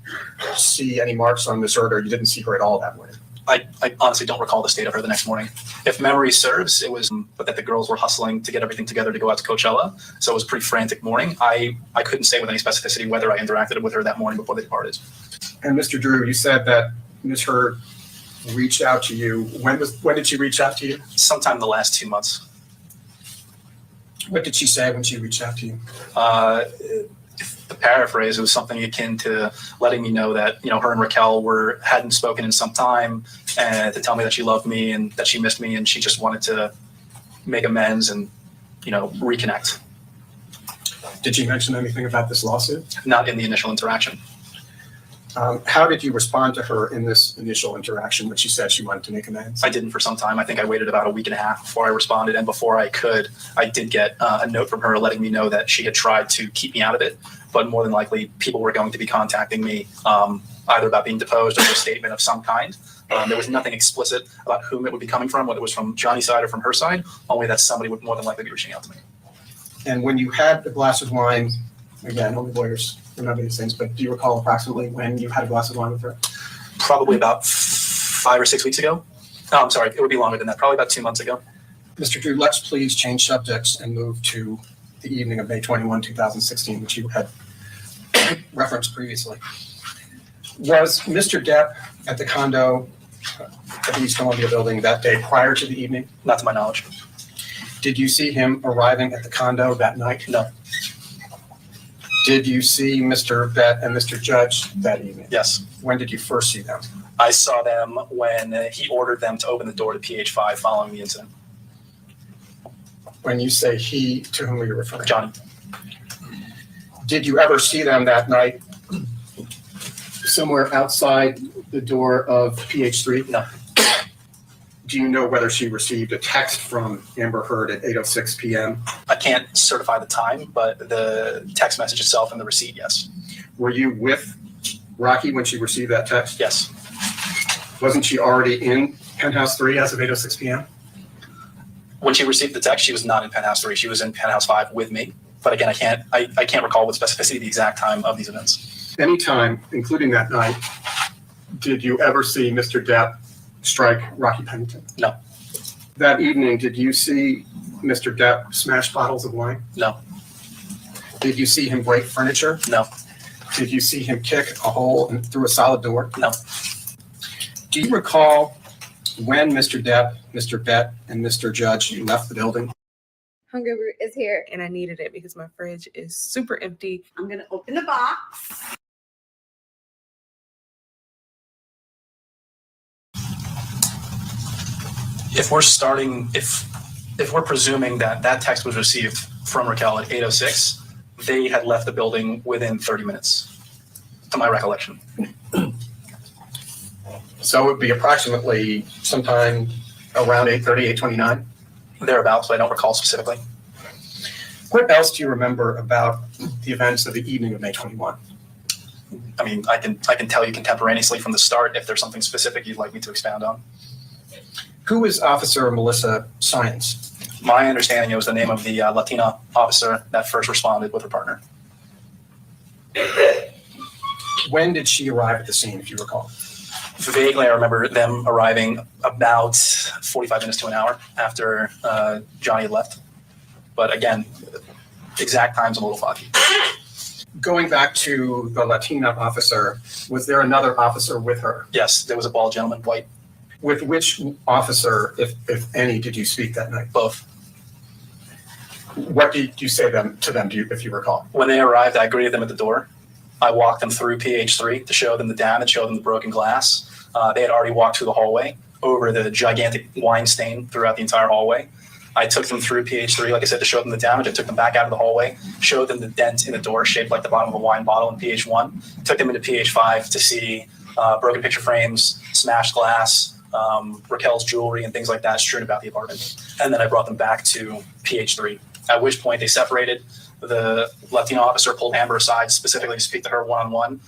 see any marks on Ms. Heard, or you didn't see her at all that morning? I honestly don't recall the state of her the next morning. If memory serves, it was but that the girls were hustling to get everything together to go out to Coachella. So it was a pretty frantic morning. I couldn't say with any specificity whether I interacted with her that morning before they departed. And Mr. Drew, you said that Ms. Heard reached out to you. When did she reach out to you? Sometime in the last 2 months. What did she say when she reached out to you? The paraphrase, it was something akin to letting me know that, her and Raquel hadn't spoken in some time, and to tell me that she loved me and that she missed me, and she just wanted to make amends and, reconnect. Did she mention anything about this lawsuit? Not in the initial interaction. How did you respond to her in this initial interaction when she said she wanted to make amends? I didn't for some time. I think I waited about a week and a half before I responded. And before I could, I did get a note from her letting me know that she had tried to keep me out of it. But more than likely, people were going to be contacting me either about being deposed or a statement of some kind. There was nothing explicit about whom it would be coming from, whether it was from Johnny's side or from her side, only that somebody would more than likely be reaching out to me. And when you had a glass of wine, again, only lawyers remember these things, but do you recall approximately when you had a glass of wine with her? Probably about 5 or 6 weeks ago. Oh, I'm sorry, it would be longer than that, probably about 2 months ago. Mr. Drew, let's please change subjects and move to the evening of May 21, 2016, which you had referenced previously. Was Mr. Depp at the condo at the East Columbia building that day prior to the evening? Not to my knowledge. Did you see him arriving at the condo that night? No. Did you see Mr. Bett and Mr. Judge that evening? Yes. When did you first see them? I saw them when he ordered them to open the door to PH5 following the incident. When you say he, to whom are you referring? Johnny. Did you ever see them that night somewhere outside the door of PH3? No. Do you know whether she received a text from Amber Heard at 8:06 p.m.? I can't certify the time, but the text message itself and the receipt, yes. Were you with Rocky when she received that text? Yes. Wasn't she already in Penthouse 3 as of 8:06 p.m.? When she received the text, she was not in Penthouse 3. She was in Penthouse 5 with me. But again, I can't recall with specificity the exact time of these events. Any time, including that night, did you ever see Mr. Depp strike Rocky Pennington? No. That evening, did you see Mr. Depp smash bottles of wine? No. Did you see him break furniture? No. Did you see him kick a hole through a solid door? No. Do you recall when Mr. Depp, Mr. Bett, and Mr. Judge left the building? Hunger is here, and I needed it because my fridge is super empty. I'm gonna open the box. If we're presuming that text was received from Raquel at 8:06, they had left the building within 30 minutes, to my recollection. So it would be approximately sometime around 8:30, 8:29? Thereabouts, I don't recall specifically. What else do you remember about the events of the evening of May 21? I mean, I can tell you contemporaneously from the start if there's something specific you'd like me to expound on. Who is Officer Melissa Science? My understanding, it was the name of the Latina officer that first responded with her partner. When did she arrive at the scene, if you recall? Vaguely, I remember them arriving about 45 minutes to an hour after Johnny had left. But again, exact time's a little foggy. Going back to the Latina officer, was there another officer with her? Yes, there was a bald gentleman, white. With which officer, if any, did you speak that night? Both. What did you say to them, if you recall? When they arrived, I greeted them at the door. I walked them through PH3 to show them the damage, show them the broken glass. They had already walked through the hallway over the gigantic wine stain throughout the entire hallway. I took them through PH3, like I said, to show them the damage. I took them back out of the hallway, showed them the dent in the door shaped like the bottom of a wine bottle in PH1, took them into PH5 to see broken picture frames, smashed glass, Raquel's jewelry and things like that strewn about the apartment. And then I brought them back to PH3, at which point they separated. The Latino officer pulled Amber aside specifically to speak to her one-on-one.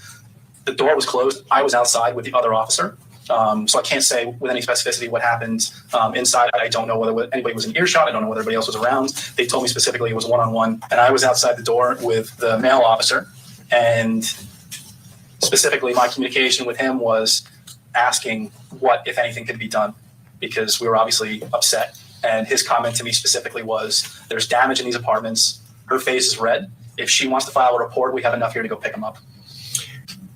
The door was closed. I was outside with the other officer. So I can't say with any specificity what happened inside. I don't know whether anybody was in earshot. I don't know whether anybody else was around. They told me specifically it was one-on-one. And I was outside the door with the male officer. And specifically my communication with him was asking what, if anything, could be done, because we were obviously upset. And his comment to me specifically was, there's damage in these apartments. Her face is red. If she wants to file a report, we have enough here to go pick him up.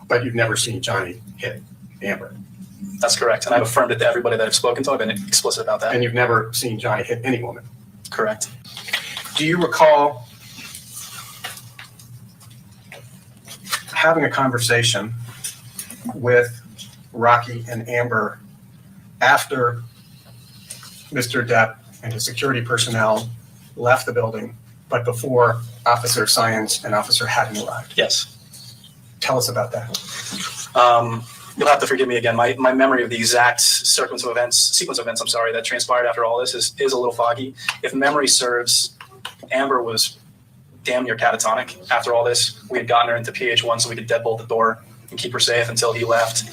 But you've never seen Johnny hit Amber? That's correct. And I've affirmed it to everybody that I've spoken to. I've been explicit about that. And you've never seen Johnny hit any woman? Correct. Do you recall having a conversation with Rocky and Amber after Mr. Depp and his security personnel left the building, but before Officer Science and Officer Haddon arrived? Yes. Tell us about that. You'll have to forgive me again. My memory of the exact sequence of events, that transpired after all this is a little foggy. If memory serves, Amber was damn near catatonic after all this. We had gotten her into PH1 so we could deadbolt the door and keep her safe until he left.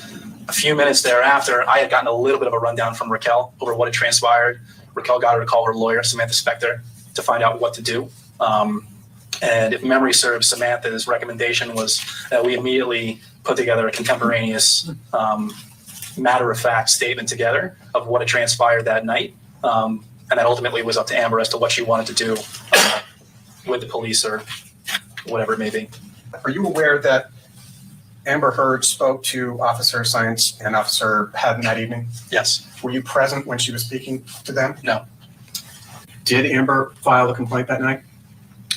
A few minutes thereafter, I had gotten a little bit of a rundown from Raquel over what had transpired. Raquel got her to call her lawyer, Samantha Spector, to find out what to do. And if memory serves, Samantha's recommendation was that we immediately put together a contemporaneous, matter-of-fact statement together of what had transpired that night. And that ultimately was up to Amber as to what she wanted to do with the police or whatever it may be. Are you aware that Amber Heard spoke to Officer Science and Officer Haddon that evening? Yes. Were you present when she was speaking to them? No. Did Amber file a complaint that night?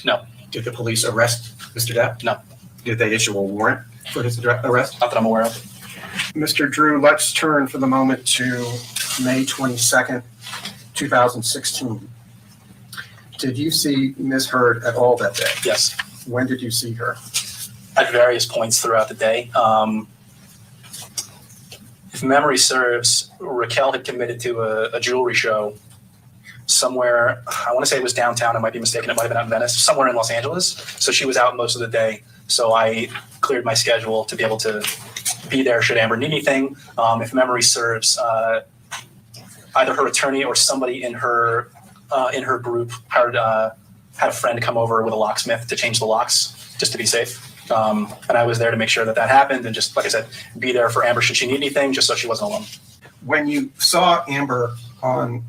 No. Did the police arrest Mr. Depp? No. Did they issue a warrant for his arrest? Not that I'm aware of. Mr. Drew, let's turn for the moment to May 22nd, 2016. Did you see Ms. Heard at all that day? Yes. When did you see her? At various points throughout the day. If memory serves, Raquel had committed to a jewelry show somewhere, I want to say it was downtown, I might be mistaken, it might have been out in Venice, somewhere in Los Angeles. So she was out most of the day. So I cleared my schedule to be able to be there should Amber need anything. If memory serves, either her attorney or somebody in her group had a friend come over with a locksmith to change the locks just to be safe. And I was there to make sure that happened and just, like I said, be there for Amber should she need anything, just so she wasn't alone. When you saw Amber on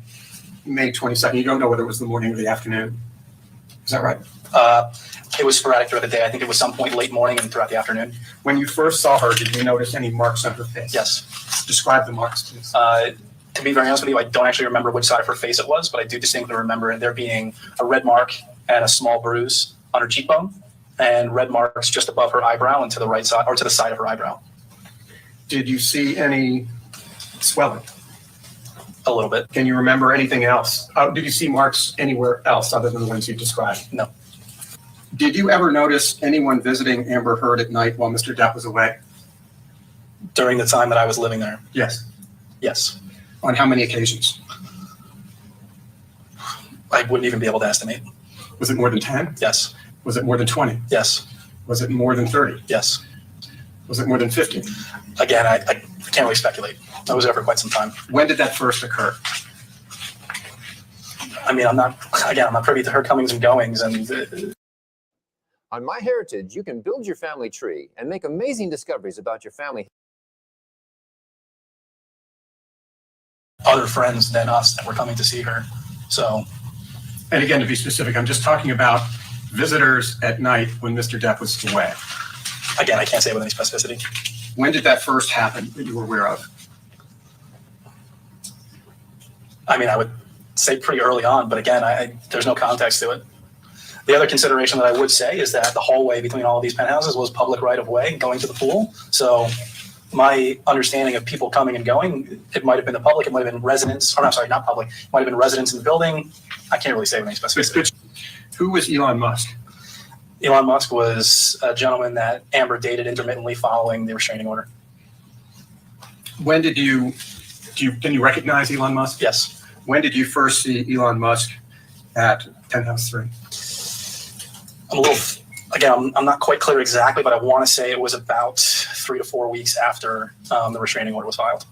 May 22nd, you don't know whether it was the morning or the afternoon. Is that right? It was sporadic throughout the day. I think it was some point late morning and throughout the afternoon. When you first saw her, did you notice any marks on her face? Yes. Describe the marks, please. To be very honest with you, I don't actually remember which side of her face it was, but I do distinctly remember there being a red mark and a small bruise on her cheekbone, and red marks just above her eyebrow and to the right side, or to the side of her eyebrow. Did you see any swelling? A little bit. Can you remember anything else? Did you see marks anywhere else other than the ones you described? No. Did you ever notice anyone visiting Amber Heard at night while Mr. Depp was away? During the time that I was living there? Yes. Yes. On how many occasions? I wouldn't even be able to estimate. Was it more than 10? Yes. Was it more than 20? Yes. Was it more than 30? Yes. Was it more than 50? Again, I can't really speculate. I was there for quite some time. When did that first occur? I mean, I'm not privy to her comings and goings. And on MyHeritage, you can build your family tree and make amazing discoveries about your family. Other friends than us that were coming to see her. So, and again, to be specific, I'm just talking about visitors at night when Mr. Depp was away. Again, I can't say with any specificity. When did that first happen that you were aware of? I mean, I would say pretty early on, but again, there's no context to it. The other consideration that I would say is that the hallway between all of these penthouses was public right of way going to the pool. So my understanding of people coming and going, it might have been the public, it might have been residents, or I'm sorry, not public, it might have been residents in the building. I can't really say with any specificity. Who was Elon Musk? Elon Musk was a gentleman that Amber dated intermittently following the restraining order. When did can you recognize Elon Musk? Yes. When did you first see Elon Musk at Penthouse 3? I'm not quite clear exactly, but I want to say it was about 3 to 4 weeks after the restraining order was filed.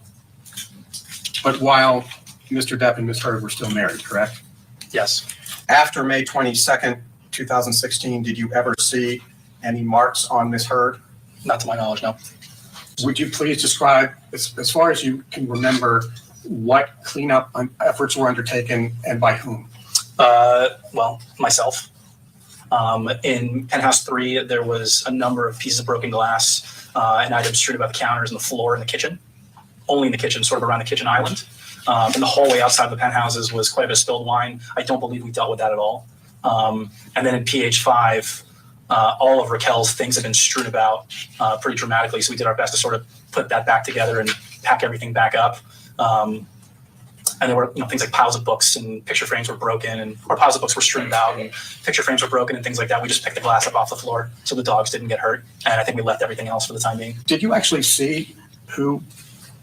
But while Mr. Depp and Ms. Heard were still married, correct? Yes. After May 22nd, 2016, did you ever see any marks on Ms. Heard? Not to my knowledge, no. Would you please describe, as far as you can remember, what cleanup efforts were undertaken and by whom? Well, myself. In Penthouse 3, there was a number of pieces of broken glass and items strewn about the counters and the floor in the kitchen. Only in the kitchen, sort of around the kitchen island. In the hallway outside the penthouses was quite a bit of spilled wine. I don't believe we dealt with that at all. And then in PH5, all of Raquel's things have been strewn about pretty dramatically. So we did our best to sort of put that back together and pack everything back up. And there were things like piles of books and picture frames were broken, or piles of books were strewn out and picture frames were broken and things like that. We just picked the glass up off the floor so the dogs didn't get hurt. And I think we left everything else for the time being. Did you actually see who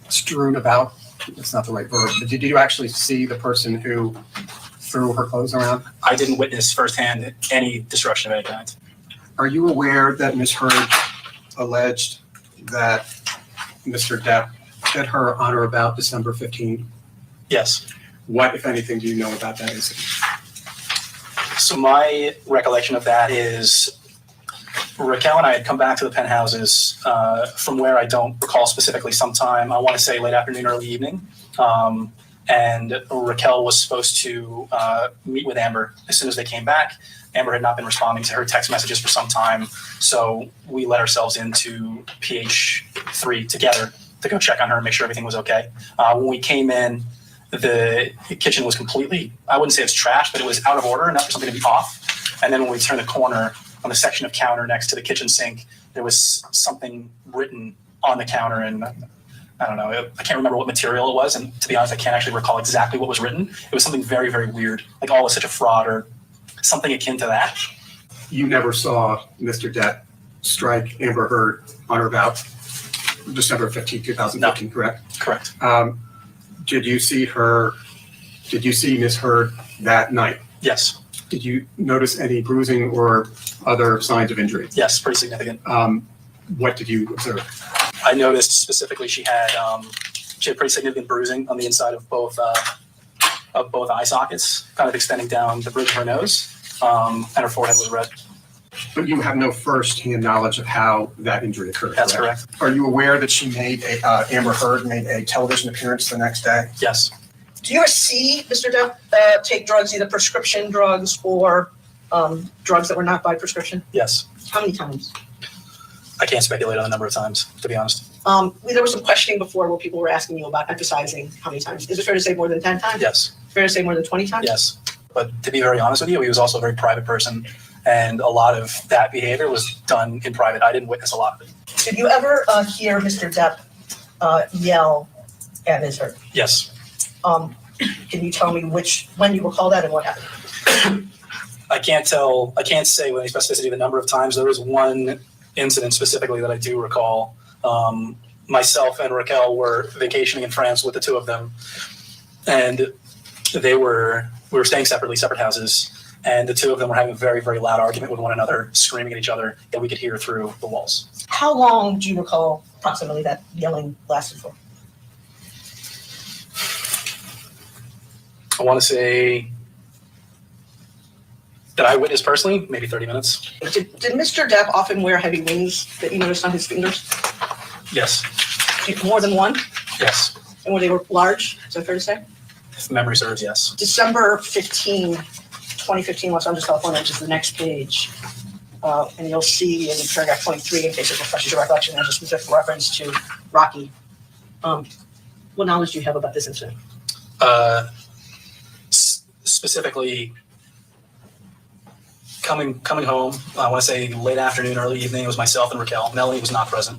strewn about? That's not the right verb. But did you actually see the person who threw her clothes around? I didn't witness firsthand any destruction of any kind. Are you aware that Ms. Heard alleged that Mr. Depp hit her on or about December 15? Yes. What, if anything, do you know about that incident? So my recollection of that is Raquel and I had come back to the penthouses from where I don't recall specifically sometime, I want to say late afternoon, early evening. And Raquel was supposed to meet with Amber as soon as they came back. Amber had not been responding to her text messages for some time. So we let ourselves into PH3 together to go check on her and make sure everything was okay. When we came in, the kitchen was completely, I wouldn't say it's trash, but it was out of order, enough for something to be off. And then when we turned the corner on the section of counter next to the kitchen sink, there was something written on the counter, and I don't know, I can't remember what material it was. And to be honest, I can't actually recall exactly what was written. It was something very, very weird, like all was such a fraud or something akin to that. You never saw Mr. Depp strike Amber Heard on or about December 15, 2015, no. Correct? Correct. Did you see Ms. Heard that night? Yes. Did you notice any bruising or other signs of injury? Yes, pretty significant. What did you observe? I noticed specifically she had pretty significant bruising on the inside of both eye sockets, kind of extending down the bridge of her nose, and her forehead was red. But you have no first-hand knowledge of how that injury occurred. That's correct. Are you aware that she made Amber Heard made a television appearance the next day? Yes. Do you ever see Mr. Depp take drugs, either prescription drugs or drugs that were not by prescription? Yes. How many times? I can't speculate on the number of times, to be honest. There was some questioning before where people were asking you about emphasizing how many times. Is it fair to say more than 10 times? Yes. Fair to say more than 20 times? Yes. But to be very honest with you, he was also a very private person, and a lot of that behavior was done in private. I didn't witness a lot of it. Did you ever hear Mr. Depp yell at Ms. Heard? Yes. Can you tell me when you recall that and what happened? I can't say with any specificity the number of times. There was one incident specifically that I do recall. Myself and Raquel were vacationing in France with the two of them, and we were staying separately, separate houses, and the two of them were having a very, very loud argument with one another, screaming at each other that we could hear through the walls. How long do you recall approximately that yelling lasted for? I want to say that I witnessed personally, maybe 30 minutes. Did Mr. Depp often wear heavy rings that you noticed on his fingers? Yes. More than one? Yes. And were they large? Is that fair to say? If memory serves, yes. December 15, 2015, Los Angeles, California, which is the next page. And you'll see in paragraph 23, in case it refreshes your recollection, there's a specific reference to Rocky. What knowledge do you have about this incident? specifically coming home, I want to say late afternoon, early evening. It was myself and Raquel. Melanie was not present.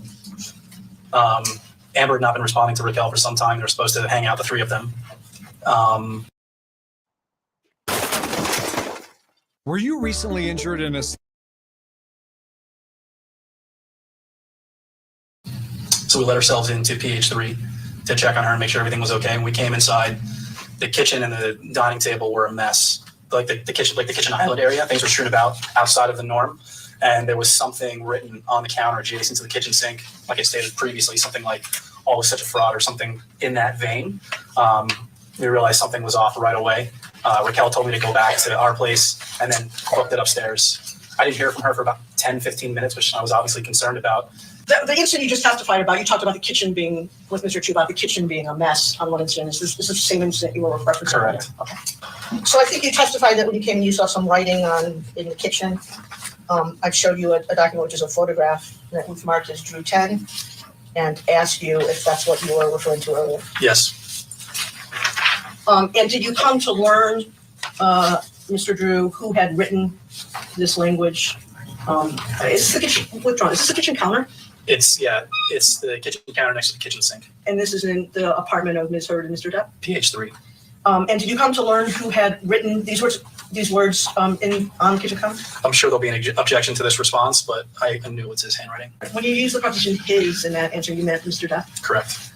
Amber had not been responding to Raquel for some time. They were supposed to hang out, the three of them. Were you recently injured in a... So we let ourselves into PH3 to check on her and make sure everything was okay. And we came inside. The kitchen and the dining table were a mess. Like the kitchen island area, things were strewn about outside of the norm. And there was something written on the counter adjacent to the kitchen sink, like I stated previously, something like "always such a fraud" or something in that vein. We realized something was off right away. Raquel told me to go back to our place and then booked it upstairs. I didn't hear from her for about 10, 15 minutes, which I was obviously concerned about. The incident you just testified about, you talked about the kitchen being, with Mr. Chu, about the kitchen being a mess on one incident. Is this the same incident you were referencing? Correct. Okay. So I think you testified that when you came and you saw some writing in the kitchen. I've showed you a document, which is a photograph that was marked as Drew 10, and asked you if that's what you were referring to earlier. Yes. And did you come to learn, Mr. Drew, who had written this language? Is this the kitchen, withdrawn? Is this the kitchen counter? It's the kitchen counter next to the kitchen sink. And this is in the apartment of Ms. Hurd and Mr. Depp? PH3. And did you come to learn who had written these words on the kitchen counter? I'm sure there'll be an objection to this response, but I knew it's his handwriting. When you use the preposition "his" in that answer, you meant Mr. Depp? Correct.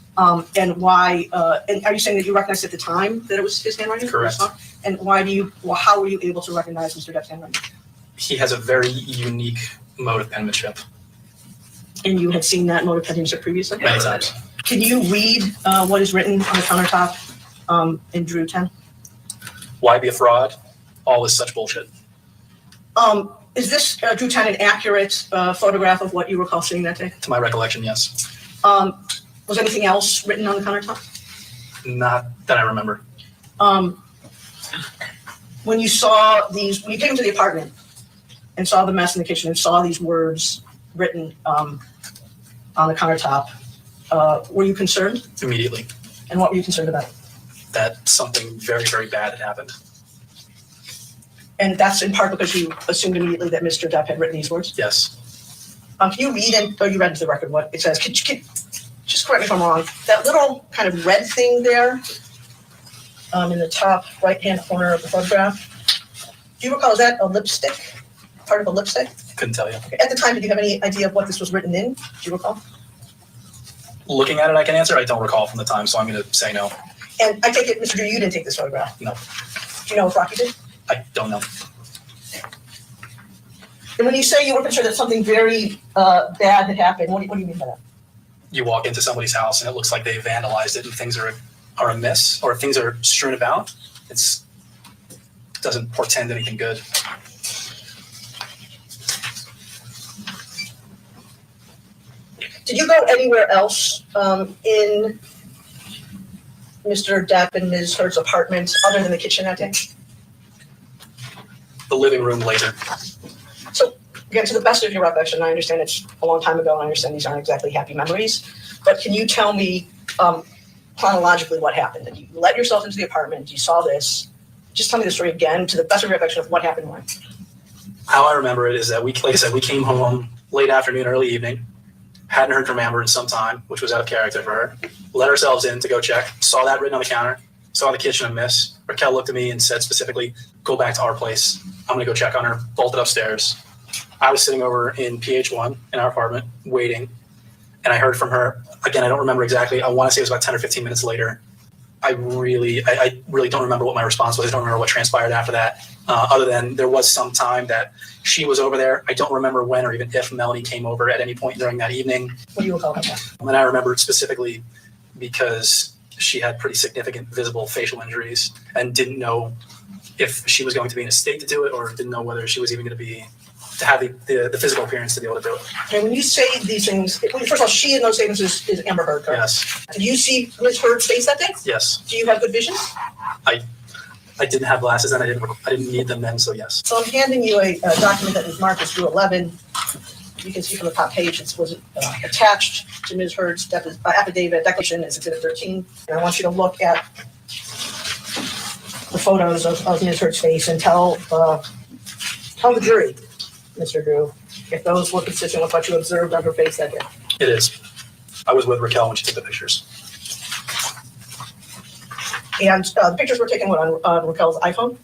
And why, and are you saying that you recognized at the time that it was his handwriting? Correct. And how were you able to recognize Mr. Depp's handwriting? He has a very unique mode of penmanship. And you had seen that mode of penmanship previously? Many times. Can you read what is written on the countertop in Drew 10? Why be a fraud? All is such bullshit. Is this, Drew 10, an accurate photograph of what you recall seeing that day? To my recollection, yes. Was anything else written on the countertop? Not that I remember. When you saw when you came to the apartment and saw the mess in the kitchen and saw these words written on the countertop, were you concerned? Immediately. And what were you concerned about? That something very, very bad had happened. And that's in part because you assumed immediately that Mr. Depp had written these words? Yes. Can you read you read into the record what it says? Just correct me if I'm wrong. That little kind of red thing there in the top right-hand corner of the photograph, do you recall, is that a lipstick? Part of a lipstick? Couldn't tell you. Okay. At the time, did you have any idea of what this was written in? Do you recall? Looking at it, I can answer. I don't recall from the time, so I'm going to say no. And I take it, Mr. Drew, you didn't take this photograph? No. Do you know if Rocky did? I don't know. And when you say you were concerned that something very bad had happened, what do you mean by that? You walk into somebody's house and it looks like they vandalized it and things are amiss, or if things are strewn about, it doesn't portend anything good. Did you go anywhere else in Mr. Depp and Ms. Hurd's apartment other than the kitchen that day? The living room later. So, again, to the best of your recollection, I understand it's a long time ago, and I understand these aren't exactly happy memories, but can you tell me chronologically what happened? That you let yourself into the apartment, you saw this. Just tell me the story again, to the best of your recollection of what happened when. How I remember it is that like I said, we came home late afternoon, early evening. Hadn't heard from Amber in some time, which was out of character for her. Let ourselves in to go check. Saw that written on the counter. Saw the kitchen amiss. Raquel looked at me and said specifically, "Go back to our place. I'm going to go check on her." Bolted upstairs. I was sitting over in PH1 in our apartment waiting, and I heard from her. Again, I don't remember exactly. I want to say it was about 10 or 15 minutes later. I really don't remember what my response was. I don't remember what transpired after that, other than there was some time that she was over there. I don't remember when or even if Melanie came over at any point during that evening. What do you recall about that? And I remember it specifically because she had pretty significant visible facial injuries and didn't know if she was going to be in a state to do it, or didn't know whether she was even going to have the physical appearance to be able to do it. Okay, when you say these things, first of all, she in those statements is Amber Heard, correct? Yes. Did you see Ms. Heard's face that day? Yes. Do you have good vision? I didn't have glasses and I didn't need them then, so yes. So I'm handing you a document that was marked as Drew 11. You can see from the top page, it was attached to Ms. Heard's affidavit declaration as Exhibit 13. And I want you to look at the photos of Ms. Heard's face and tell the jury, Mr. Drew, if those were consistent with what you observed on her face that day. It is. I was with Raquel when she took the pictures. And the pictures were taken on Raquel's iPhone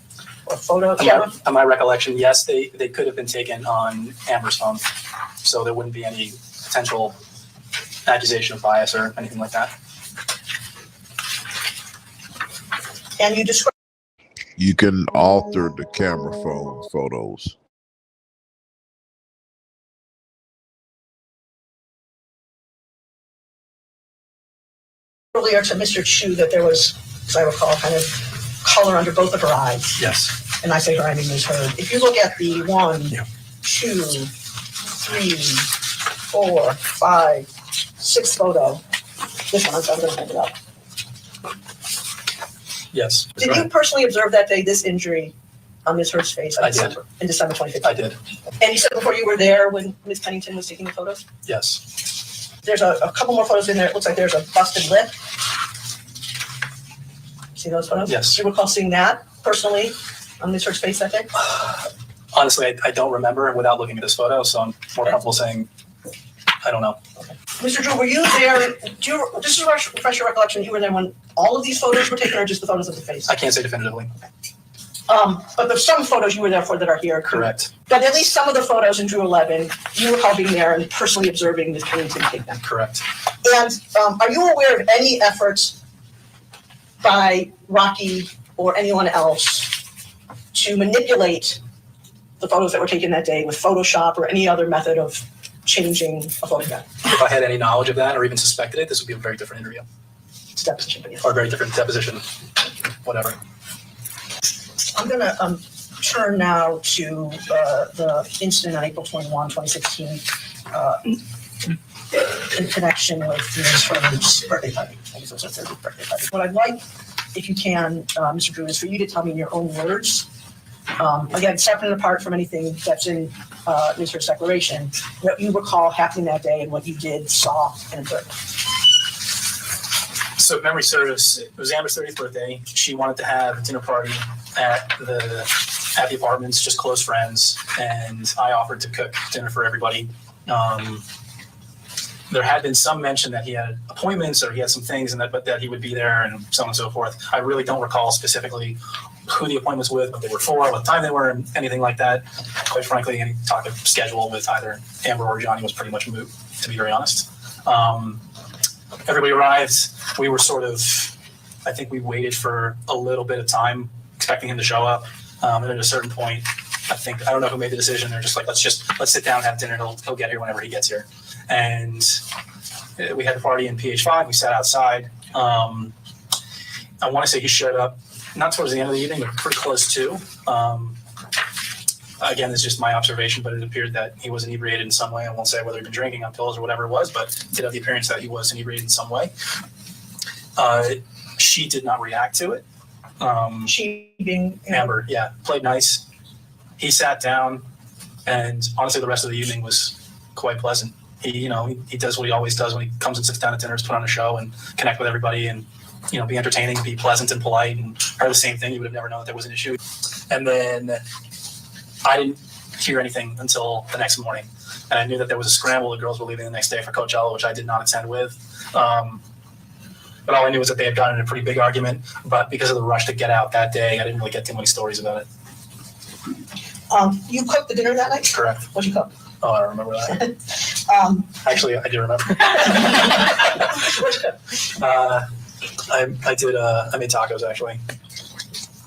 or photo camera? On my recollection, yes, they could have been taken on Amber's phone. So there wouldn't be any potential accusation of bias or anything like that. And you described. You can alter the camera phone photos. Earlier to Mr. Chu that there was, as I recall, kind of color under both of her eyes. Yes. And I say her, I mean Ms. Heard. If you look at the 1, 2, 3, 4, 5, 6 photo, this one, I'm going to hold it up. Yes. Did you personally observe that day this injury on Ms. Heard's face? I did. In December 2015? I did. And you said before you were there when Ms. Pennington was taking the photos? Yes. There's a couple more photos in there. It looks like there's a busted lip. See those photos? Yes. Do you recall seeing that personally on Ms. Heard's face that day? Honestly, I don't remember without looking at this photo, so I'm more comfortable saying I don't know. Okay. Mr. Drew, were you there? Just to refresh your recollection, you were there when all of these photos were taken, or just the photos of the face? I can't say definitively. But there's some photos you were there for that are here. Correct. But at least some of the photos in Drew 11, you recall being there and personally observing Ms. Pennington take them. Correct. And are you aware of any efforts by Rocky or anyone else to manipulate the photos that were taken that day with Photoshop or any other method of changing a photograph? If I had any knowledge of that or even suspected it, this would be a very different interview. It's deposition, but yes. Or a very different deposition, whatever. I'm going to turn now to the incident on April 21, 2016, in connection with Ms. Heard's birthday party. I guess it was her 30th birthday party. What I'd like, if you can, Mr. Drew, is for you to tell me in your own words, again, separate and apart from anything that's in Ms. Heard's declaration, what you recall happening that day and what you did, saw, and observed. So memory serves, it was Amber's 30th birthday. She wanted to have a dinner party at the apartments, just close friends, and I offered to cook dinner for everybody. There had been some mention that he had appointments or he had some things and but that he would be there and so on and so forth. I really don't recall specifically who the appointments with, what they were for, what time they were, and anything like that. Quite frankly, any talk of schedule with either Amber or Johnny was pretty much moot, to be very honest. Everybody arrived. We were sort of, I think we waited for a little bit of time expecting him to show up. And at a certain point, I don't know who made the decision. They're just like, let's sit down and have dinner. He'll get here whenever he gets here. And we had the party in PH5. We sat outside. I want to say he showed up not towards the end of the evening, but pretty close to. Again, it's just my observation, but it appeared that he was inebriated in some way. I won't say whether he'd been drinking on pills or whatever it was, but it did have the appearance that he was inebriated in some way. She did not react to it. She being Amber, yeah, played nice. He sat down, and honestly, the rest of the evening was quite pleasant. He does what he always does when he comes and sits down at dinner, is put on a show and connect with everybody and, be entertaining, be pleasant and polite, and heard the same thing. You would have never known that there was an issue. And then I didn't hear anything until the next morning. And I knew that there was a scramble. The girls were leaving the next day for Coachella, which I did not attend with. But all I knew was that they had gotten in a pretty big argument. But because of the rush to get out that day, I didn't really get too many stories about it. You cooked the dinner that night? Correct. What'd you cook? Oh, I remember that. Actually, I do remember. What'd you cook? I made tacos, actually.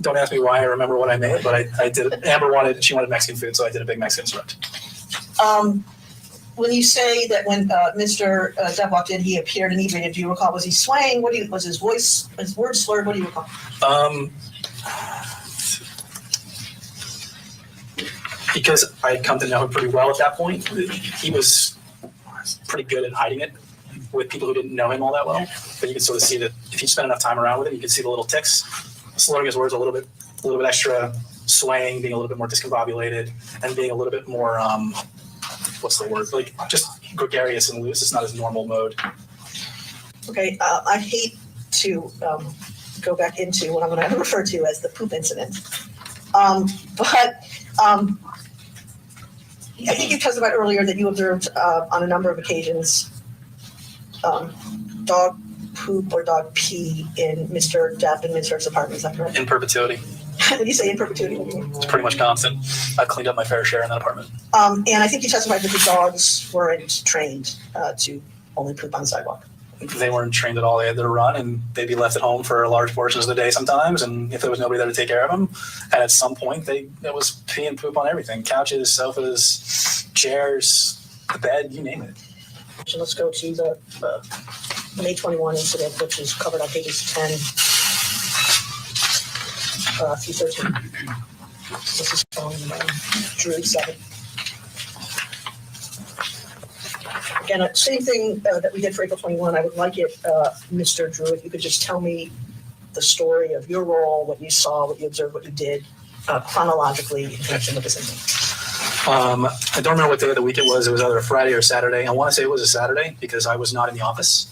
Don't ask me why I remember what I made, but I did. Amber she wanted Mexican food, so I did a big Mexican spread. When you say that when Mr. Depp walked in, he appeared inebriated, do you recall, was he swaying? Was his voice, his words slurred? What do you recall? Because I had come to know him pretty well at that point, he was prettle good at hiding it with people who didn't know him all that well. But you could sort of see that if you spend enough time around with him, you could see the little ticks, slurring his words a little bit extra, swaying, being a little bit more discombobulated, and being a little bit more, what's the word? Like just gregarious and loose. It's not his normal mode. Okay, I hate to go back into what I'm going to refer to as the poop incident. I think you testified earlier that you observed on a number of occasions dog poop or dog pee in Mr. Depp and Ms. Hurt's apartment. Is that correct? In perpetuity. When you say in perpetuity, what do you mean? It's pretty much constant. I've cleaned up my fair share in that apartment. And I think you testified that the dogs weren't trained to only poop on the sidewalk. They weren't trained at all. They had to run, and they'd be left at home for large portions of the day sometimes. And if there was nobody there to take care of them, and at some point, there was pee and poop on everything: couches, sofas, chairs, the bed, you name it. So let's go to the May 21 incident, which is covered on pages 10 through 13. This is from Drew 7. Again, same thing that we did for April 21. I would like it, Mr. Drew, if you could just tell me the story of your role, what you saw, what you observed, what you did, chronologically in connection with this incident. I don't remember what day of the week it was. It was either a Friday or Saturday. I want to say it was a Saturday because I was not in the office.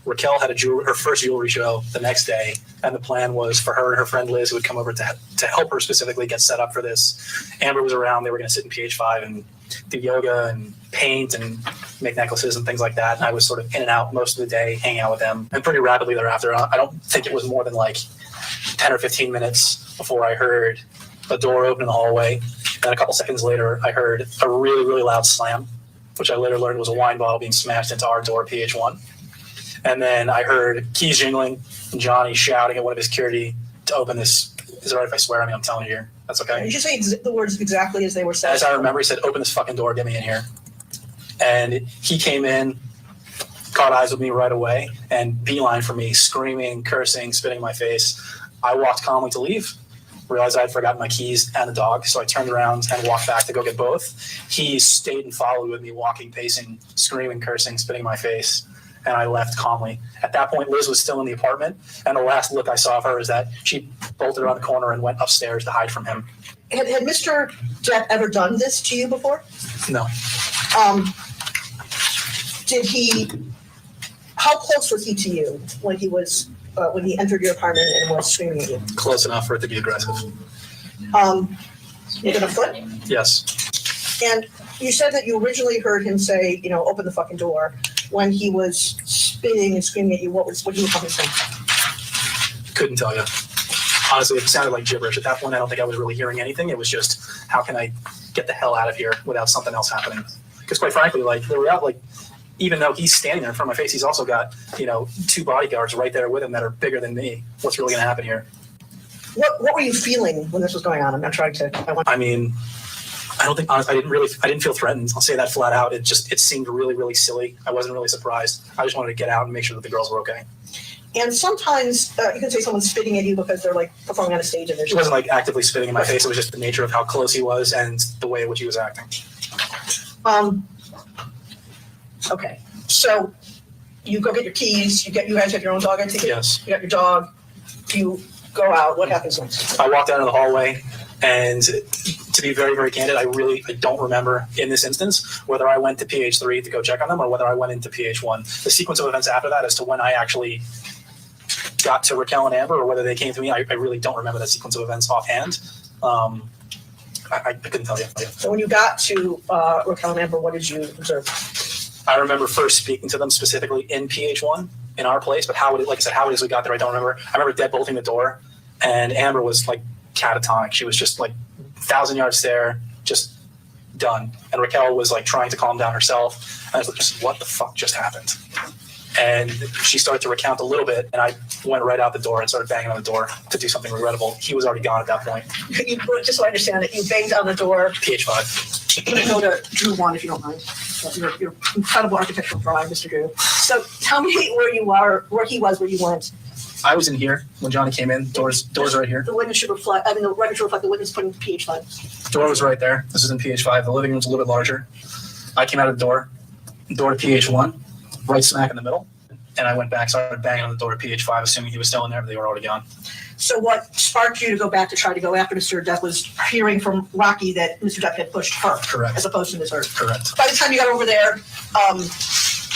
Raquel had her first jewelry show the next day, and the plan was for her and her friend Liz, who would come over to help her specifically get set up for this. Amber was around. They were going to sit in PH5 and do yoga and paint and make necklaces and things like that. And I was sort of in and out most of the day, hanging out with them. And pretty rapidly thereafter, I don't think it was more than like 10 or 15 minutes before I heard a door open in the hallway. And a couple seconds later, I heard a really, really loud slam, which I later learned was a wine bottle being smashed into our door, PH1. And then I heard keys jingling and Johnny shouting at one of his security to open this. Is it all right if I swear? I mean, I'm telling you here. That's okay. Did you say the words exactly as they were said? As I remember, he said, "Open this fucking door, get me in here." And he came in, caught eyes with me right away, and beeline for me, screaming, cursing, spitting in my face. I walked calmly to leave, realized I had forgotten my keys and the dog, so I turned around and walked back to go get both. He stayed and followed with me, walking, pacing, screaming, cursing, spitting in my face, and I left calmly. At that point, Liz was still in the apartment, and the last look I saw of her is that she bolted around the corner and went upstairs to hide from him. Had Mr. Depp ever done this to you before? No. How close was he to you when he entered your apartment and was screaming at you? Close enough for it to be aggressive. Within a foot? Yes. And you said that you originally heard him say, open the fucking door. When he was spitting and screaming at you, what you were fucking saying? Couldn't tell you. Honestly, it sounded like gibberish. At that point, I don't think I was really hearing anything. It was just, how can I get the hell out of here without something else happening? Because quite frankly, even though he's standing there in front of my face, he's also got, 2 bodyguards right there with him that are bigger than me. What's really going to happen here? What were you feeling when this was going on? I'm not trying to. I don't think, honestly, I didn't feel threatened. I'll say that flat out. It seemed really, really silly. I wasn't really surprised. I just wanted to get out and make sure that the girls were okay. And sometimes you can say someone's spitting at you because they're performing on a stage and they're. He wasn't actively spitting in my face. It was just the nature of how close he was and the way in which he was acting. Okay, so you go get your keys. You guys have your own dog, I take it? Yes. You got your dog. You go out. What happens next? I walked out of the hallway, and to be very, very candid, I don't remember in this instance whether I went to PH3 to go check on them or whether I went into PH1. The sequence of events after that as to when I actually got to Raquel and Amber or whether they came to me, I really don't remember that sequence of events offhand. I couldn't tell you. So when you got to Raquel and Amber, what did you observe? I remember first speaking to them specifically in PH1 in our place, but how it is we got there, I don't remember. I remember deadbolting the door, and Amber was catatonic. She was just 1,000 yard stare, just done. And Raquel was trying to calm down herself. And I was just, what the fuck just happened? And she started to recount a little bit, and I went right out the door and started banging on the door to do something regrettable. He was already gone at that point. Just so I understand it, you banged on the door. PH5. I'm going to go to Drew 1 if you don't mind. Your incredible architectural drawing, Mr. Drew. So tell me where he was, where you went. I was in here when Johnny came in. Doors right here. The witness should reflect. The record should reflect the witness put in PH5. Door was right there. This is in PH5. The living room's a little bit larger. I came out of the door to PH1, right smack in the middle, and I went back, started banging on the door to PH5, assuming he was still in there, but they were already gone. So what sparked you to go back to try to go after Mr. Depp was hearing from Rocky that Mr. Depp had pushed her, correct, as opposed to Ms. Hurt. Correct. By the time you got over there,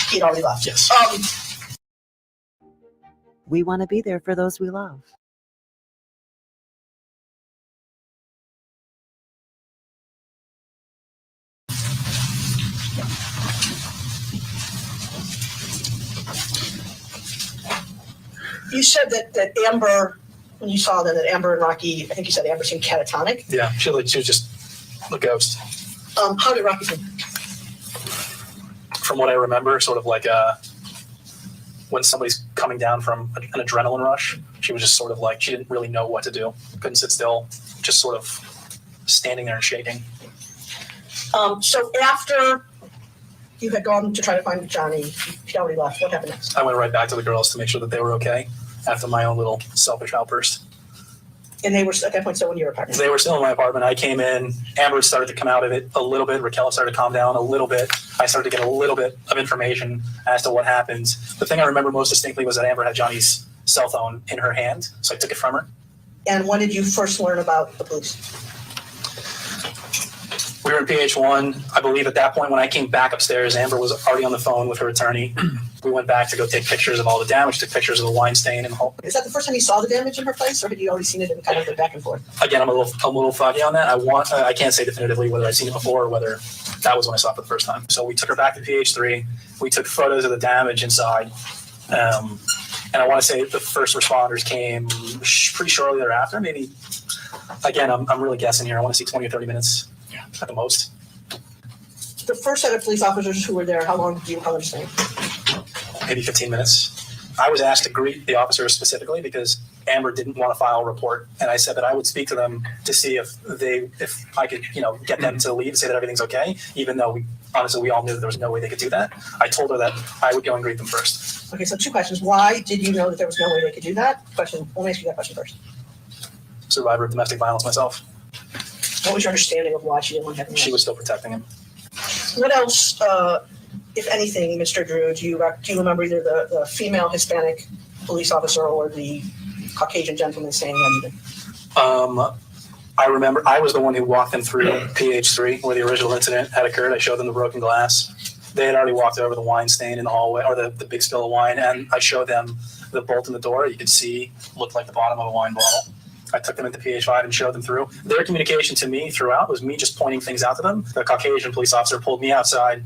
he'd already left. Yes. We want to be there for those we love. You said that Amber, when you saw that Amber and Rocky, I think you said Amber seemed catatonic. Yeah, she was just a ghost. How did Rocky seem? From what I remember, sort of like when somebody's coming down from an adrenaline rush, she was just sort of like, she didn't really know what to do. Couldn't sit still, just sort of standing there and shaking. So after you had gone to try to find Johnny, she already left. What happened next? I went right back to the girls to make sure that they were okay after my own little selfish outburst. And they were at that point still in your apartment? They were still in my apartment. I came in. Amber started to come out of it a little bit. Raquel started to calm down a little bit. I started to get a little bit of information as to what happened. The thing I remember most distinctly was that Amber had Johnny's cell phone in her hand, so I took it from her. And when did you first learn about the police? We were in PH1. I believe at that point when I came back upstairs, Amber was already on the phone with her attorney. We went back to go take pictures of all the damage, took pictures of the wine stain and the whole. Is that the first time you saw the damage in her place, or had you already seen it in kind of the back and forth? Again, I'm a little foggy on that. I can't say definitively whether I've seen it before or whether that was when I saw it for the first time. So we took her back to PH3. We took photos of the damage inside. And I want to say the first responders came pretty shortly thereafter. Maybe, again, I'm really guessing here. I want to see 20 or 30 minutes at the most. The first set of police officers who were there, how long do you recall them staying? Maybe 15 minutes. I was asked to greet the officers specifically because Amber didn't want to file a report, and I said that I would speak to them to see if I could, get them to leave and say that everything's okay, even though we all knew that there was no way they could do that. I told her that I would go and greet them first. Okay, so two questions. Why did you know that there was no way they could do that? Let me ask you that question first. Survivor of domestic violence myself. What was your understanding of why she didn't want to have him? She was still protecting him. What else, if anything, Mr. Drew, do you remember either the female Hispanic police officer or the Caucasian gentleman saying anything? I remember I was the one who walked them through PH3 where the original incident had occurred. I showed them the broken glass. They had already walked over the wine stain in the hallway, or the big spill of wine, and I showed them the bolt in the door. You could see looked like the bottom of a wine bottle. I took them into PH5 and showed them through. Their communication to me throughout was me just pointing things out to them. The Caucasian police officer pulled me outside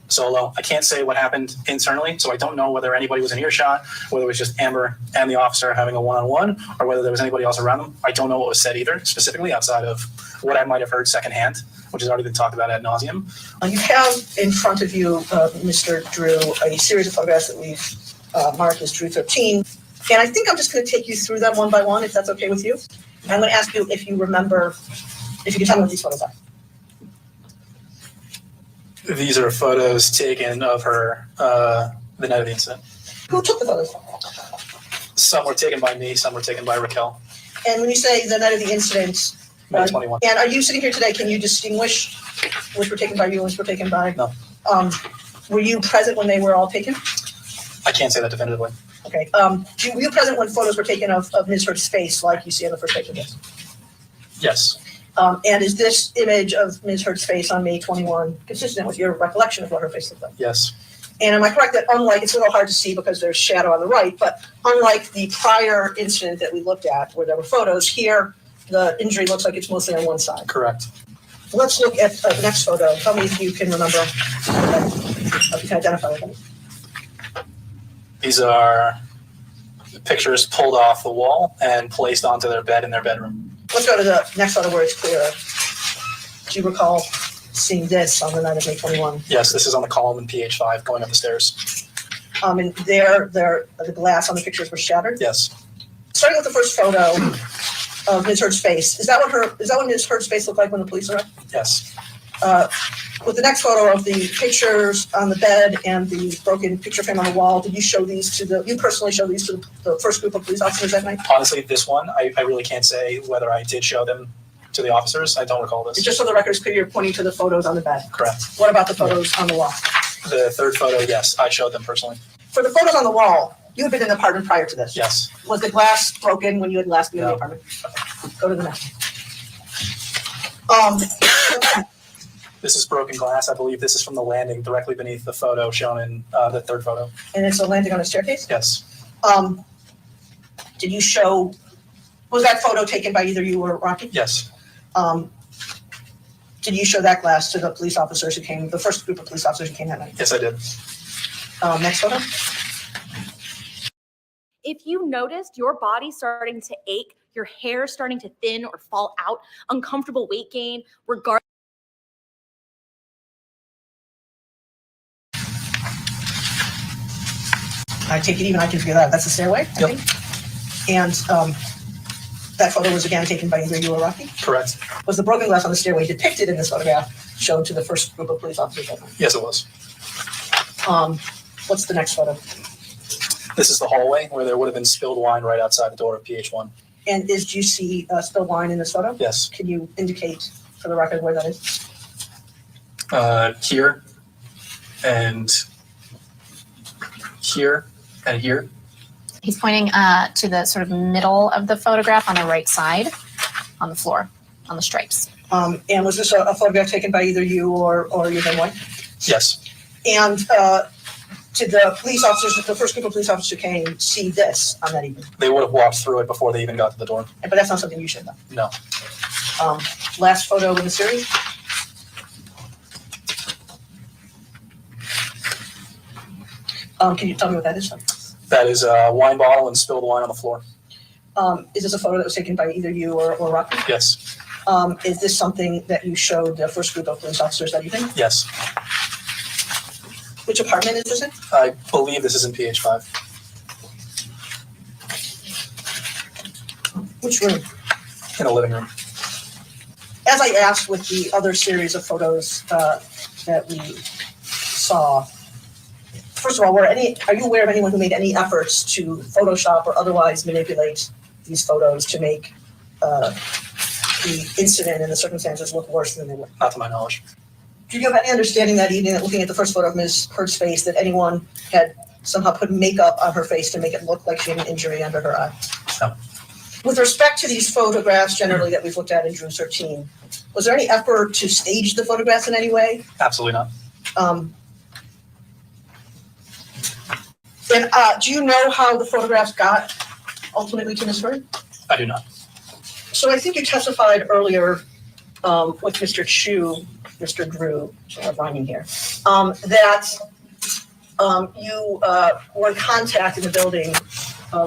solo. I can't say what happened internally, so I don't know whether anybody was in earshot, whether it was just Amber and the officer having a one-on-one, or whether there was anybody else around them. I don't know what was said either, specifically outside of what I might have heard secondhand, which has already been talked about ad nauseum. You have in front of you, Mr. Drew, a series of photographs that we've marked as Drew 13. And I think I'm just going to take you through them one by one, if that's okay with you. I'm going to ask you if you remember, if you can tell me what these photos are. These are photos taken of her the night of the incident. Who took the photos? Some were taken by me, some were taken by Raquel. And when you say the night of the incident, May 21. and are you sitting here today, can you distinguish which were taken by you and which were taken by? No. Were you present when they were all taken? I can't say that definitively. Okay. Were you present when photos were taken of Ms. Hurd's face, like you see on the first page of this? Yes. And is this image of Ms. Hurd's face on May 21 consistent with your recollection of what her face looked like? Yes. And am I correct that unlike, it's a little hard to see because there's shadow on the right, but unlike the prior incident that we looked at where there were photos, here the injury looks like it's mostly on one side. Correct. Let's look at the next photo. Tell me if you can remember, if you can identify with them. These are pictures pulled off the wall and placed onto their bed in their bedroom. Let's go to the next photo where it's clearer. Do you recall seeing this on the night of May 21? Yes, this is on the column in PH5 going up the stairs. And there, the glass on the pictures was shattered? Yes. Starting with the first photo of Ms. Hurd's face, is that what Ms. Hurd's face looked like when the police arrived? Yes. With the next photo of the pictures on the bed and the broken picture frame on the wall, did you show these to you personally show these to the first group of police officers that night? Honestly, this one, I really can't say whether I did show them to the officers. I don't recall this. Just so the record is clear, you're pointing to the photos on the bed. Correct. What about the photos on the wall? The third photo, yes, I showed them personally. For the photos on the wall, you had been in the apartment prior to this? Yes. Was the glass broken when you had last been in the apartment? Okay. Go to the next. This is broken glass. I believe this is from the landing directly beneath the photo shown in the third photo. And it's a landing on a staircase? Yes. Did you show, was that photo taken by either you or Rocky? Yes. Did you show that glass to the police officers who came, the first group of police officers who came that night? Yes, I did. Next photo. If you noticed your body starting to ache, your hair starting to thin or fall out, uncomfortable weight gain, regardless. I take it even I can figure that out. That's the stairway, I think. And that photo was again taken by either you or Rocky? Correct. Was the broken glass on the stairway depicted in this photograph shown to the first group of police officers that night? Yes, it was. What's the next photo? This is the hallway where there would have been spilled wine right outside the door of PH1. And do you see spilled wine in this photo? Yes. Can you indicate for the record where that is? Here and here and here. He's pointing to the sort of middle of the photograph on the right side, on the floor, on the stripes. And was this a photograph taken by either you or your then wife? Yes. And did the police officers, the first group of police officers who came, see this on that evening? They would have walked through it before they even got to the door. But that's not something you should know. No. Last photo in the series. Can you tell me what that is? That is a wine bottle and spilled wine on the floor. Is this a photo that was taken by either you or Rocky? Yes. Is this something that you showed the first group of police officers that evening? Yes. Which apartment is this in? I believe this is in PH5. Which room? In a living room. As I asked with the other series of photos that we saw, first of all, are you aware of anyone who made any efforts to Photoshop or otherwise manipulate these photos to make the incident and the circumstances look worse than they were? Not to my knowledge. Do you have any understanding that evening that looking at the first photo of Ms. Heard's face that anyone had somehow put makeup on her face to make it look like she had an injury under her eye? No. With respect to these photographs generally that we've looked at in Drew 13, was there any effort to stage the photographs in any way? Absolutely not. And do you know how the photographs got ultimately to Ms. Heard? I do not. So I think you testified earlier with Mr. Chu, Mr. Drew, so I'm rhyming here, that you were in contact in the building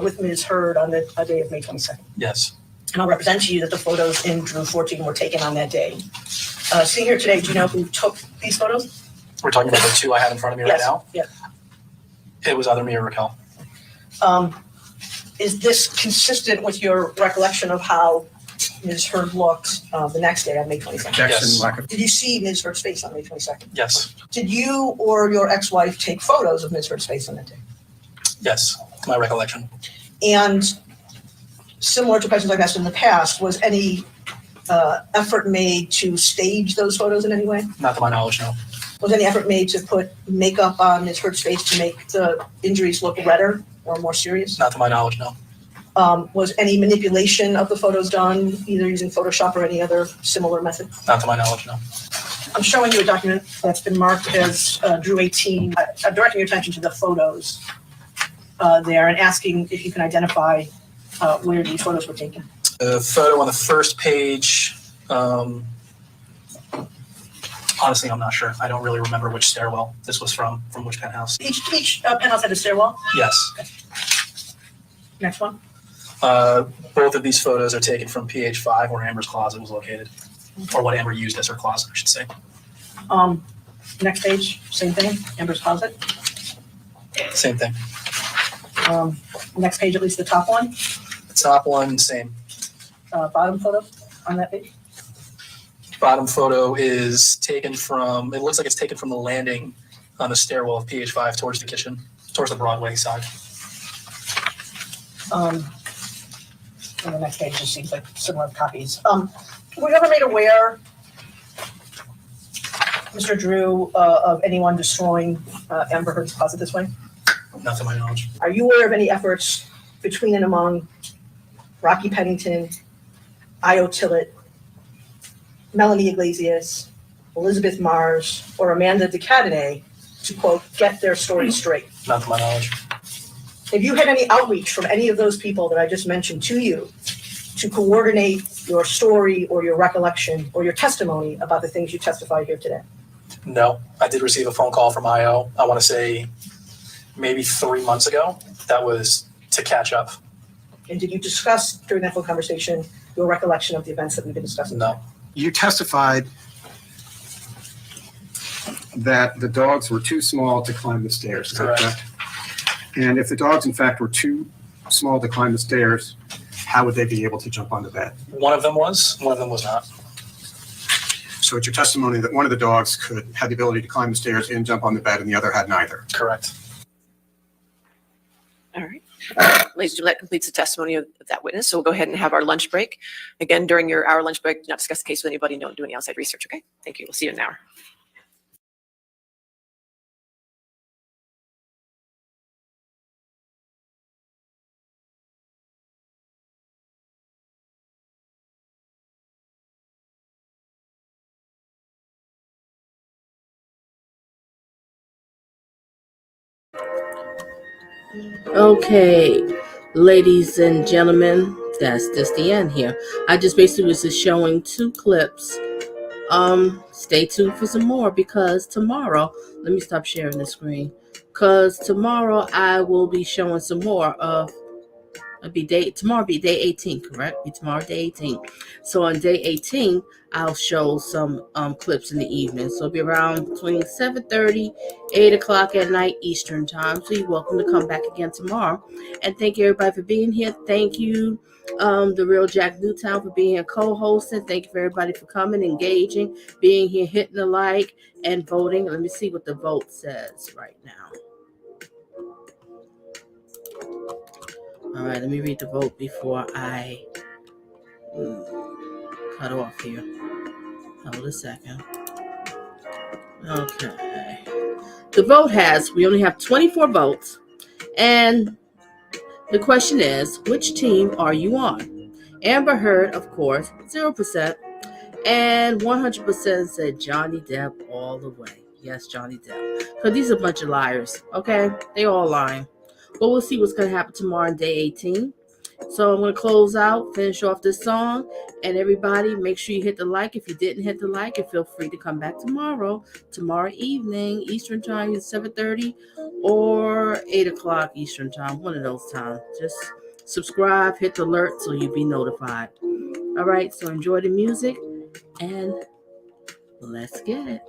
with Ms. Heard on the day of May 22nd. Yes. And I'll represent to you that the photos in Drew 14 were taken on that day. Sitting here today, do you know who took these photos? We're talking about the two I have in front of me right now? Yeah. It was either me or Raquel. Is this consistent with your recollection of how Ms. Heard looked the next day on May 22nd? Yes. Did you see Ms. Heard's face on May 22nd? Yes. Did you or your ex-wife take photos of Ms. Heard's face on that day? Yes, my recollection. And similar to questions I've asked in the past, was any effort made to stage those photos in any way? Not to my knowledge, no. Was any effort made to put makeup on Ms. Heard's face to make the injuries look redder or more serious? Not to my knowledge, no. Was any manipulation of the photos done, either using Photoshop or any other similar method? Not to my knowledge, no. I'm showing you a document that's been marked as Drew 18. I'm directing your attention to the photos there and asking if you can identify where these photos were taken. The photo on the first page, honestly, I'm not sure. I don't really remember which stairwell this was from which penthouse. Each penthouse had a stairwell? Yes. Okay. Next one. Both of these photos are taken from PH5 where Amber's closet was located, or what Amber used as her closet, I should say. Next page, same thing, Amber's closet. Same thing. Next page, at least the top one. The top one, same. Bottom photo on that page. Bottom photo is taken from, it looks like it's taken from the landing on the stairwell of PH5 towards the kitchen, towards the Broadway side. And the next page just seems like similar copies. Were you ever made aware, Mr. Drew, of anyone destroying Amber Heard's closet this way? Not to my knowledge. Are you aware of any efforts between and among Rocky Pennington, Io Tillett, Melanie Iglesias, Elizabeth Mars, or Amanda DeCadenet to, quote, get their story straight? Not to my knowledge. Have you had any outreach from any of those people that I just mentioned to you to coordinate your story or your recollection or your testimony about the things you testified here today? No, I did receive a phone call from IO. I want to say maybe 3 months ago. That was to catch up. And did you discuss during that phone conversation your recollection of the events that we've been discussing? No. You testified that the dogs were too small to climb the stairs. Is that correct? And if the dogs, in fact, were too small to climb the stairs, how would they be able to jump on the bed? One of them was not. So it's your testimony that one of the dogs had the ability to climb the stairs and jump on the bed, and the other had neither. Correct. All right. Ladies and gentlemen, that completes the testimony of that witness. So we'll go ahead and have our lunch break. Again, during your hour lunch break, do not discuss the case with anybody. Don't do any outside research, okay? Thank you. We'll see you in an hour. Okay, ladies and gentlemen, that's just the end here. I just basically was just showing 2 clips. Stay tuned for some more because tomorrow, let me stop sharing the screen. Because tomorrow I will be showing some more of tomorrow be day 18, correct? Tomorrow day 18. So on day 18, I'll show some clips in the evening. So it'll be around between 7:30, 8 o'clock at night Eastern time. So you're welcome to come back again tomorrow. And thank you everybody for being here. Thank you, the real Jack Newtown, for being here co-hosting. Thank you for everybody for coming, engaging, being here, hitting the like, and voting. Let me see what the vote says right now. All right, let me read the vote before I cut off here. Hold a second. Okay. The vote we only have 24 votes. And the question is, which team are you on? Amber Heard, of course, 0%. And 100% said Johnny Depp all the way. Yes, Johnny Depp. Because these are a bunch of liars, okay? They all lying. But we'll see what's going to happen tomorrow on day 18. So I'm going to close out, finish off this song. And everybody, make sure you hit the like. If you didn't hit the like, and feel free to come back tomorrow evening, Eastern time, 7:30 or 8 o'clock Eastern time, one of those times. Just subscribe, hit the alert so you'll be notified. All right, so enjoy the music and let's get it.